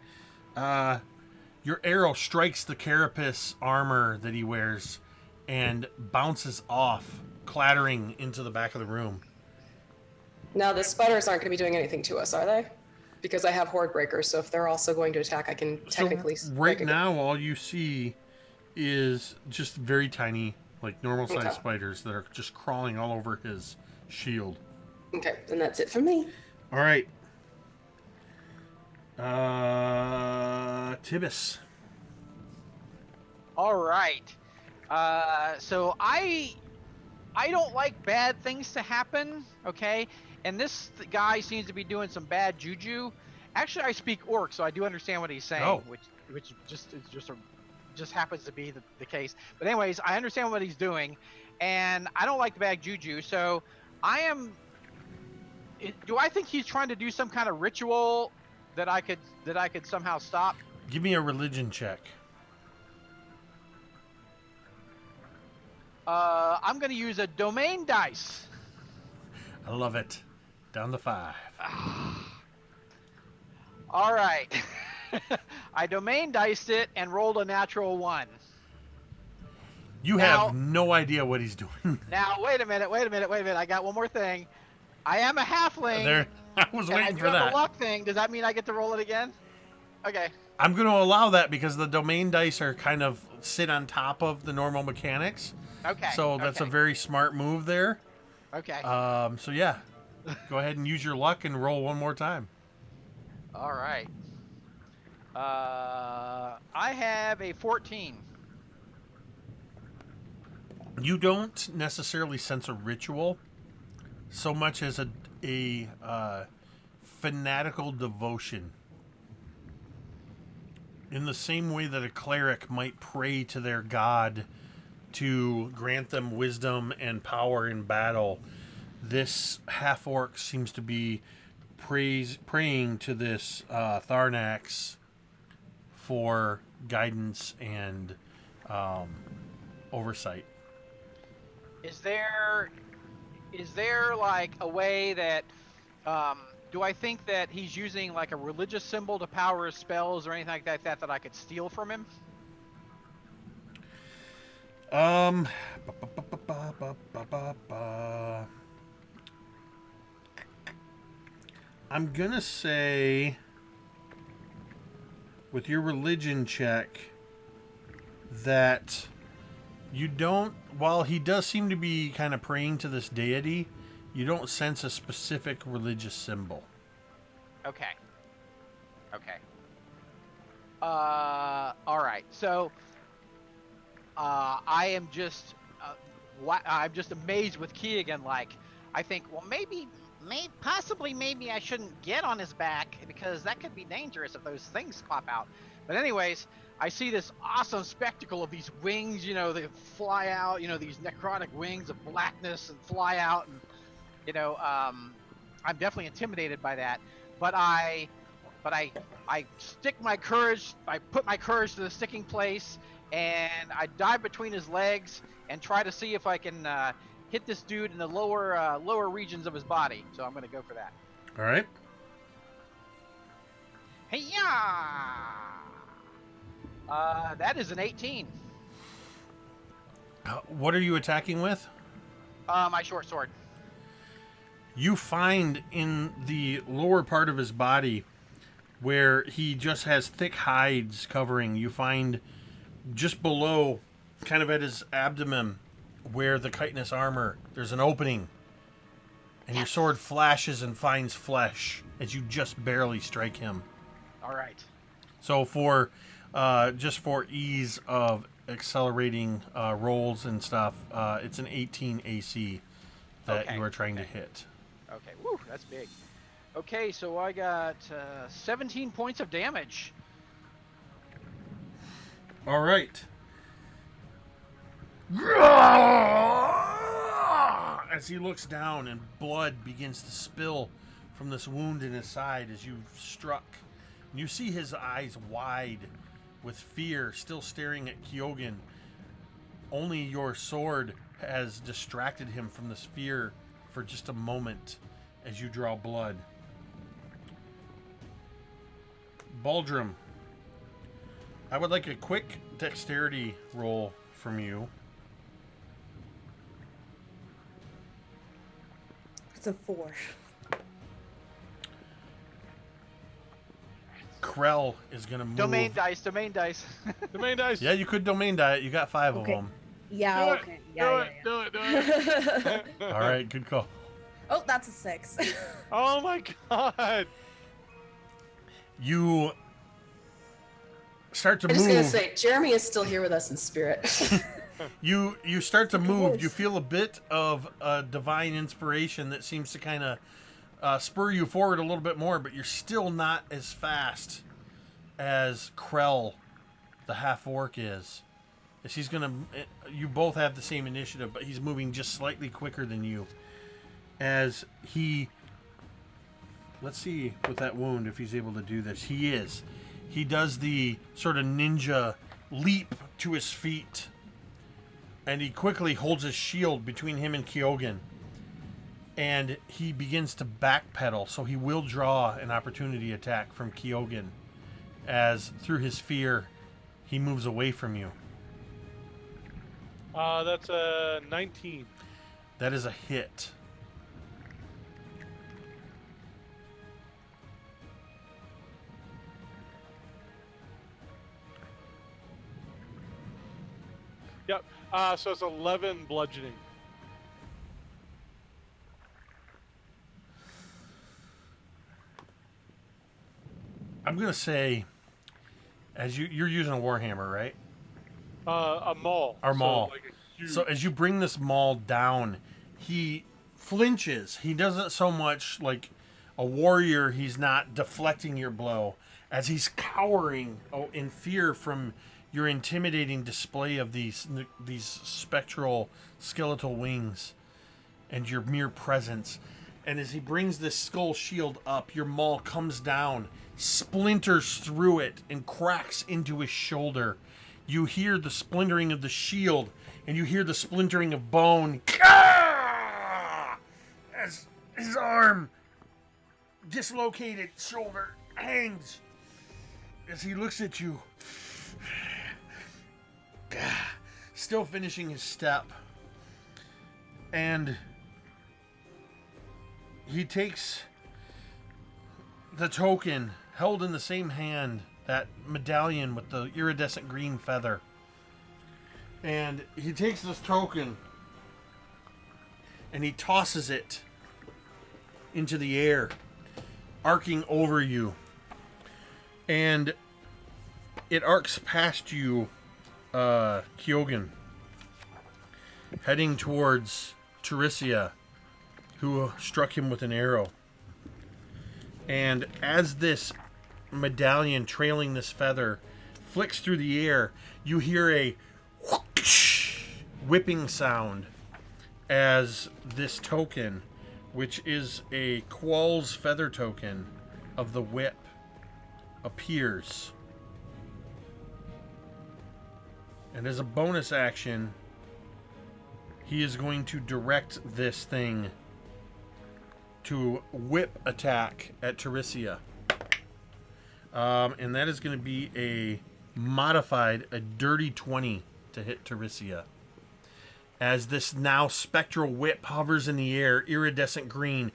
Your arrow strikes the carapace armor that he wears and bounces off, clattering into the back of the room. Now, the spiders aren't going to be doing anything to us, are they? Because I have horde breakers, so if they're also going to attack, I can technically... So right now, all you see is just very tiny, like normal-sized spiders that are just crawling all over his shield. Okay, then that's it for me. All right. Tibbus. All right. So I don't like bad things to happen, okay? And this guy seems to be doing some bad juju. Actually, I speak Orc, so I do understand what he's saying, which just happens to be the case. But anyways, I understand what he's doing, and I don't like the bad juju. So do I think he's trying to do some kind of ritual that I could somehow stop? Give me a religion check. I'm going to use a domain dice. I love it. Down to 5. All right. I domain diced it and rolled a natural 1. You have no idea what he's doing. Now, wait a minute. I got one more thing. I am a halfling. I was waiting for and I do have that. a luck thing. Does that mean I get to roll it again? Okay. I'm going to allow that because the domain dice are kind of sit on top of the normal mechanics. Okay. So that's a very smart move there. Okay. So yeah, go ahead and use your luck and roll one more time. All right. I have a 14. You don't necessarily sense a ritual so much as a fanatical devotion. In the same way that a cleric might pray to their god to grant them wisdom and power in battle, this half-orc seems to be praying to this Tharnax for guidance and oversight. Is there like a way that do I think that he's using like a religious symbol to power his spells or anything like that I could steal from him? I'm gonna say with your religion check that you don't, while he does seem to be kind of praying to this deity, you don't sense a specific religious symbol. Okay. All right. So I am just I'm just amazed with Key again. Like, I think, well, maybe I shouldn't get on his back because that could be dangerous if those things pop out. But anyways, I see this awesome spectacle of these wings, they fly out, these necrotic wings of blackness and fly out, and I'm definitely intimidated by that. But I stick my courage, I put my courage to the sticking place, and I dive between his legs and try to see if I can hit this dude in the lower regions of his body. So I'm going to go for that. All right. Hey-ya! That is an 18. What are you attacking with? My short sword. You find in the lower part of his body where he just has thick hides covering, you find just below, kind of at his abdomen, where the chitinous armor, there's an opening. And your sword flashes and finds flesh as you just barely strike him. All right. So for just for ease of accelerating rolls and stuff, it's an 18 AC that you are trying to hit. Okay, woo, that's big. Okay, so I got 17 points of damage. All right. As he looks down and blood begins to spill from this wound in his side as you've struck. And you see his eyes wide with fear, still staring at Kyogen. Only your sword has distracted him from this fear for just a moment as you draw blood. Baldrom, I would like a quick dexterity roll from you. It's a 4. Krell is going to move. Domain dice. Domain dice. Yeah, you could domain die it. You got 5 Okay. of them. Yeah, Do okay. it, Yeah, do it. All right, good call. Oh, that's a 6. Oh my god. You start to I'm just gonna move. say, Jeremy is still here with us in spirit. You start to move. horse. You feel a bit of a divine inspiration that seems to kind of spur you forward a little bit more, but you're still not as fast as Krell, the half-orc, is. As he's gonna, you both have the same initiative, but he's moving just slightly quicker than you. As he, let's see with that wound if he's able to do this. He is. He does the sort of ninja leap to his feet, and he quickly holds his shield between him and Kyogen. And he begins to backpedal, so he will draw an opportunity attack from Kyogen, as through his fear, he moves away from you. That's a 19. That is a hit. Yep. So it's 11 bludgeoning. I'm gonna say, as you're using a warhammer, right? A maul. Our maul. So, like a huge... So as you bring this maul down, he flinches. He doesn't so much like a warrior. He's not deflecting your blow as he's cowering in fear from your intimidating display of these spectral skeletal wings and your mere presence. And as he brings this skull shield up, your maul comes down, splinters through it, and cracks into his shoulder. You hear the splintering of the shield, and you hear the splintering of bone. As his arm, dislocated shoulder, hangs. As he looks at you, still finishing his step. And he takes the token held in the same hand, that medallion with the iridescent green feather. And he takes this token and he tosses it into the air, arcing over you. And it arcs past you, Kyogen, heading towards Taryssia, who struck him with an arrow. And as this medallion trailing this feather flicks through the air, you hear a whoosh, whipping sound as this token, which is a Quall's feather token of the whip, appears. And as a bonus action, he is going to direct this thing to whip attack at Taryssia. And that is going to be a modified, a dirty 20 to hit Taryssia. As this now spectral whip hovers in the air, iridescent green,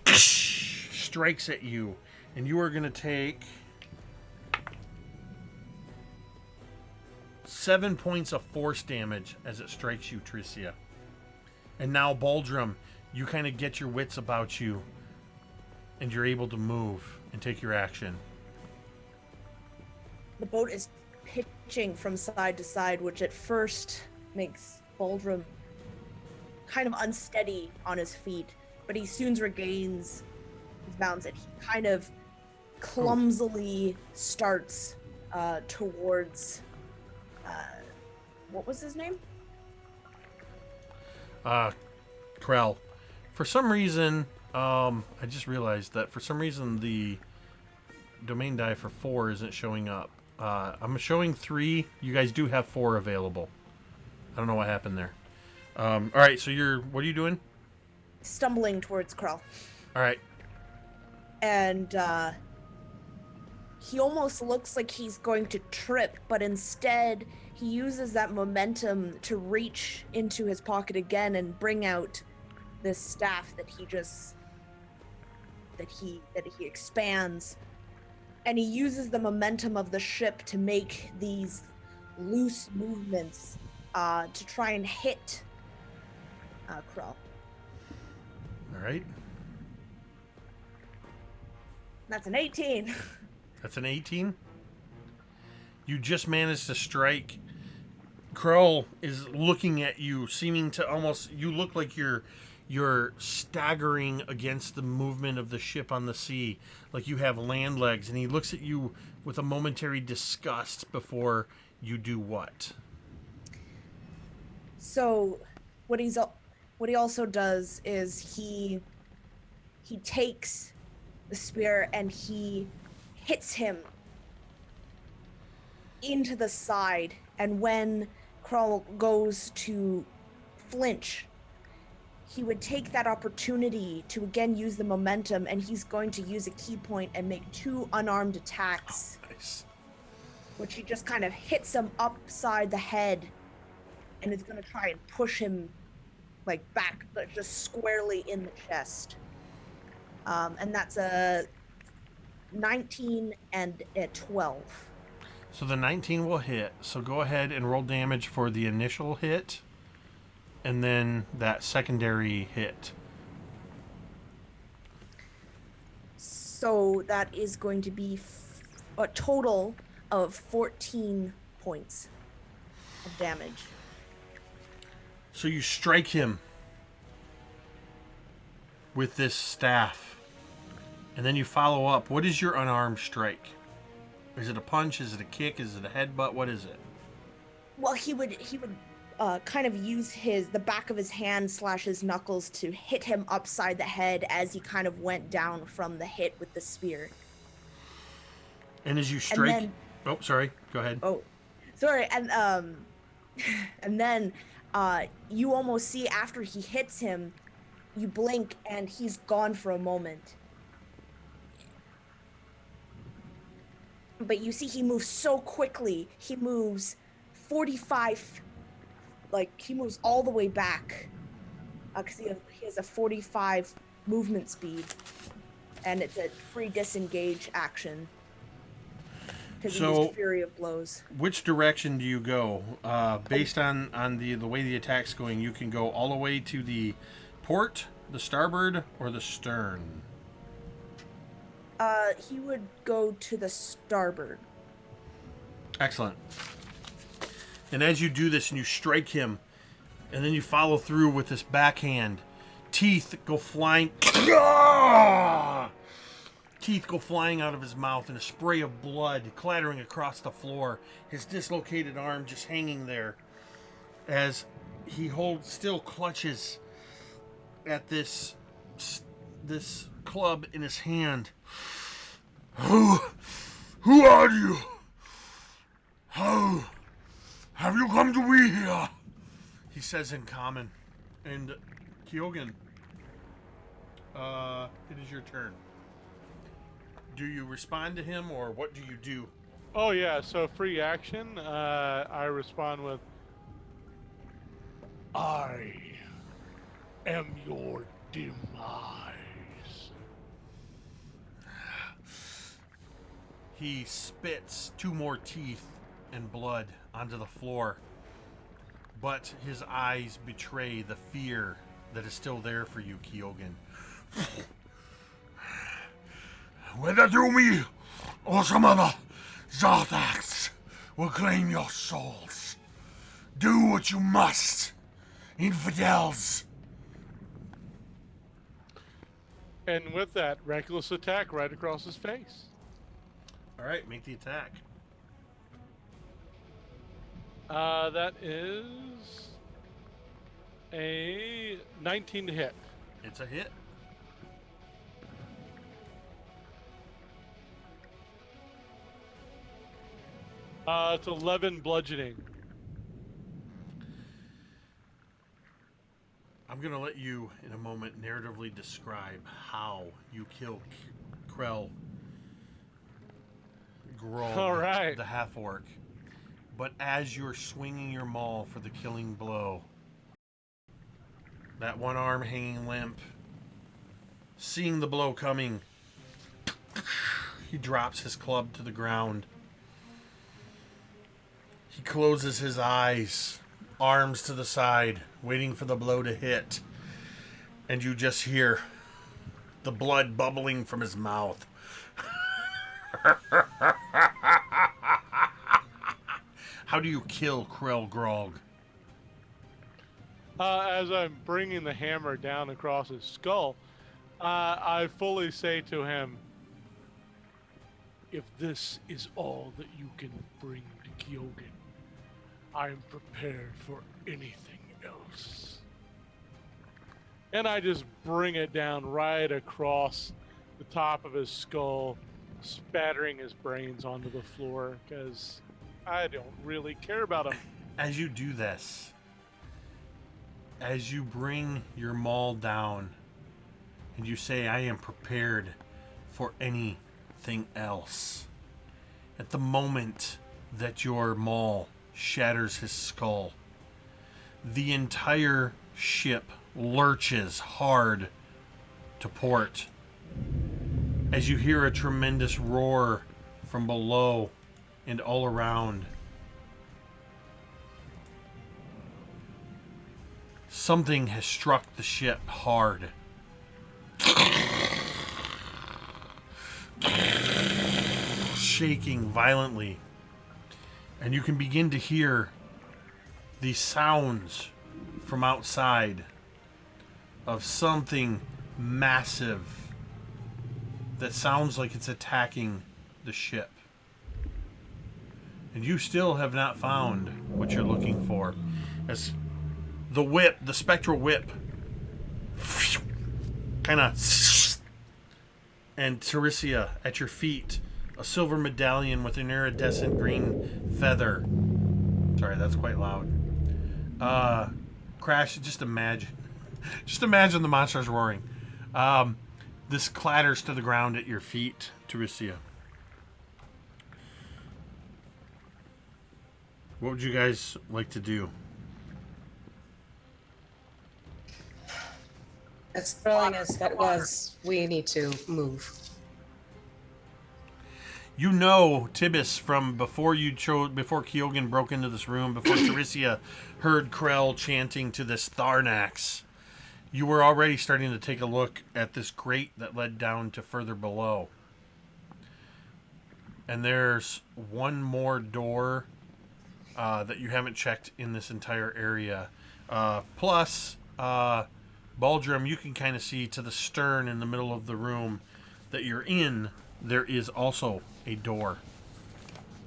strikes at you. And you are going to take 7 points of force damage as it strikes you, Taryssia. And now, Baldrom, you kind of get your wits about you, and you're able to move and take your action. The boat is pitching from side to side, which at first makes Baldrom kind of unsteady on his feet, but he soon regains his bounds, and he kind of clumsily starts towards what was his name? Krell. For some reason, I just realized that for some reason the domain die for 4 isn't showing up. I'm showing 3. You guys do have 4 available. I don't know what happened there. All right, so what are you doing? Stumbling towards Krell. All right. And he almost looks like he's going to trip, but instead he uses that momentum to reach into his pocket again and bring out this staff that he expands. And he uses the momentum of the ship to make these loose movements to try and hit Krell. All right. That's an 18. That's an 18. You just managed to strike. Krell is looking at you, seeming to almost... You look like you're staggering against the movement of the ship on the sea, like you have land legs, and he looks at you with a momentary disgust before you do what? So what he also does is he takes the spear and he hits him into the side, and when Krell goes to flinch, he would take that opportunity to again use the momentum, and he's going to use a key point and make 2 unarmed attacks. Oh, nice. Which he just kind of hits him upside the head, and is going to try and push him like back, but just squarely in the chest. And that's a 19 and a 12. So the 19 will hit. So go ahead and roll damage for the initial hit, and then that secondary hit. So that is going to be a total of 14 points of damage. So you strike him with this staff, and then you follow up. What is your unarmed strike? Is it a punch? Is it a kick? Is it a headbutt? What is it? Well, he would kind of use the back of his hand / his knuckles to hit him upside the head as he kind of went down from the hit with the spear. And as you strike... Oh, sorry. Go ahead. Oh, sorry. And then you almost see after he hits him, you blink and he's gone for a moment. But you see he moves so quickly. He moves 45, he moves all the way back. Because he has a 45 movement speed. And it's a free disengage action. Because he used Fury of Blows. Which direction do you go? Based on the way the attack's going, you can go all the way to the port, the starboard, or the stern. He would go to the starboard. Excellent. And as you do this and you strike him, and then you follow through with this backhand, teeth go flying. Teeth go flying out of his mouth and a spray of blood clattering across the floor. His dislocated arm just hanging there as he still clutches at this club in his hand. Who are you? How have you come to be here? He says in common. And Kyogen, it is your turn. Do you respond to him, or what do you do? Oh yeah, so free action. I respond with, I am your demise. He spits 2 more teeth and blood onto the floor, but his eyes betray the fear that is still there for you, Kyogen. Whether through me or some other Zarthax will claim your souls. Do what you must, infidels. And with that, reckless attack right across his face. All right, make the attack. That is a 19 to hit. It's a hit. It's 11 bludgeoning. I'm going to let you, in a moment, narratively describe how you kill Krell, Grogg, All right. the half-orc. But as you're swinging your maul for the killing blow, that one arm hanging limp, seeing the blow coming, he drops his club to the ground. He closes his eyes, arms to the side, waiting for the blow to hit. And you just hear the blood bubbling from his mouth. How do you kill Krell Grogg? As I'm bringing the hammer down across his skull, I fully say to him, if this is all that you can bring to Kyogen, I am prepared for anything else. And I just bring it down right across the top of his skull, spattering his brains onto the floor, because I don't really care about him. As you do this, as you bring your maul down, and you say, I am prepared for anything else, at the moment that your maul shatters his skull, the entire ship lurches hard to port as you hear a tremendous roar from below and all around. Something has struck the ship hard. Shaking violently. And you can begin to hear these sounds from outside of something massive that sounds like it's attacking the ship. And you still have not found what you're looking for. As the whip, the spectral whip, kind of, and Taryssia at your feet, a silver medallion with an iridescent green feather. Sorry, that's quite loud. Crash, just imagine the monsters roaring. This clatters to the ground at your feet, Taryssia. What would you guys like to do? As thrilling as that was, we need to move. You know Tibbus from before Kyogen broke into this room, before Taryssia heard Krell chanting to this Tharnax. You were already starting to take a look at this grate that led down to further below. And there's one more door that you haven't checked in this entire area. Plus, Baldrom, you can kind of see to the stern in the middle of the room that you're in, there is also a door.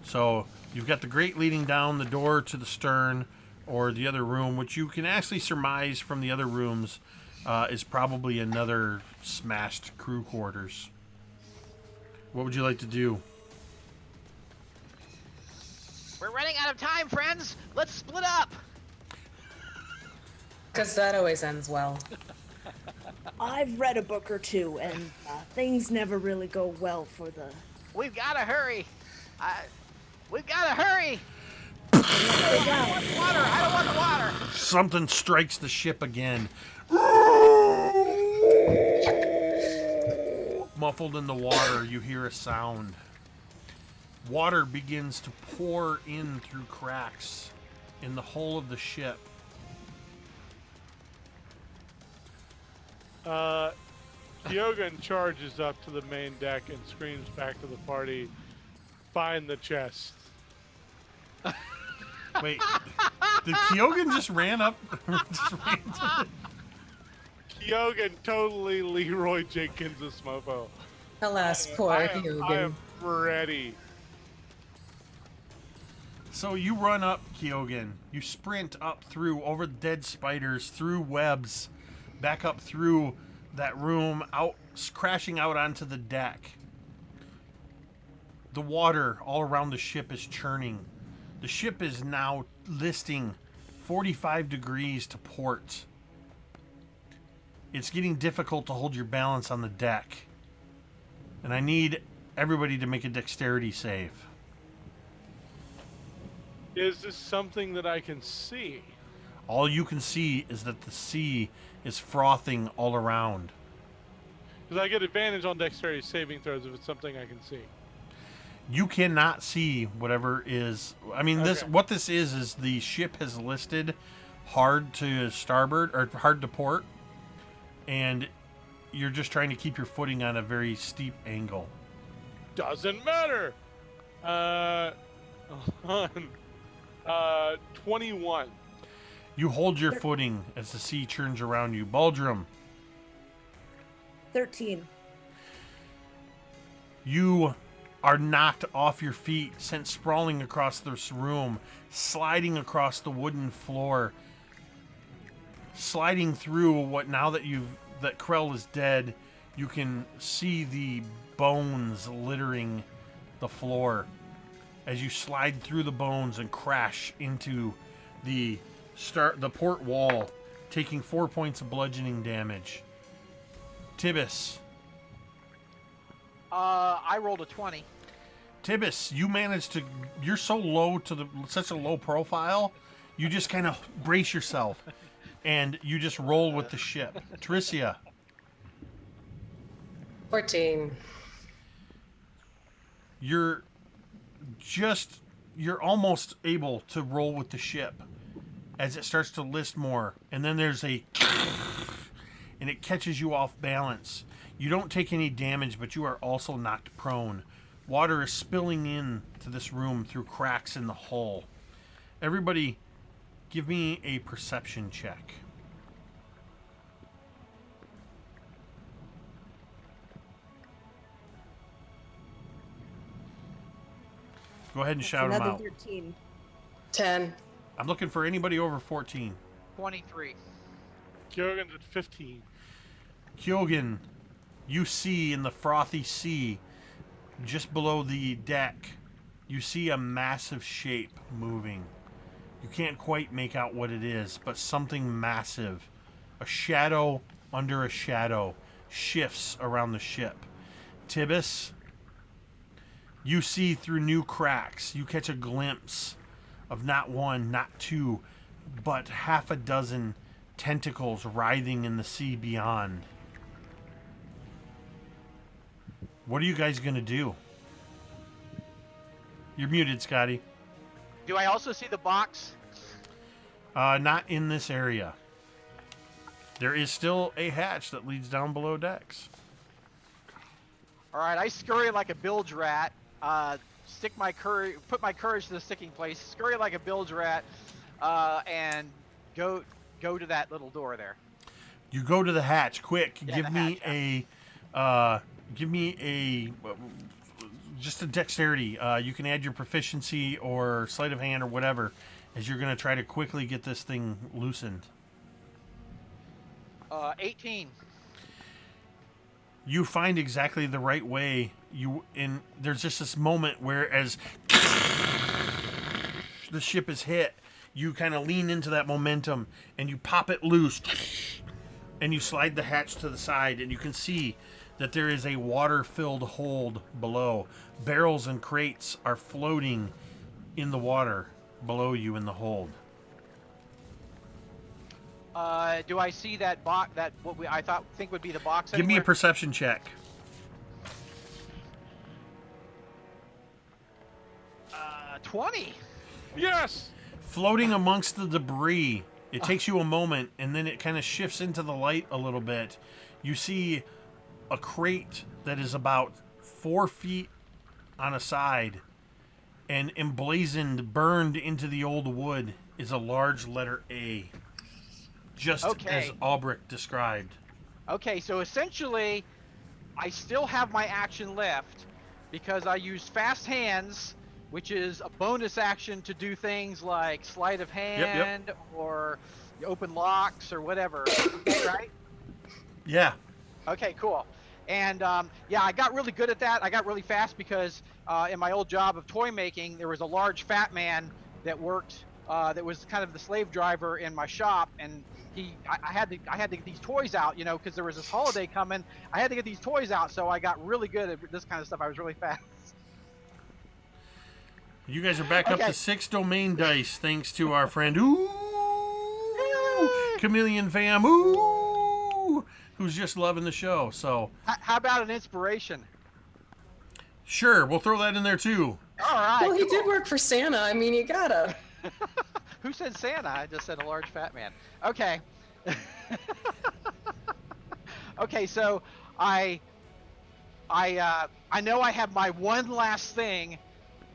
So you've got the grate leading down, the door to the stern, or the other room, which you can actually surmise from the other rooms is probably another smashed crew quarters. What would you like to do? We're running out of time, friends. Let's split up. Because that always ends well. I've read a book or two, and things never really go well for the... We've got to hurry. We've got to hurry. I I don't want water. I don't want the water. Something strikes the ship again. Muffled in the water, you hear a sound. Water begins to pour in through cracks in the hull of the ship. Kyogen charges up to the main deck and screams back to the party, find the chest. Wait, did Kyogen just ran up? Yogan totally Leroy Jenkins this mofo. Alas, poor I Yogan. am ready. So you run up, Kyogen. You sprint up through, over dead spiders, through webs, back up through that room, out, crashing out onto the deck. The water all around the ship is churning. The ship is now listing 45 degrees to port. It's getting difficult to hold your balance on the deck. And I need everybody to make a dexterity save. Is this something that I can see? All you can see is that the sea is frothing all around. Because I get advantage on dexterity saving throws if it's something I can see. You cannot see whatever is. I mean, this Okay. what this is the ship has listed hard to starboard or hard to port, and you're just trying to keep your footing on a very steep angle. Doesn't matter. 21. You hold your footing as the sea churns around you. Baldrom, 13. you are knocked off your feet, sent sprawling across this room, sliding across the wooden floor, sliding through what, now that that Krell is dead, you can see the bones littering the floor as you slide through the bones and crash into the port wall, taking 4 points of bludgeoning damage. Tibbus. I rolled a 20. Tibbus, you managed to. You're so low to such a low profile. You just kind of brace yourself, and you just roll with the ship. Taryssia. 14. You're almost able to roll with the ship as it starts to list more, and then there's and it catches you off balance. You don't take any damage, but you are also knocked prone. Water is spilling in to this room through cracks in the hull. Everybody, give me a perception check. Go ahead and That's shout them another out. 13. 10. I'm looking for anybody over 14. 23. Kyogan's at 15. Kyogen, you see in the frothy sea, just below the deck, you see a massive shape moving. You can't quite make out what it is, but something massive, a shadow under a shadow, shifts around the ship. Tibbus, you see through new cracks. You catch a glimpse of not one, not two, but half a dozen tentacles writhing in the sea beyond. What are you guys going to do? You're muted, Scotty. Do I also see the box? Not in this area. There is still a hatch that leads down below decks. All right, I scurry like a bilge rat. Put my courage to the sticking place. Scurry like a bilge rat, and go to that little door there. You go to the hatch, quick. Yeah, Give the me hatch, just a dexterity. You can add your proficiency or sleight of hand or whatever, as you're going to try to quickly get this thing loosened. 18. You find exactly the right way. There's just this moment where, as the ship is hit, you kind of lean into that momentum and you pop it loose, and you slide the hatch to the side, and you can see that there is a water-filled hold below. Barrels and crates are floating in the water below you in the hold. Do I see that box? That I think would be the box. Give me a anywhere? perception check. 20. Yes! Floating amongst the debris, it takes you a moment, and then it kind of shifts into the light a little bit. You see a crate that is about 4 feet on a side, and emblazoned, burned into the old wood, is a large letter A, just Okay. as Albrecht described. Okay, so essentially, I still have my action left because I used fast hands, which is a bonus action to do things like sleight of hand or open locks or whatever. Okay, right? Yeah. Okay, cool. And yeah, I got really good at that. I got really fast because in my old job of toy making, there was a large fat man that worked, that was kind of the slave driver in my shop, and I had to get these toys out, you know, because there was this holiday coming. I had to get these toys out, so I got really good at this kind of stuff. I was really fast. You guys are back up Okay. to 6 domain dice, thanks to our friend Chameleon Fam, who's just loving the show. So How about an inspiration? sure, we'll throw that in there too. All right. Well, he cool. did work for Santa. I mean, you gotta. Who said Santa? I just said a large fat man. Okay. Okay, so I know I have my one last thing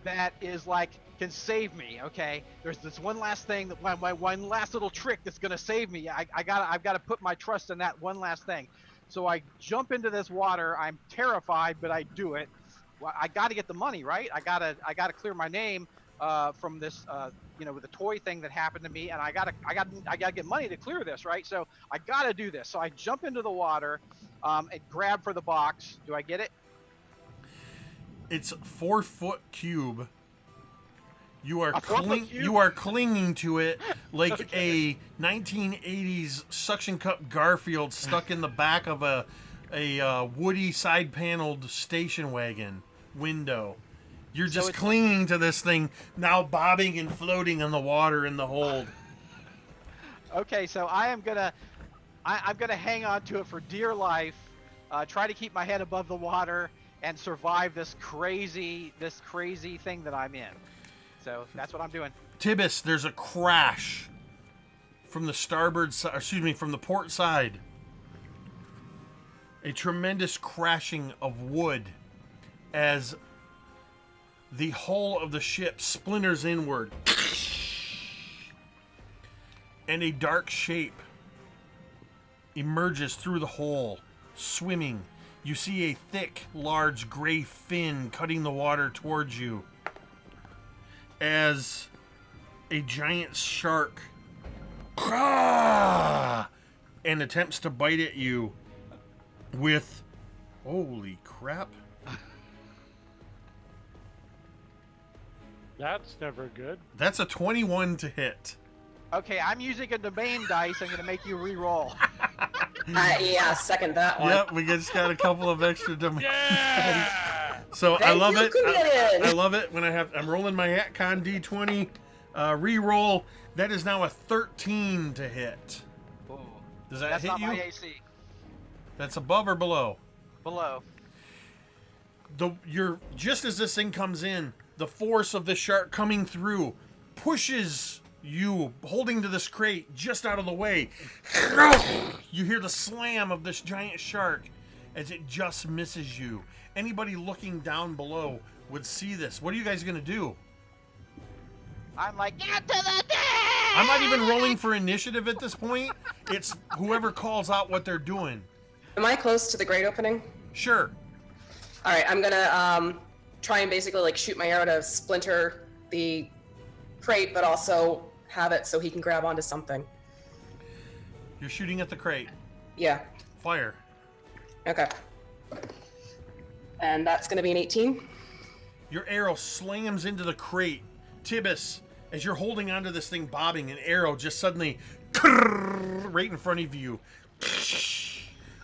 that is like can save me. Okay, there's this one last thing that my one last little trick that's gonna save me. I've got to put my trust in that one last thing. So I jump into this water. I'm terrified, but I do it. Well, I got to get the money, right? I gotta clear my name from this, you know, with the toy thing that happened to me, and I gotta get money to clear this, right? So I gotta do this. So I jump into the water and grab for the box. Do I get it? It's 4-foot cube. You are A 4-foot cube? You are clinging to it like a 1980s suction cup Garfield stuck in the back of a woody side paneled station wagon window. You're just clinging to this thing, now bobbing and floating in the water in the hold. Okay, so I'm gonna hang on to it for dear life. Try to keep my head above the water and survive this crazy thing that I'm in. So that's what I'm doing. Tibbus, there's a crash from the starboard side, excuse me, from the port side. A tremendous crashing of wood as the hull of the ship splinters inward. And a dark shape emerges through the hole, swimming. You see a thick, large gray fin cutting the water towards you as a giant shark and attempts to bite at you with, holy crap. That's never good. That's a 21 to hit. Okay, I'm using a domain dice. I'm gonna make you re-roll. Yeah, second that one. Yep, we just got a couple of extra domains. Yeah! So I Thank love you, it. comedian. I love it when I'm rolling my Hatcon D20 re-roll. That is now a 13 to hit. Ooh, Does that that's hit not you? my AC. That's above or below? Below. You're just as this thing comes in, the force of the shark coming through pushes you, holding to this crate, just out of the way. You hear the slam of this giant shark as it just misses you. Anybody looking down below would see this. What are you guys gonna do? I'm like, get to the deck! I'm not even rolling for initiative at this point. It's whoever calls out what they're doing. Am I close to the grate opening? Sure. All right, I'm gonna try and basically like shoot my arrow to splinter the crate, but also have it so he can grab onto something. You're shooting at the crate. Yeah. Fire. Okay. And that's gonna be an 18. Your arrow slams into the crate. Tibbus, as you're holding onto this thing bobbing, an arrow just suddenly right in front of you.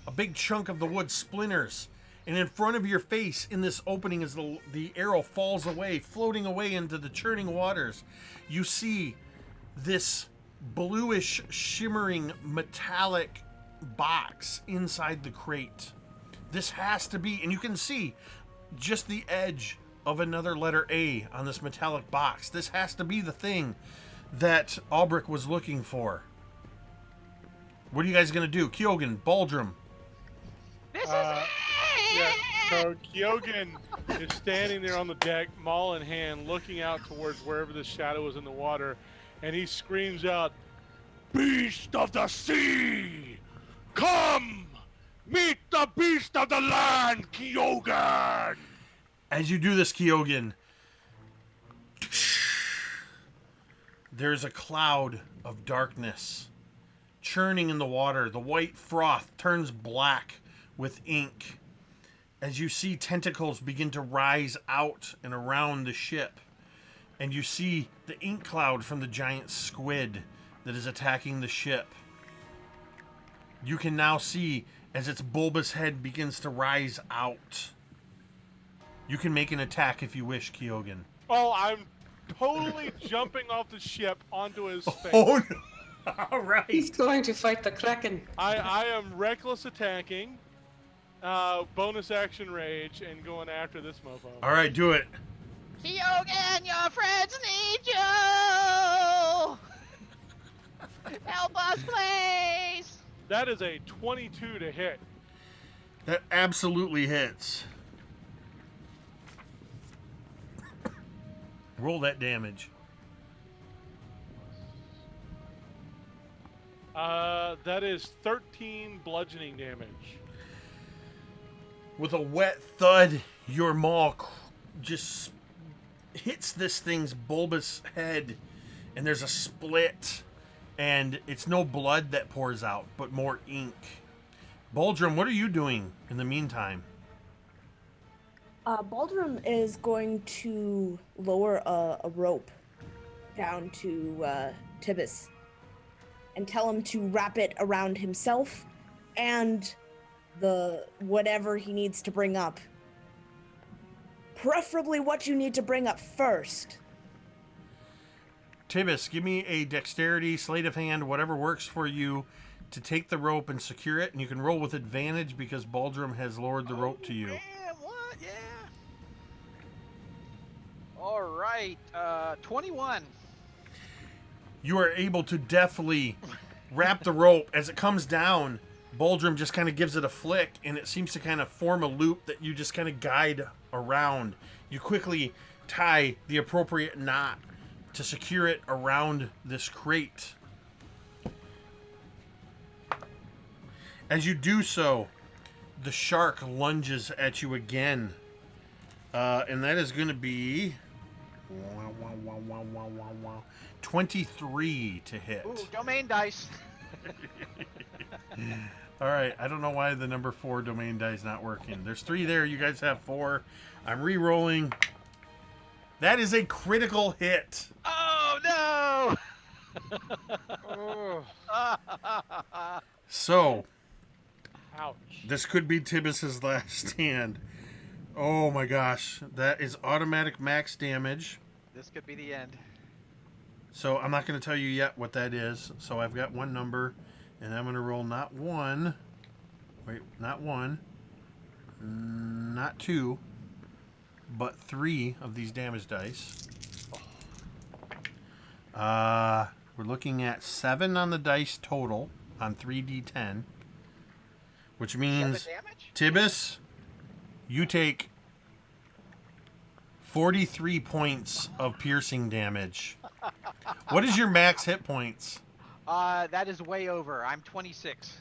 A big chunk of the wood splinters. And in front of your face in this opening as the arrow falls away, floating away into the churning waters, you see this bluish, shimmering, metallic box inside the crate. This has to be, and you can see just the edge of another letter A on this metallic box. This has to be the thing that Albrecht was looking for. What are you guys going to do? Kyogen, Baldrom. This is it! Yeah, so Kyogen is standing there on the deck, maul in hand, looking out towards wherever the shadow is in the water, and he screams out, "Beast of the sea, come! Meet the beast of the land, Kyogen! As you do this, Kyogen, there's a cloud of darkness churning in the water. The white froth turns black with ink as you see tentacles begin to rise out and around the ship. And you see the ink cloud from the giant squid that is attacking the ship. You can now see as its bulbous head begins to rise out. You can make an attack if you wish, Kyogen. Oh, I'm totally jumping off the ship onto his face. Oh, no. All right. He's going to fight the Kraken. I am reckless attacking, bonus action rage, and going after this mofo. All right, do it. Kyogen, your friends need you! Help us, please! That is a 22 to hit. That absolutely hits. Roll that damage. That is 13 bludgeoning damage. With a wet thud, your maul just hits this thing's bulbous head, and there's a split, and it's no blood that pours out, but more ink. Baldrom, what are you doing in the meantime? Baldrom is going to lower a rope down to Tibbus and tell him to wrap it around himself and the whatever he needs to bring up. Preferably what you need to bring up first. Tibbus, give me a dexterity, sleight of hand, whatever works for you, to take the rope and secure it, and you can roll with advantage because Baldrom has lowered the rope to you. Man, what? Yeah. All right, 21. You are able to deftly wrap the rope. As it comes down, Baldrom just kind of gives it a flick, and it seems to kind of form a loop that you just kind of guide around. You quickly tie the appropriate knot to secure it around this crate. As you do so, the shark lunges at you again. And that is going to be 23 to hit. Ooh, domain dice. All right, I don't know why the number 4 domain die is not working. There's 3 there. You guys have 4. I'm re-rolling. That is a critical hit. Oh, no! So, Ouch. this could be Tibbus's last stand. Oh my gosh, that is automatic max damage. This could be the end. So I'm not going to tell you yet what that is. So I've got one number, and I'm going to roll not 1, not 2, but 3 of these damage dice. We're looking at 7 on the dice total on 3d10, which means, Tibbus, you take 43 points of piercing damage. What is your max hit points? That is way over. I'm 26.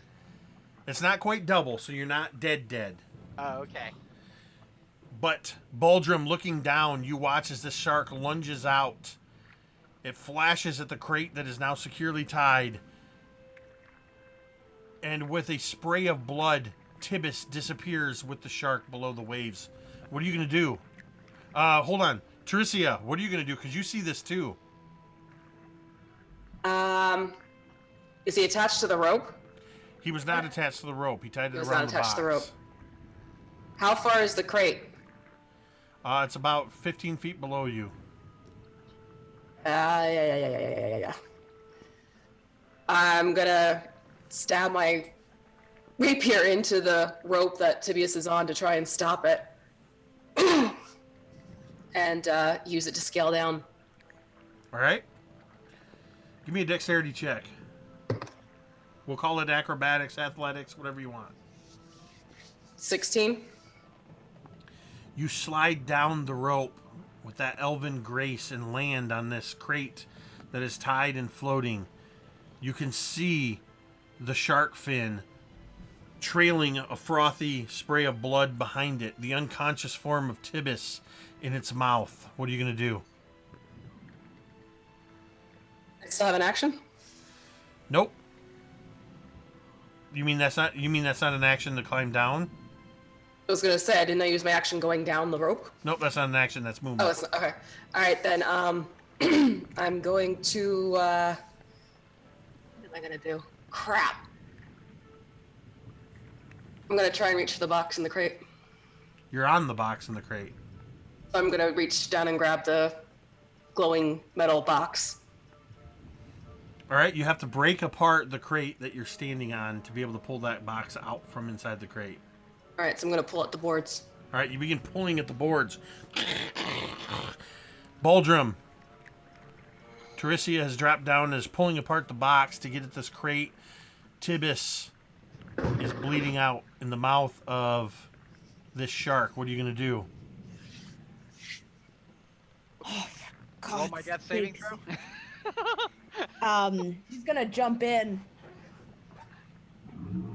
It's not quite double, so you're not dead. Oh, okay. But Baldrom, looking down, you watch as the shark lunges out. It flashes at the crate that is now securely tied. And with a spray of blood, Tibbus disappears with the shark below the waves. What are you going to do? Hold on. Taryssia, what are you going to do? Because you see this too. Is he attached to the rope? He was not attached to the rope. He tied it He was around not the attached box. to the rope. How far is the crate? It's about 15 feet below you. Yeah. I'm gonna stab my rapier into the rope that Tibbus is on to try and stop it. And use it to scale down. All right. Give me a dexterity check. We'll call it acrobatics, athletics, whatever you want. 16. You slide down the rope with that elven grace and land on this crate that is tied and floating. You can see the shark fin trailing a frothy spray of blood behind it, the unconscious form of Tibbus in its mouth. What are you going to do? I still have an action? Nope. You mean that's not an action to climb down? I was gonna say, didn't I use my action going down the rope? Nope, that's not an action, that's movement. Oh, it's not, okay. All right, then, I'm going to, what am I gonna do? Crap. I'm gonna try and reach for the box in the crate. You're on the box in the crate. So I'm gonna reach down and grab the glowing metal box. All right, you have to break apart the crate that you're standing on to be able to pull that box out from inside the crate. All right, so I'm gonna pull at the boards. All right, you begin pulling at the boards. Baldrom. Taryssia has dropped down and is pulling apart the box to get at this crate. Tibbus is bleeding out in the mouth of this shark. What are you going to do? Oh my God, saving throw? He's gonna jump in,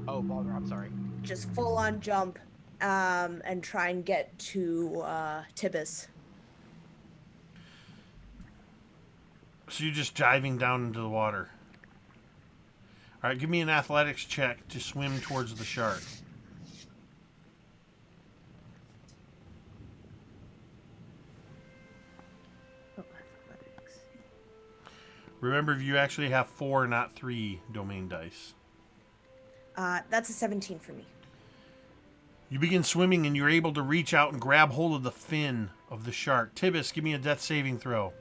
Oh, Baldrom, I'm sorry. just full on jump, and try and get to Tibbus. So you're just diving down into the water. All right, give me an athletics check to swim towards the shark. Oh, athletics. Remember, you actually have 4, not 3 domain dice. That's a 17 for me. You begin swimming and you're able to reach out and grab hold of the fin of the shark. Tibbus, give me a death saving throw.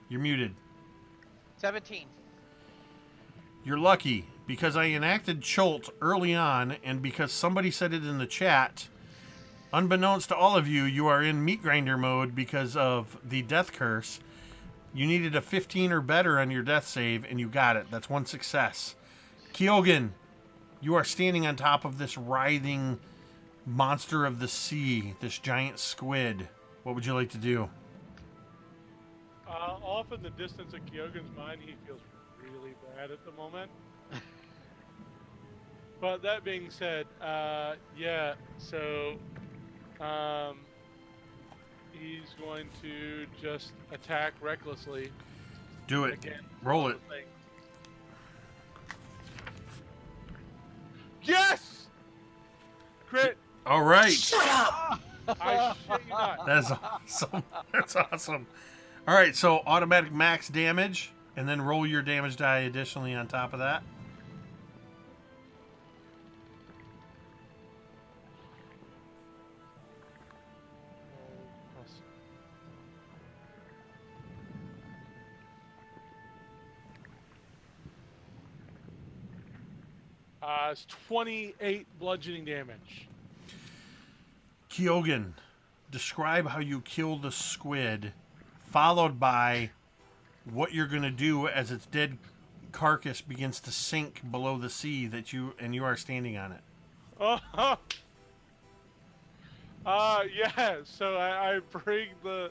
You're muted. 17. You're lucky because I enacted Cholt early on, and because somebody said it in the chat, unbeknownst to all of you, you are in meat grinder mode because of the death curse. You needed a 15 or better on your death save, and you got it. That's one success. Kyogen, you are standing on top of this writhing monster of the sea, this giant squid. What would you like to do? Off in the distance of Kyogen's mind, he feels really bad at the moment. But that being said, yeah, so he's going to just attack recklessly. Do it. Again. Roll it. Yes! Crit! All right. Shut up! I shit you not. That's awesome. That's awesome. All right, so automatic max damage, and then roll your damage die additionally on top of that. It's 28 bludgeoning damage. Kyogen, describe how you kill the squid, followed by what you're going to do as its dead carcass begins to sink below the sea that you are standing on it. Yeah. So I bring the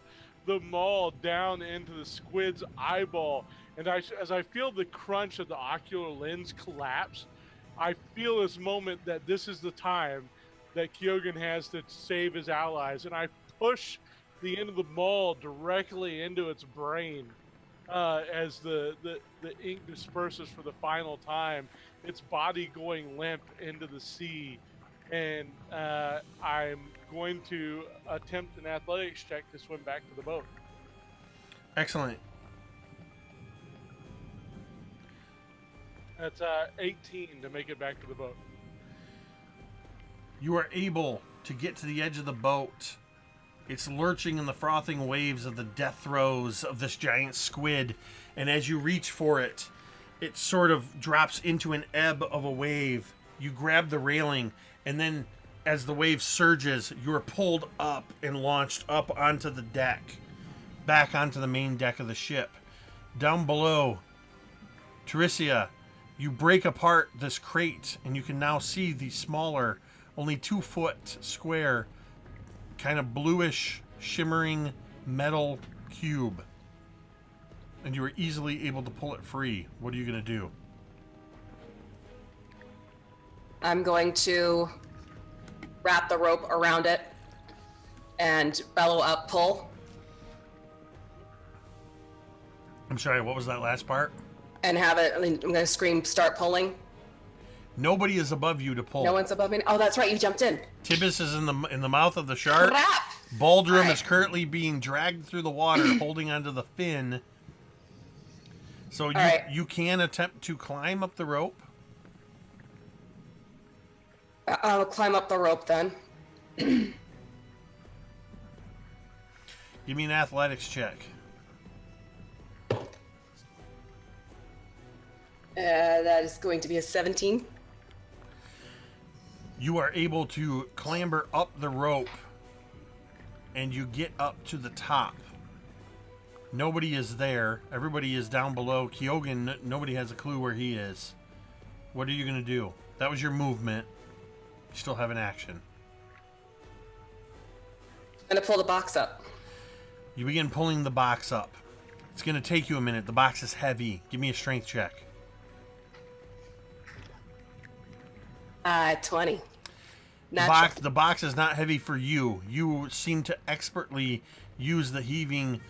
maul down into the squid's eyeball, and as I feel the crunch of the ocular lens collapse, I feel this moment that this is the time that Kyogen has to save his allies, and I push the end of the maul directly into its brain as the ink disperses for the final time, its body going limp into the sea, and I'm going to attempt an athletics check to swim back to the boat. Excellent. That's 18 to make it back to the boat. You are able to get to the edge of the boat. It's lurching in the frothing waves of the death throes of this giant squid, and as you reach for it, it sort of drops into an ebb of a wave. You grab the railing, and then as the wave surges, you are pulled up and launched up onto the deck, back onto the main deck of the ship. Down below, Taryssia, you break apart this crate, and you can now see the smaller, only 2-foot square, kind of bluish, shimmering metal cube. and you were easily able to pull it free. What are you going to do? I'm going to wrap the rope around it and bellow up, pull. I'm sorry, what was that last part? And have it, I'm going to scream, start pulling. Nobody is above you to pull. No one's above me. Oh, that's right, you jumped in. Tibbus is in the mouth of the shark. Crap! Baldrom Right. is currently being dragged through the water, holding onto the fin. So right. you can attempt to climb up the rope. I'll climb up the rope then. Give me an athletics check. That is going to be a 17. You are able to clamber up the rope, and you get up to the top. Nobody is there. Everybody is down below. Kyogen, nobody has a clue where he is. What are you going to do? That was your movement. You still have an action. I'm going to pull the box up. You begin pulling the box up. It's going to take you a minute. The box is heavy. Give me a strength check. 20. The box is not heavy for you. You seem to expertly use the heaving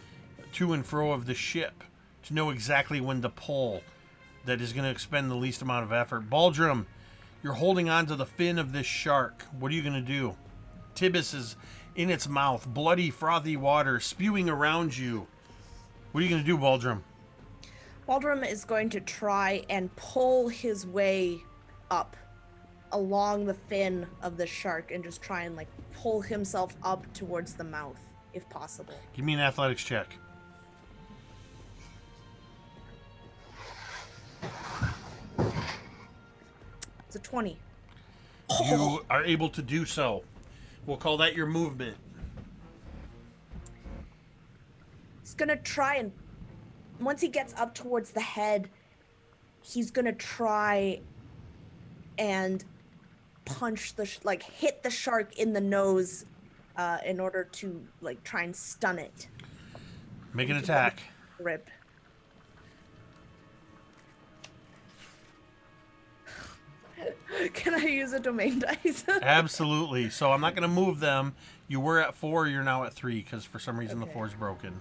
to and fro of the ship to know exactly when to pull. That is going to expend the least amount of effort. Baldrom, you're holding on to the fin of this shark. What are you going to do? Tibbus is in its mouth, bloody, frothy water spewing around you. What are you going to do, Baldrom? Baldrom is going to try and pull his way up along the fin of the shark and just try and like pull himself up towards the mouth if possible. Give me an athletics check. It's a 20. You are able to do so. We'll call that your movement. He's gonna try and once he gets up towards the head, he's gonna try and punch hit the shark in the nose in order to like try and stun it. Make an attack. Rip. Can I use a domain dice? Absolutely. So I'm not going to move them. You were at 4, you're now at 3 because for some reason the Okay. 4 is broken.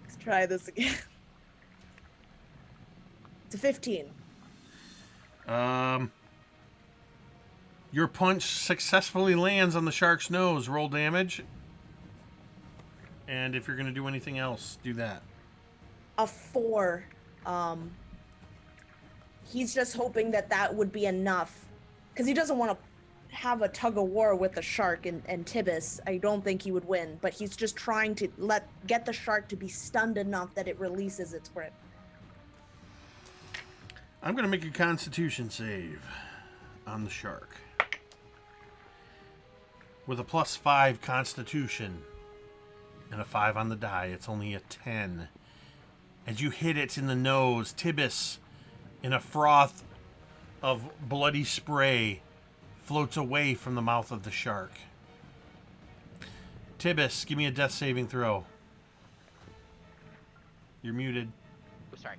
Let's try this again. It's a 15. Your punch successfully lands on the shark's nose. Roll damage. And if you're going to do anything else, do that. A 4. He's just hoping that would be enough. Because he doesn't want to have a tug of war with the shark and Tibbus. I don't think he would win. But he's just trying to get the shark to be stunned enough that it releases its grip. I'm going to make a constitution save on the shark. With a +5 constitution and a 5 on the die, it's only a 10. As you hit it in the nose, Tibbus, in a froth of bloody spray, floats away from the mouth of the shark. Tibbus, give me a death saving throw. You're muted. Oh, sorry.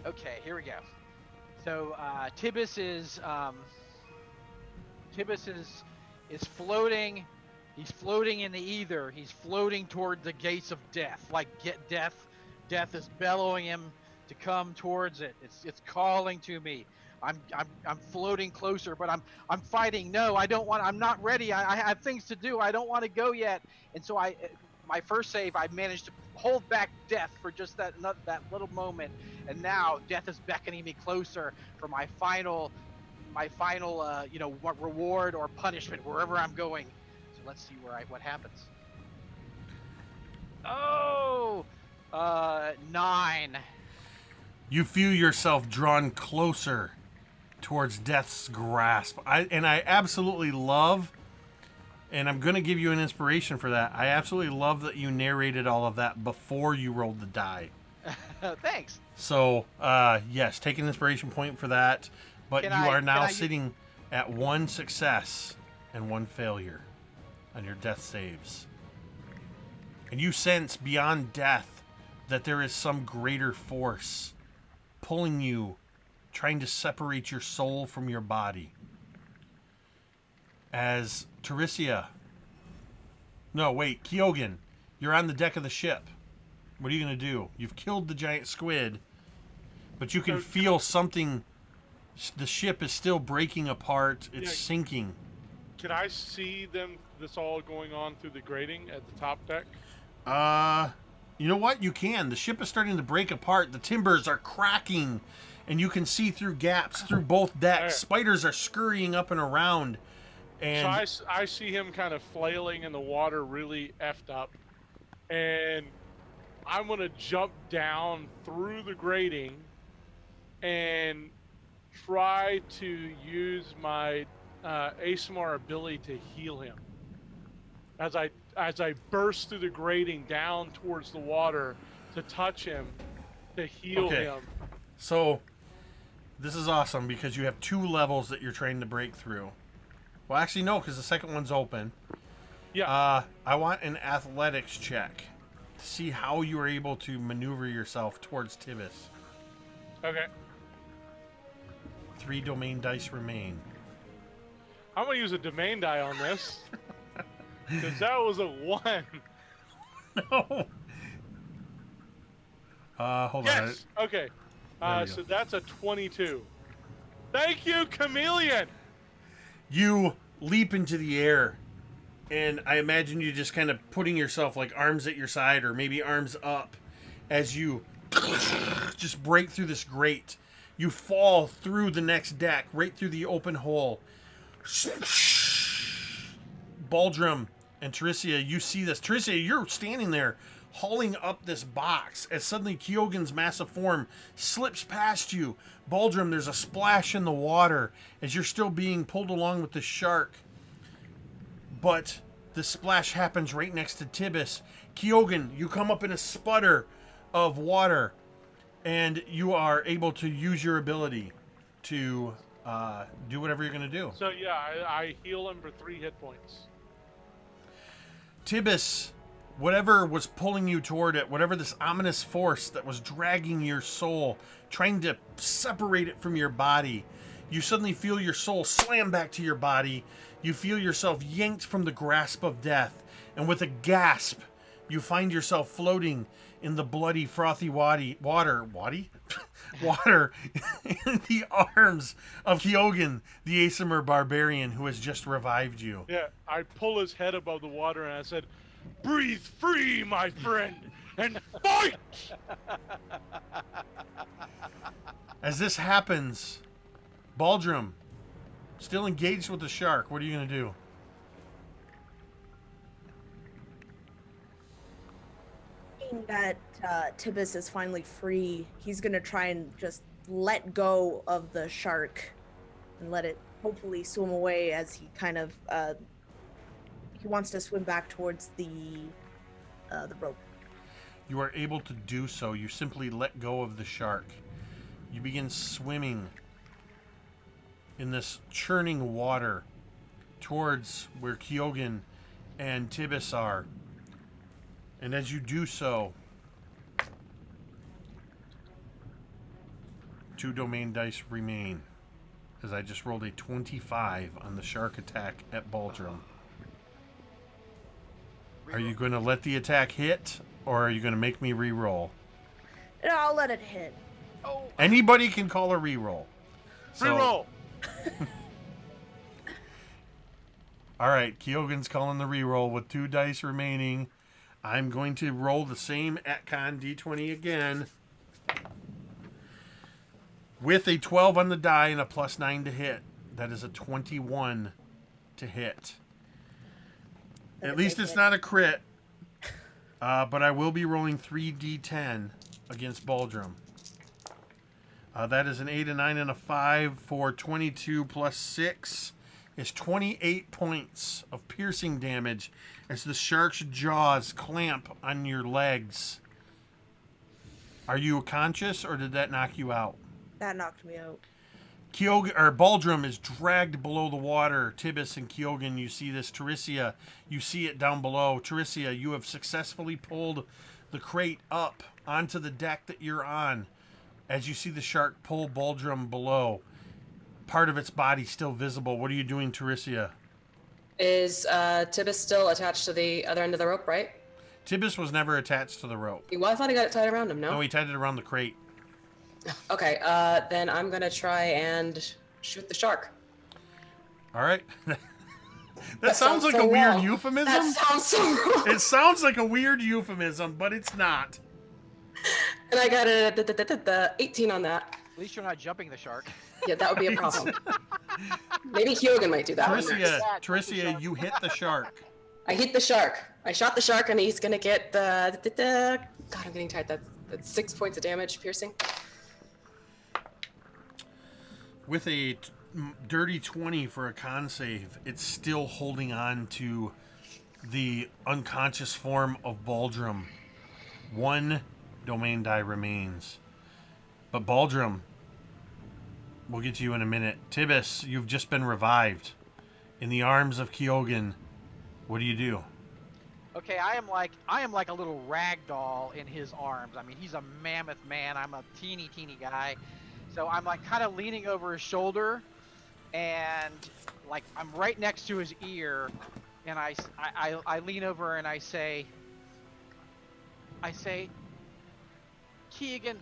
Okay, here we go. So Tibbus is floating. He's floating in the ether. He's floating toward the gates of death. Like get death. Death is bellowing him to come towards it. It's calling to me. I'm floating closer, but I'm fighting. No, I don't want. I'm not ready. I have things to do. I don't want to go yet. And so my first save, I managed to hold back death for just that little moment. And now death is beckoning me closer for my final reward or punishment wherever I'm going. So let's see what happens. Oh, 9. You feel yourself drawn closer towards death's grasp. I absolutely love, and I'm going to give you an inspiration for that. I absolutely love that you narrated all of that before you rolled the die. Thanks. So, yes, take an inspiration point for that. But you are now sitting at 1 success and 1 failure on your death saves. And you sense beyond death that there is some greater force pulling you, trying to separate your soul from your body. As Taryssia... No, wait, Kyogen, you're on the deck of the ship. What are you going to do? You've killed the giant squid, but you can feel something... The ship is still breaking apart. It's sinking. Can I see this all going on through the grating at the top deck? You know what? You can. The ship is starting to break apart. The timbers are cracking, and you can see through gaps through both decks. Right. Spiders are scurrying up and around. And So I see him kind of flailing in the water, really effed up. And I'm going to jump down through the grating and try to use my ASMR ability to heal him. As I burst through the grating down towards the water to touch him, to heal him. So this is awesome because you have 2 levels that you're trying to break through. Well, actually, no, because the second one's open. Yeah. I want an athletics check to see how you are able to maneuver yourself towards Tibbus. Okay. 3 domain dice remain. I'm going to use a domain die on this. Because that was a 1. No. Hold on. Yes. Okay. So that's a 22. Thank you, Chameleon. You leap into the air, and I imagine you just kind of putting yourself like arms at your side or maybe arms up as you just break through this grate. You fall through the next deck, right through the open hole. Baldrom and Taryssia, you see this. Taryssia, you're standing there hauling up this box as suddenly Kyogen's massive form slips past you. Baldrom, there's a splash in the water as you're still being pulled along with the shark. But the splash happens right next to Tibbus. Kyogen, you come up in a sputter of water, and you are able to use your ability to do whatever you're going to do. So yeah, I heal him for 3 hit points. Tibbus, whatever was pulling you toward it, whatever this ominous force that was dragging your soul, trying to separate it from your body, you suddenly feel your soul slam back to your body. You feel yourself yanked from the grasp of death, and with a gasp, you find yourself floating in the bloody, frothy water in the arms of Kyogen, the Asimur barbarian who has just revived you. Yeah, I pull his head above the water and I said, "Breathe free, my friend, and fight!" As this happens, Baldrom, still engaged with the shark, what are you going to do? Seeing that Tibbus is finally free, he's gonna try and just let go of the shark and let it hopefully swim away as he kind of he wants to swim back towards the rope. You are able to do so. You simply let go of the shark. You begin swimming in this churning water towards where Kyogen and Tibbus are. And as you do so, 2 domain dice remain. As I just rolled a 25 on the shark attack at Baldrom. Are you going to let the attack hit, or are you going to make me re-roll? No, I'll let it hit. Oh, Anybody can call a re-roll. Reroll. All right, Kyogen's calling the re-roll with 2 dice remaining. I'm going to roll the same Atcon D20 again. With a 12 on the die and a +9 to hit. That is a 21 to hit. At least it's not a crit. But I will be rolling 3d10 against Baldrom. That is an 8, a 9, and a 5 for 22 plus 6 is 28 points of piercing damage as the shark's jaws clamp on your legs. Are you conscious, or did that knock you out? That knocked me out. Baldrom is dragged below the water. Tibbus and Kyogen, you see this. Taryssia, you see it down below. Taryssia, you have successfully pulled the crate up onto the deck that you're on as you see the shark pull Baldrom below. Part of its body still visible. What are you doing, Taryssia? Is Tibbus still attached to the other end of the rope, right? Tibbus was never attached to the rope. Well, I thought he got it tied around him, no? No, he tied it around the crate. Okay, then I'm going to try and shoot the shark. All right. That sounds like so a weird wrong. euphemism. That sounds so wrong. It sounds like a weird euphemism, but it's not. And I got a 18 on that. At least you're not jumping the shark. Yeah, that would be a problem. Maybe Hyogen might do that one next. Taryssia, you hit the shark. I hit the shark. I shot the shark, and he's going to get the God, I'm getting tired. That's 6 points of damage, piercing. With a dirty 20 for a con save, it's still holding on to the unconscious form of Baldrom. 1 domain die remains. But Baldrom, we'll get to you in a minute. Tibbus, you've just been revived. In the arms of Hyogen, what do you do? Okay, I am like a little rag doll in his arms. I mean, he's a mammoth man. I'm a teeny guy. So I'm like kind of leaning over his shoulder, and like I'm right next to his ear, and I lean over and I say, Keegan,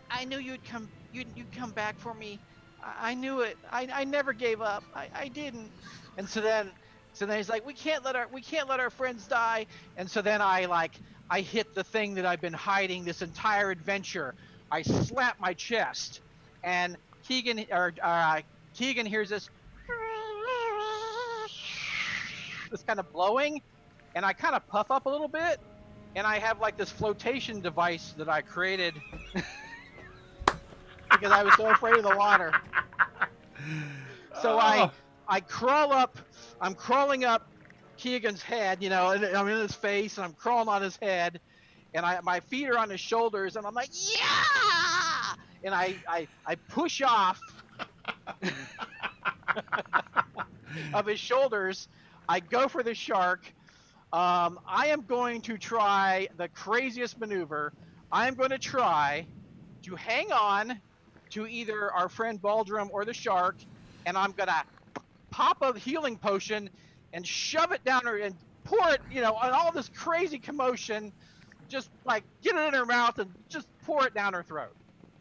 I knew you'd come back for me. I knew it. I never gave up. I didn't. And so then he's like, we can't let our friends die. And so then I hit the thing that I've been hiding this entire adventure. I slap my chest, and Keegan hears this kind of blowing, and I kind of puff up a little bit, and I have like this flotation device that I created because I was so afraid of the water. So I crawl up. I'm crawling up Keegan's head, and I'm in his face, and I'm crawling on his head. And my feet are on his shoulders, and I'm like, yeah! And I push off of his shoulders. I go for the shark. I am going to try the craziest maneuver. I am going to try to hang on to either our friend Baldrom or the shark, and I'm going to pop a healing potion and shove it down her and pour it, on all this crazy commotion. Just like get it in her mouth and just pour it down her throat.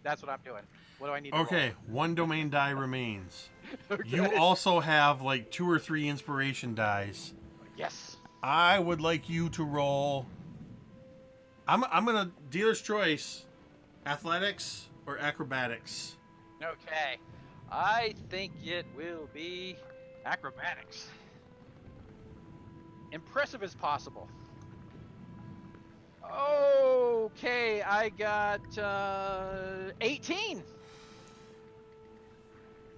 That's what I'm doing. What do I need to Okay, roll? 1 domain die remains. Okay. You also have like 2 or 3 inspiration dies. Yes. I would like you to roll. I'm gonna dealer's choice. Athletics or acrobatics? Okay. I think it will be acrobatics. Impressive as possible. Okay, I got 18.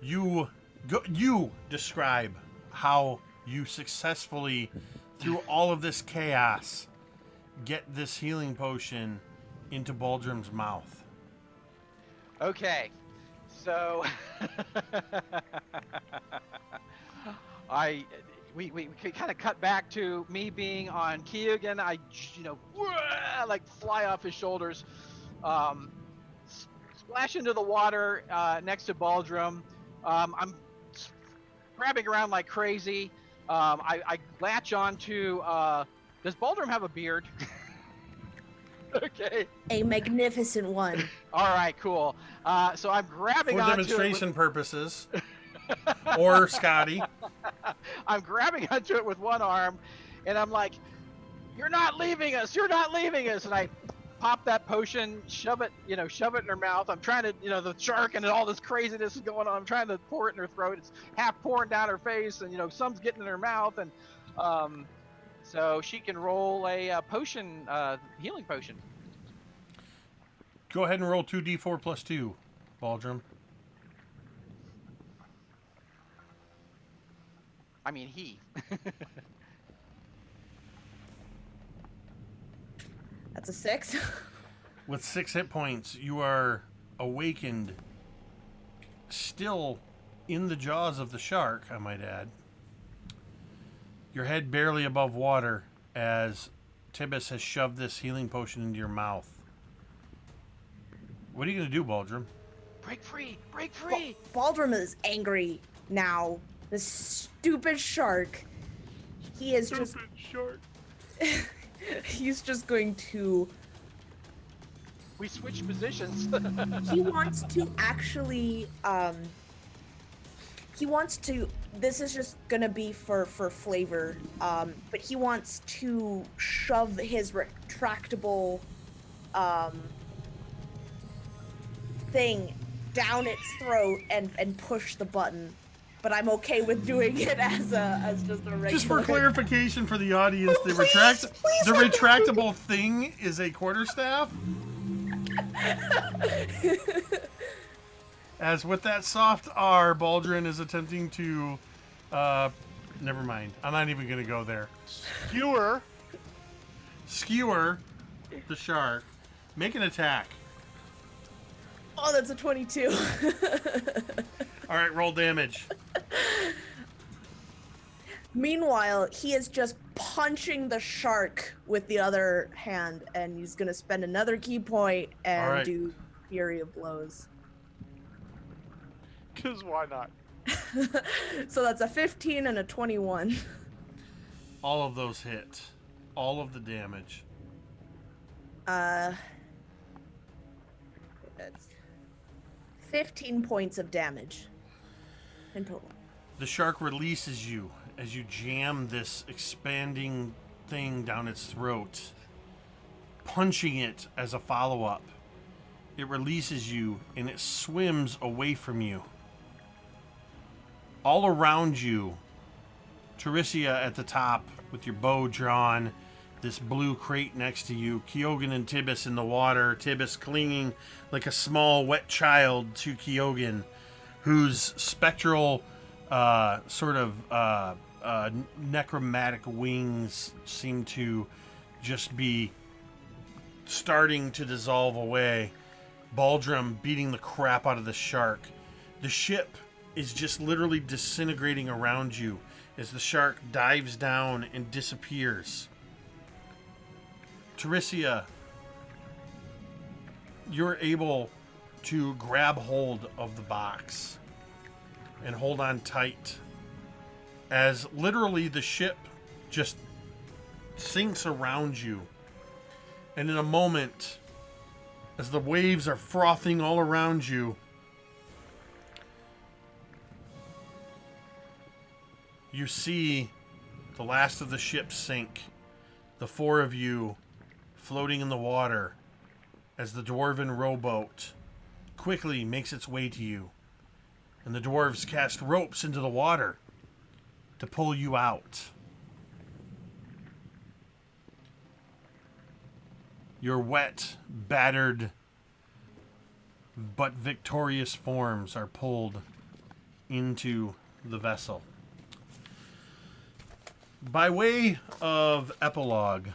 You describe how you successfully, through all of this chaos, get this healing potion into Baldrom's mouth. Okay, so we kind of cut back to me being on Keegan. I like fly off his shoulders, splash into the water next to Baldrom. I'm grabbing around like crazy. I latch onto. Does Baldrom have a beard? Okay. A magnificent one. All right, cool. So I'm grabbing for onto demonstration purposes. Or Scotty. I'm grabbing onto it with one arm, and I'm like, "You're not leaving us! You're not leaving us!" And I pop that potion, shove it in her mouth. I'm trying to, the shark and all this craziness is going on. I'm trying to pour it in her throat. It's half pouring down her face, and some's getting in her mouth, and so she can roll a potion, healing potion. Go ahead and roll 2d4 plus 2, Baldrom. I mean, he. That's a 6. With 6 hit points, you are awakened, still in the jaws of the shark, I might add. Your head barely above water as Tibbus has shoved this healing potion into your mouth. What are you gonna do, Baldrom? Break free! Break free! Baldrom is angry now. This stupid shark. He is just. Stupid shark. He's just going to. We switched positions. He wants to actually. He wants to. This is just gonna be for flavor. But he wants to shove his retractable thing down its throat and push the button. But I'm okay with doing it as just a regular. Just for clarification for the audience, the retractable thing is a quarterstaff. As with that soft R, Baldrin is attempting to. Never mind. I'm not even gonna go there. Skewer the shark. Make an attack. Oh, that's a 22. All right, roll damage. Meanwhile, he is just punching the shark with the other hand, and he's gonna spend another key point and do Fury of Blows. Because why not? So that's a 15 and a 21. All of those hit. All of the damage. That's 15 points of damage in total. The shark releases you as you jam this expanding thing down its throat, punching it as a follow-up. It releases you and it swims away from you. All around you, Taryssia at the top with your bow drawn, this blue crate next to you, Kyogen and Tibbus in the water, Tibbus clinging like a small wet child to Kyogen, whose spectral necromantic wings seem to just be starting to dissolve away. Baldrom beating the crap out of the shark. The ship is just literally disintegrating around you as the shark dives down and disappears. Taryssia, you're able to grab hold of the box and hold on tight as literally the ship just sinks around you. And in a moment, as the waves are frothing all around you, you see the last of the ship sink. The four of you floating in the water as the dwarven rowboat quickly makes its way to you. And the dwarves cast ropes into the water to pull you out. Your wet, battered, but victorious forms are pulled into the vessel. By way of epilogue,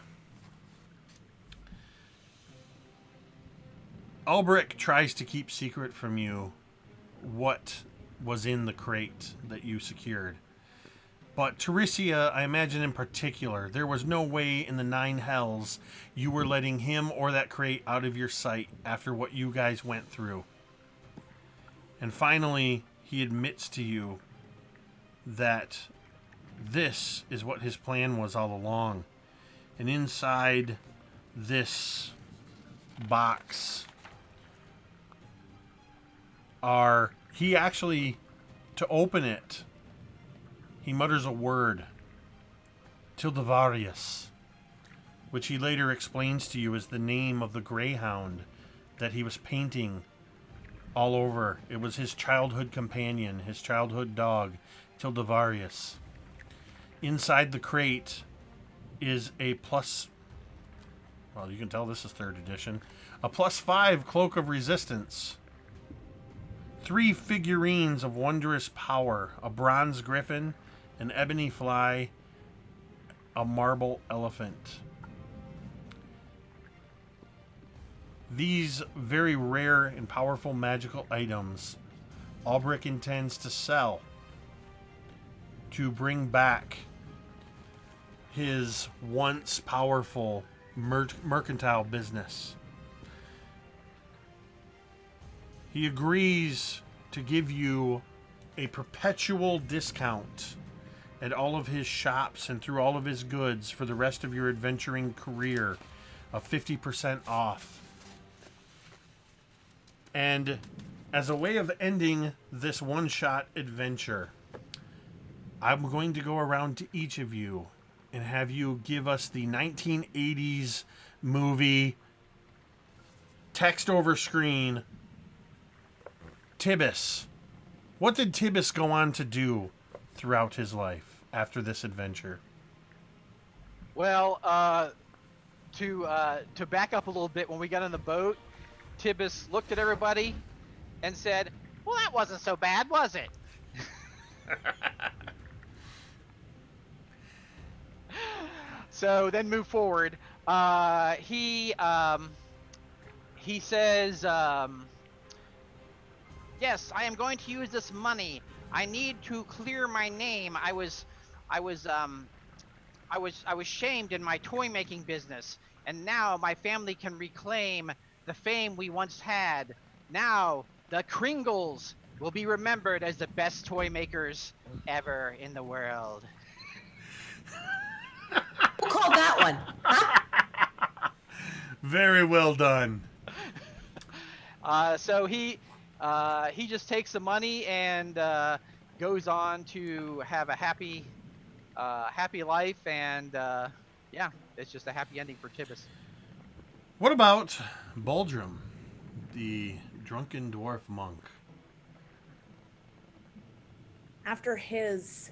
Ulbrich tries to keep secret from you what was in the crate that you secured. But Taryssia, I imagine in particular, there was no way in the 9 hells you were letting him or that crate out of your sight after what you guys went through. And finally, he admits to you that this is what his plan was all along. And inside this box he actually, to open it, he mutters a word, Tildavarius, which he later explains to you as the name of the greyhound that he was painting all over. It was his childhood companion, his childhood dog, Tildavarius. Inside the crate is a plus, well, you can tell this is 3rd edition, a +5 Cloak of Resistance. 3 figurines of wondrous power, a bronze griffin, an ebony fly, a marble elephant. These very rare and powerful magical items Ulbrich intends to sell to bring back his once powerful mercantile business. he agrees to give you a perpetual discount at all of his shops and through all of his goods for the rest of your adventuring career of 50% off. And as a way of ending this one-shot adventure, I'm going to go around to each of you and have you give us the 1980s movie text over screen. Tibbus. What did Tibbus go on to do throughout his life after this adventure? Well, to back up a little bit, when we got on the boat, Tibbus looked at everybody and said, "Well, that wasn't so bad, was it?" So then move forward. He says, "Yes, I am going to use this money. I need to clear my name. I was shamed in my toy making business, and now my family can reclaim the fame we once had. Now the Kringles will be remembered as the best toy makers ever in the world." Who called that one? Huh? Very well done. So he just takes the money and goes on to have a happy life, and yeah, it's just a happy ending for Tibbus. What about Baldrom, the drunken dwarf monk? After his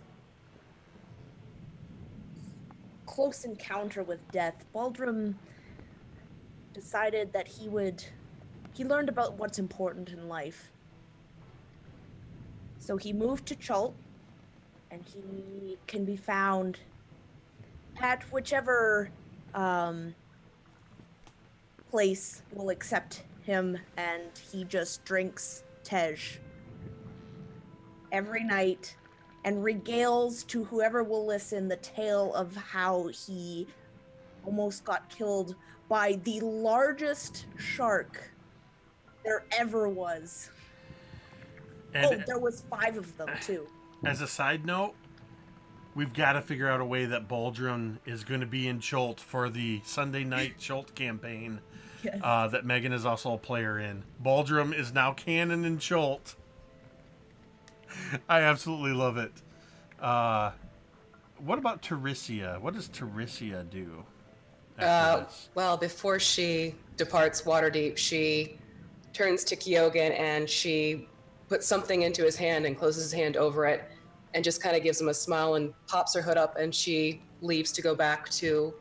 close encounter with death, Baldrom decided that he learned about what's important in life. So he moved to Chult, and he can be found at whichever place will accept him, and he just drinks Tej every night and regales to whoever will listen the tale of how he almost got killed by the largest shark there ever was. And there was 5 of them too. as a side note, we've got to figure out a way that Baldrom is going to be in Chult for the Sunday night Chult campaign. Yes. That Megan is also a player in. Baldrom is now canon in Chult. I absolutely love it. What about Taryssia? What does Taryssia do after this? Well, before she departs Waterdeep, she turns to Kyogen and she puts something into his hand and closes his hand over it and just kind of gives him a smile and pops her hood up, and she leaves to go back to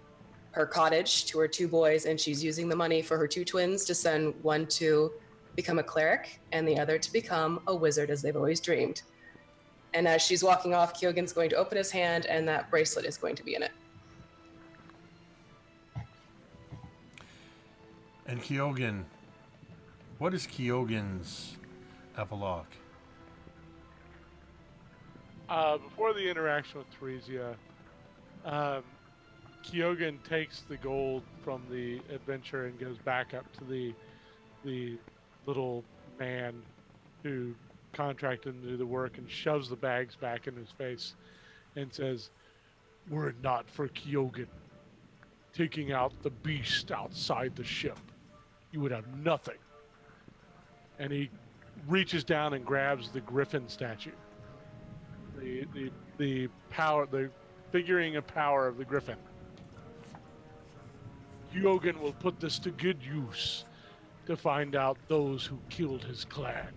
her cottage to her 2 boys, and she's using the money for her 2 twins to send one to become a cleric and the other to become a wizard, as they've always dreamed. And as she's walking off, Kyogen's going to open his hand and that bracelet is going to be in it. And Kyogen, what is Kyogen's epilogue? Before the interaction with Taryssia, Kyogen takes the gold from the adventure and goes back up to the little man who contracted him to do the work and shoves the bags back in his face and says, "Were it not for Kyogen taking out the beast outside the ship, you would have nothing." And he reaches down and grabs the griffin statue. The power, the figuring of power of the griffin. Kyogen will put this to good use to find out those who killed his clan.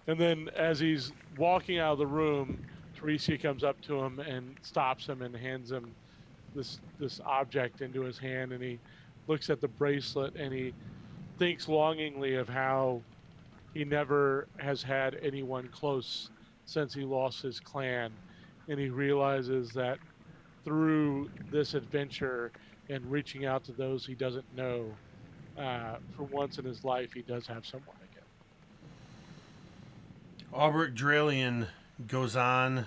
And then as he's walking out of the room, Taryssia comes up to him and stops him and hands him this object into his hand, and he looks at the bracelet and he thinks longingly of how he never has had anyone close since he lost his clan, and he realizes that through this adventure and reaching out to those he doesn't know, for once in his life he does have someone again. Albrecht Dralian goes on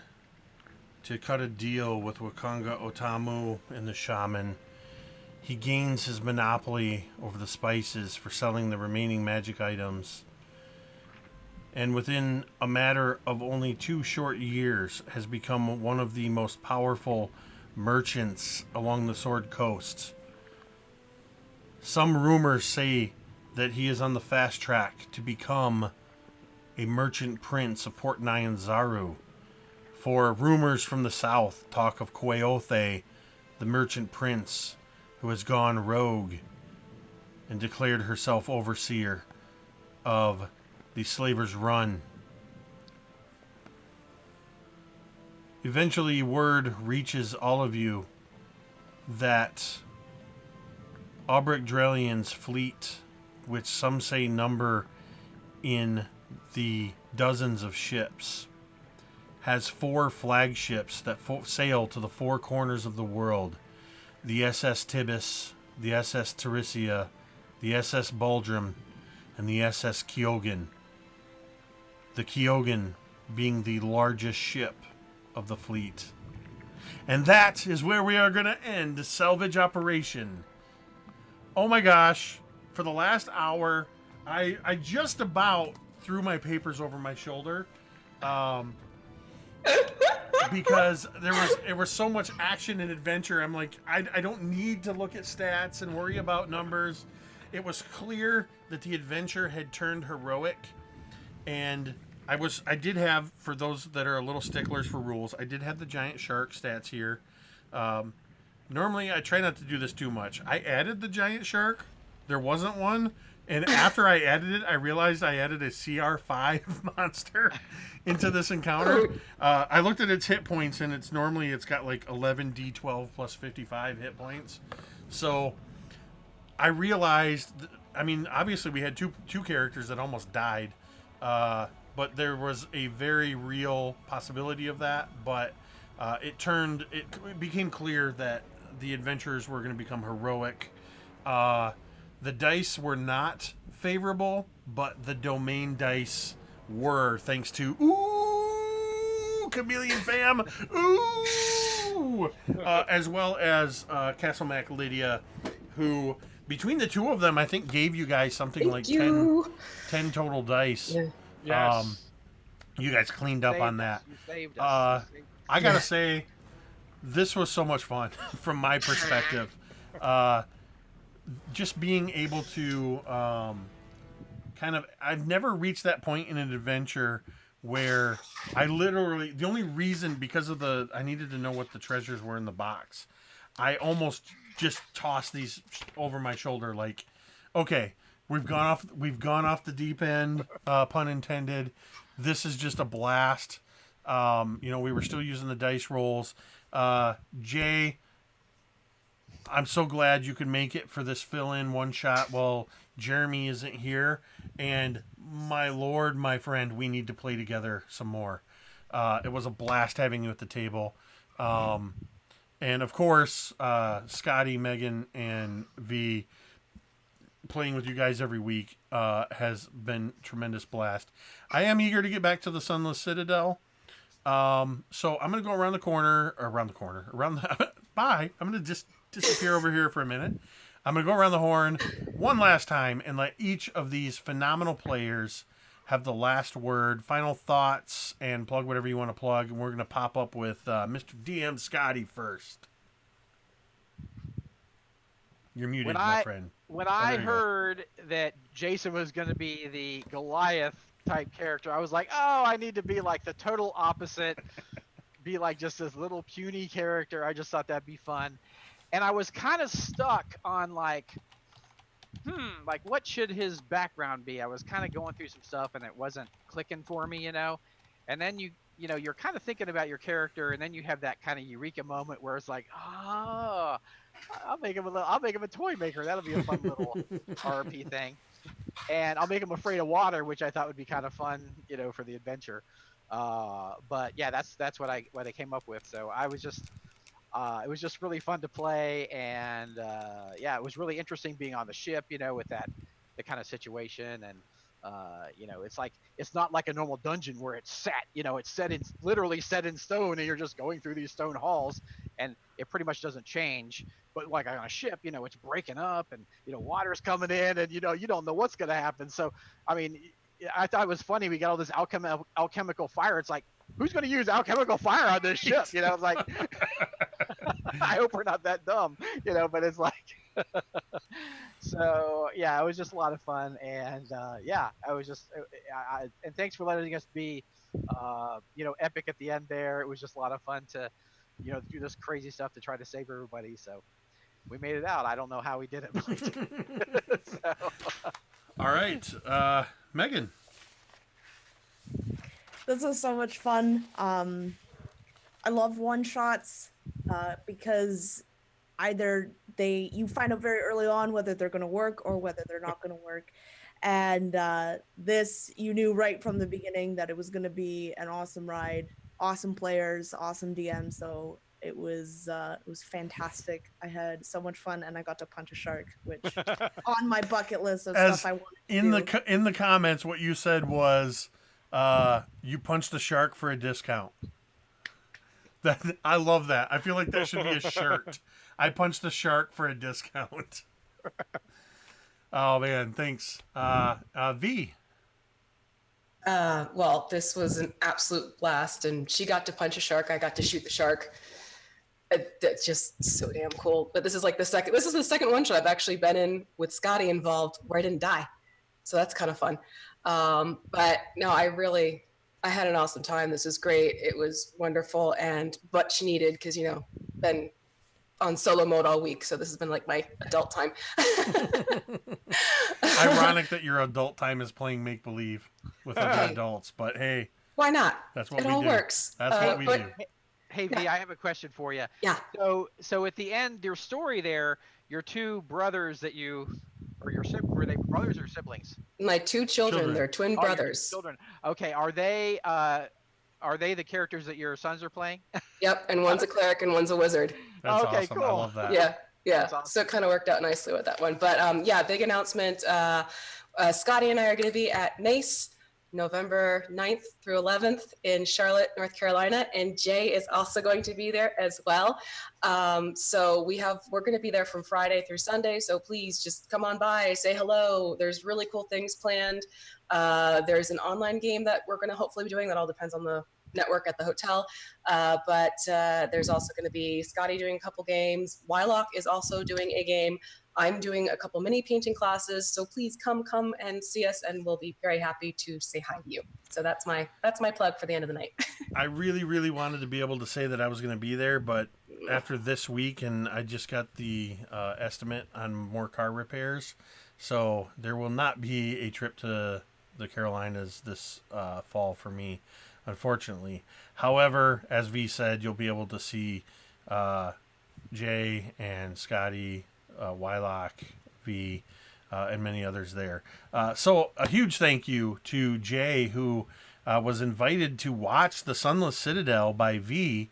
to cut a deal with Wakanga Otamu and the shaman. he gains his monopoly over the spices for selling the remaining magic items. And within a matter of only 2 short years has become one of the most powerful merchants along the Sword Coast. Some rumors say that he is on the fast track to become a merchant prince of Port Nyanzaru. For rumors from the south talk of Queothe, the merchant prince who has gone rogue and declared herself overseer of the Slaver's Run. Eventually, word reaches all of you that Aubric Drellion's fleet, which some say number in the dozens of ships, has 4 flagships that sail to the 4 corners of the world. The SS Tibbus, the SS Taryssia, the SS Baldrom, and the SS Kyogen. The Kyogen being the largest ship of the fleet. And that is where we are going to end the salvage operation. Oh my gosh, for the last hour, I just about threw my papers over my shoulder. Because there was so much action and adventure. I'm like, I don't need to look at stats and worry about numbers. It was clear that the adventure had turned heroic, and I did have, for those that are a little sticklers for rules, I did have the giant shark stats here. Normally I try not to do this too much. I added the giant shark. There wasn't one. And after I added it, I realized I added a CR5 monster into this encounter. I looked at its hit points, and it's got like 11 D12 plus 55 hit points. So I realized, obviously we had two characters that almost died, but there was a very real possibility of that. But it became clear that the adventurers were going to become heroic. The dice were not favorable, but the domain dice were, thanks to Chameleon Fam, as well as Castle Mac Lydia, who between the two of them, I think gave you guys something like 10 total dice. Yeah. Yes. You guys cleaned up on that. You saved us. I gotta say, this was so much fun from my perspective. Just being able to I've never reached that point in an adventure where I literally, the only reason, because of I needed to know what the treasures were in the box, I almost just tossed these over my shoulder like, okay, we've gone off the deep end, pun intended. This is just a blast. We were still using the dice rolls. Jay, I'm so glad you could make it for this fill-in one shot while Jeremy isn't here. And my lord, my friend, we need to play together some more. It was a blast having you at the table. And of course, Scotty, Megan, and V, playing with you guys every week has been tremendous blast. I am eager to get back to the Sunless Citadel. So I'm going to go around the bye. I'm going to just disappear over here for a minute. I'm going to go around the horn one last time and let each of these phenomenal players have the last word, final thoughts, and plug whatever you want to plug. And we're going to pop up with Mr. DM Scotty first. You're muted, my friend. When I heard that Jason was going to be the Goliath type character, I was like, oh, I need to be like the total opposite, be like just this little puny character. I just thought that'd be fun. And I was kind of stuck on like what should his background be? I was kind of going through some stuff and it wasn't clicking for me, And then you're kind of thinking about your character, and then you have that kind of eureka moment where it's like, oh, I'll make him a toy maker. That'll be a fun little RP thing. And I'll make him afraid of water, which I thought would be kind of fun, for the adventure. But yeah, that's what I came up with. So I was just, it was just really fun to play, and it was really interesting being on the ship, with the kind of situation, and it's not like a normal dungeon where it's set, it's literally set in stone, and you're just going through these stone halls. and it pretty much doesn't change. But like on a ship, it's breaking up, and water's coming in, and you don't know what's going to happen. So I mean, I thought it was funny. We got all this alchemical fire. It's like, who's going to use alchemical fire on this ship? It's like, I hope we're not that dumb, but it's like, so yeah, it was just a lot of fun. And yeah, I was just, and thanks for letting us be, epic at the end there. It was just a lot of fun to, do this crazy stuff to try to save everybody. So we made it out. I don't know how we did it. But we did. So. All right, Megan. This was so much fun. I love one-shots because either you find out very early on whether they're going to work or whether they're not going to work. And this, you knew right from the beginning that it was going to be an awesome ride, awesome players, awesome DM. So it was fantastic. I had so much fun, and I got to punch a shark, which on my bucket list of stuff I wanted to do. In the comments, what you said was you punched a shark for a discount. I love that. I feel like that should be a shirt. I punched a shark for a discount. Oh man, thanks. V. Well, this was an absolute blast, and she got to punch a shark. I got to shoot the shark. That's just so damn cool. But this is the second one shot I've actually been in with Scotty involved where I didn't die. So that's kind of fun. But no, I had an awesome time. This was great. It was wonderful and much needed because, been on solo mode all week. So this has been like my adult time. Ironic that your adult time is playing make-believe with other adults, but hey. Why not? That's what it we do. All works. That's what we do. Hey, V, I have a question for you. Yeah. So at the end, your story there, your two brothers were they brothers or siblings? My two children. They're twin brothers. Children. Okay. Are they the characters that your sons are playing? Yep. And one's a cleric and one's a wizard. That's okay, awesome. Cool. I love that. Yeah. Awesome. So it kind of worked out nicely with that one. But yeah, big announcement. Scotty and I are going to be at Mace November 9th through 11th in Charlotte, North Carolina. And Jay is also going to be there as well. So we're going to be there from Friday through Sunday. So please just come on by, say hello. There's really cool things planned. There's an online game that we're going to hopefully be doing. That all depends on the network at the hotel. But there's also going to be Scotty doing a couple games. Wylock is also doing a game. I'm doing a couple mini painting classes, so please come and see us, and we'll be very happy to say hi to you. So that's my plug for the end of the night. I really, really wanted to be able to say that I was going to be there, but after this week, and I just got the estimate on more car repairs, so there will not be a trip to the Carolinas this fall for me, unfortunately. However, as V said, you'll be able to see Jay and Scotty, Wylock, V, and many others there. So a huge thank you to Jay, who was invited to watch The Sunless Citadel by V,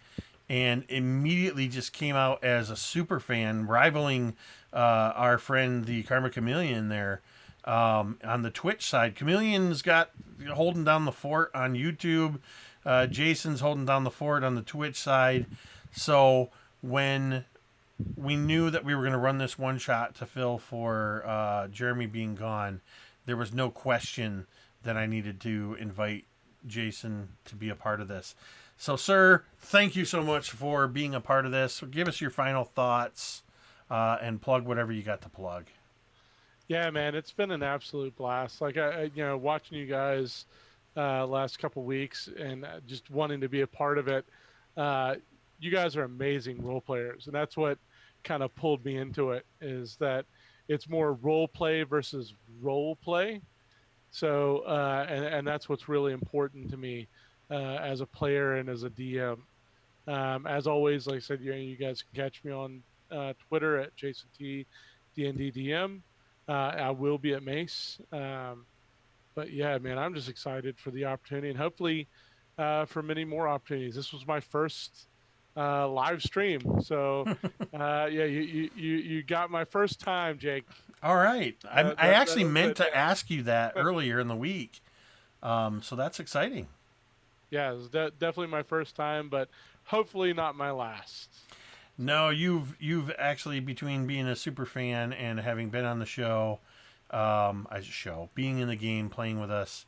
and immediately just came out as a super fan, rivaling our friend the Karma Chameleon there on the Twitch side. Chameleon's got holding down the fort on YouTube. Jason's holding down the fort on the Twitch side. So when we knew that we were going to run this one shot to fill for Jeremy being gone, there was no question that I needed to invite Jason to be a part of this. So, sir, thank you so much for being a part of this. Give us your final thoughts and plug whatever you got to plug. Yeah, man, it's been an absolute blast. Like, I watching you guys last couple weeks and just wanting to be a part of it. You guys are amazing role players, and that's what kind of pulled me into it, is that it's more role play versus role play. So, and that's what's really important to me as a player and as a DM. As always, like I said, you guys can catch me on Twitter at JasonTDNDDM. I will be at Mace. But yeah, man, I'm just excited for the opportunity, and hopefully for many more opportunities. This was my first live stream, so yeah, you got my first time, Jake. All right, I actually meant to ask you that earlier in the week, so that's exciting. Yeah, it was definitely my first time, but hopefully not my last. No, you've actually, between being a super fan and having been on the show, being in the game, playing with us,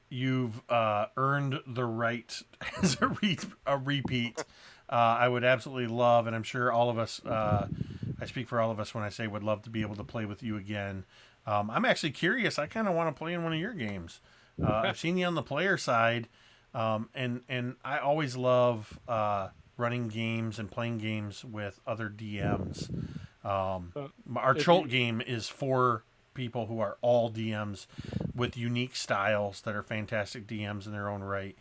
you've earned the right as a repeat. I would absolutely love, and I'm sure all of us, I speak for all of us when I say would love to be able to play with you again. I'm actually curious. I kind of want to play in one of your games. I've seen you on the player side, and I always love running games and playing games with other DMs. Our Cholt game is for people who are all DMs with unique styles that are fantastic DMs in their own right.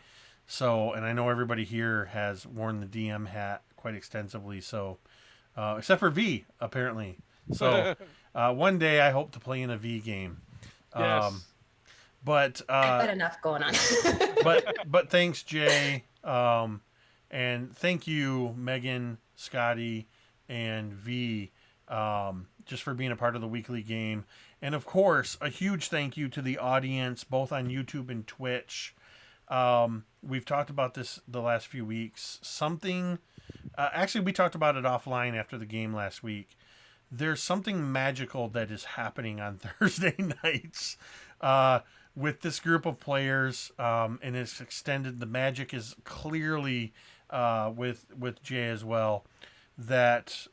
So, and I know everybody here has worn the DM hat quite extensively. So, except for V, apparently. So, one day I hope to play in a V game. Yes. But I've got enough going on. but thanks, Jay, and thank you, Megan, Scotty, and V, just for being a part of the weekly game. And of course, a huge thank you to the audience, both on YouTube and Twitch. We've talked about this the last few weeks. Actually, we talked about it offline after the game last week. There's something magical that is happening on Thursday nights with this group of players, and it's extended. The magic is clearly with Jay as well. That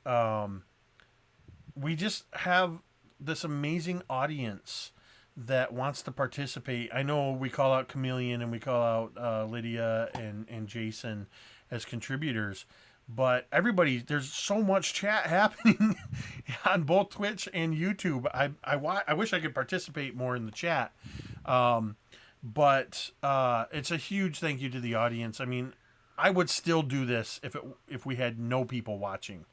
we just have this amazing audience that wants to participate. I know we call out Chameleon and we call out Lydia and Jason as contributors, but everybody, there's so much chat happening on both Twitch and YouTube. I wish I could participate more in the chat, but it's a huge thank you to the audience. I mean, I would still do this if we had no people watching,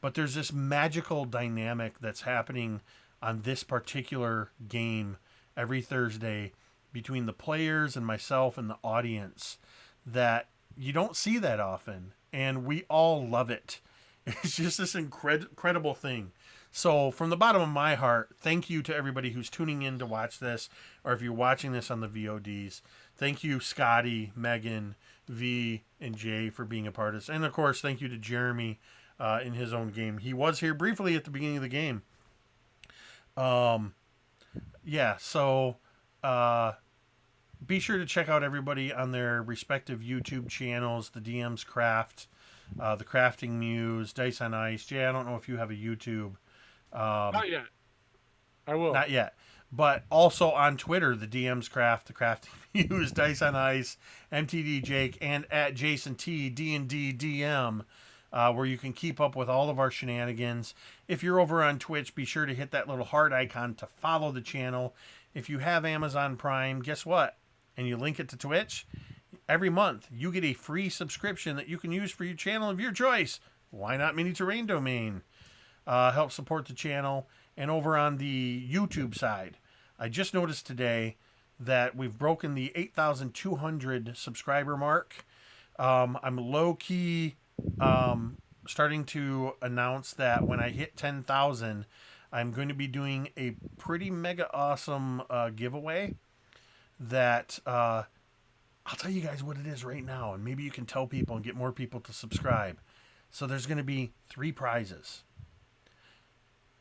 but there's this magical dynamic that's happening on this particular game every Thursday between the players and myself and the audience that you don't see that often, and we all love it. It's just this incredible thing. So from the bottom of my heart, thank you to everybody who's tuning in to watch this, or if you're watching this on the VODs. Thank you, Scotty, Megan, V, and Jay for being a part of this. And of course, thank you to Jeremy in his own game. He was here briefly at the beginning of the game. Yeah, so be sure to check out everybody on their respective YouTube channels, theDMsCraft, the Crafting Muse, Dice on Ice. Jay, I don't know if you have a YouTube. Not yet. I will. Not yet. But also on Twitter, the DMsCraft, the Crafting Muse, Dice on Ice, MTD Jake, and at Jason T, D&D DM, where you can keep up with all of our shenanigans. If you're over on Twitch, be sure to hit that little heart icon to follow the channel. If you have Amazon Prime, guess what? And you link it to Twitch, every month you get a free subscription that you can use for your channel of your choice. Why not Mini Terrain Domain? Help support the channel. And over on the YouTube side, I just noticed today that we've broken the 8,200 subscriber mark. I'm low-key starting to announce that when I hit 10,000, I'm going to be doing a pretty mega awesome giveaway that I'll tell you guys what it is right now, and maybe you can tell people and get more people to subscribe. So there's going to be 3 prizes.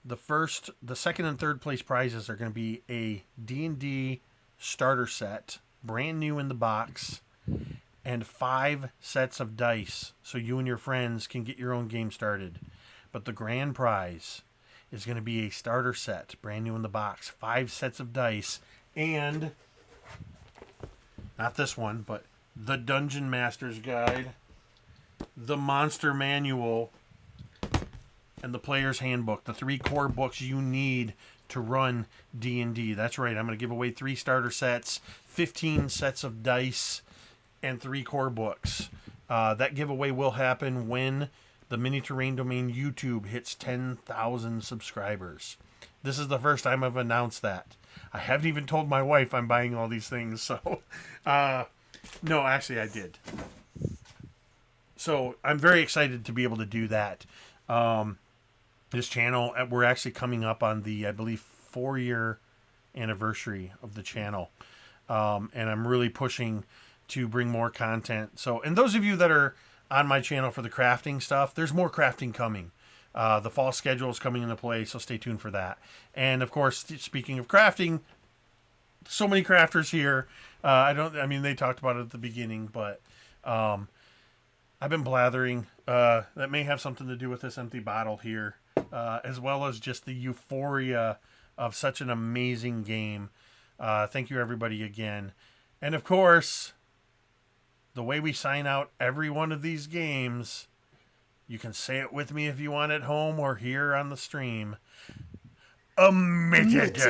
The second and third place prizes are going to be a D&D starter set, brand new in the box, and 5 sets of dice so you and your friends can get your own game started. But the grand prize is going to be a starter set, brand new in the box, 5 sets of dice, and not this one, but the Dungeon Master's Guide, the Monster Manual, and the Player's Handbook, the 3 core books you need to run D&D. That's right, I'm going to give away 3 starter sets, 15 sets of dice, and 3 core books. That giveaway will happen when the Mini Terrain Domain YouTube hits 10,000 subscribers. This is the first time I've announced that. I haven't even told my wife I'm buying all these things, so... no, actually I did. So I'm very excited to be able to do that. This channel, we're actually coming up on the, I believe, 4-year anniversary of the channel. And I'm really pushing to bring more content. So, and those of you that are on my channel for the crafting stuff. There's more crafting coming. The fall schedule is coming into play, so stay tuned for that. And of course, speaking of crafting, so many crafters here. They talked about it at the beginning, but I've been blathering. That may have something to do with this empty bottle here, as well as just the euphoria of such an amazing game. Thank you, everybody, again. And of course, the way we sign out every one of these games, you can say it with me if you want at home or here on the stream. Metadata.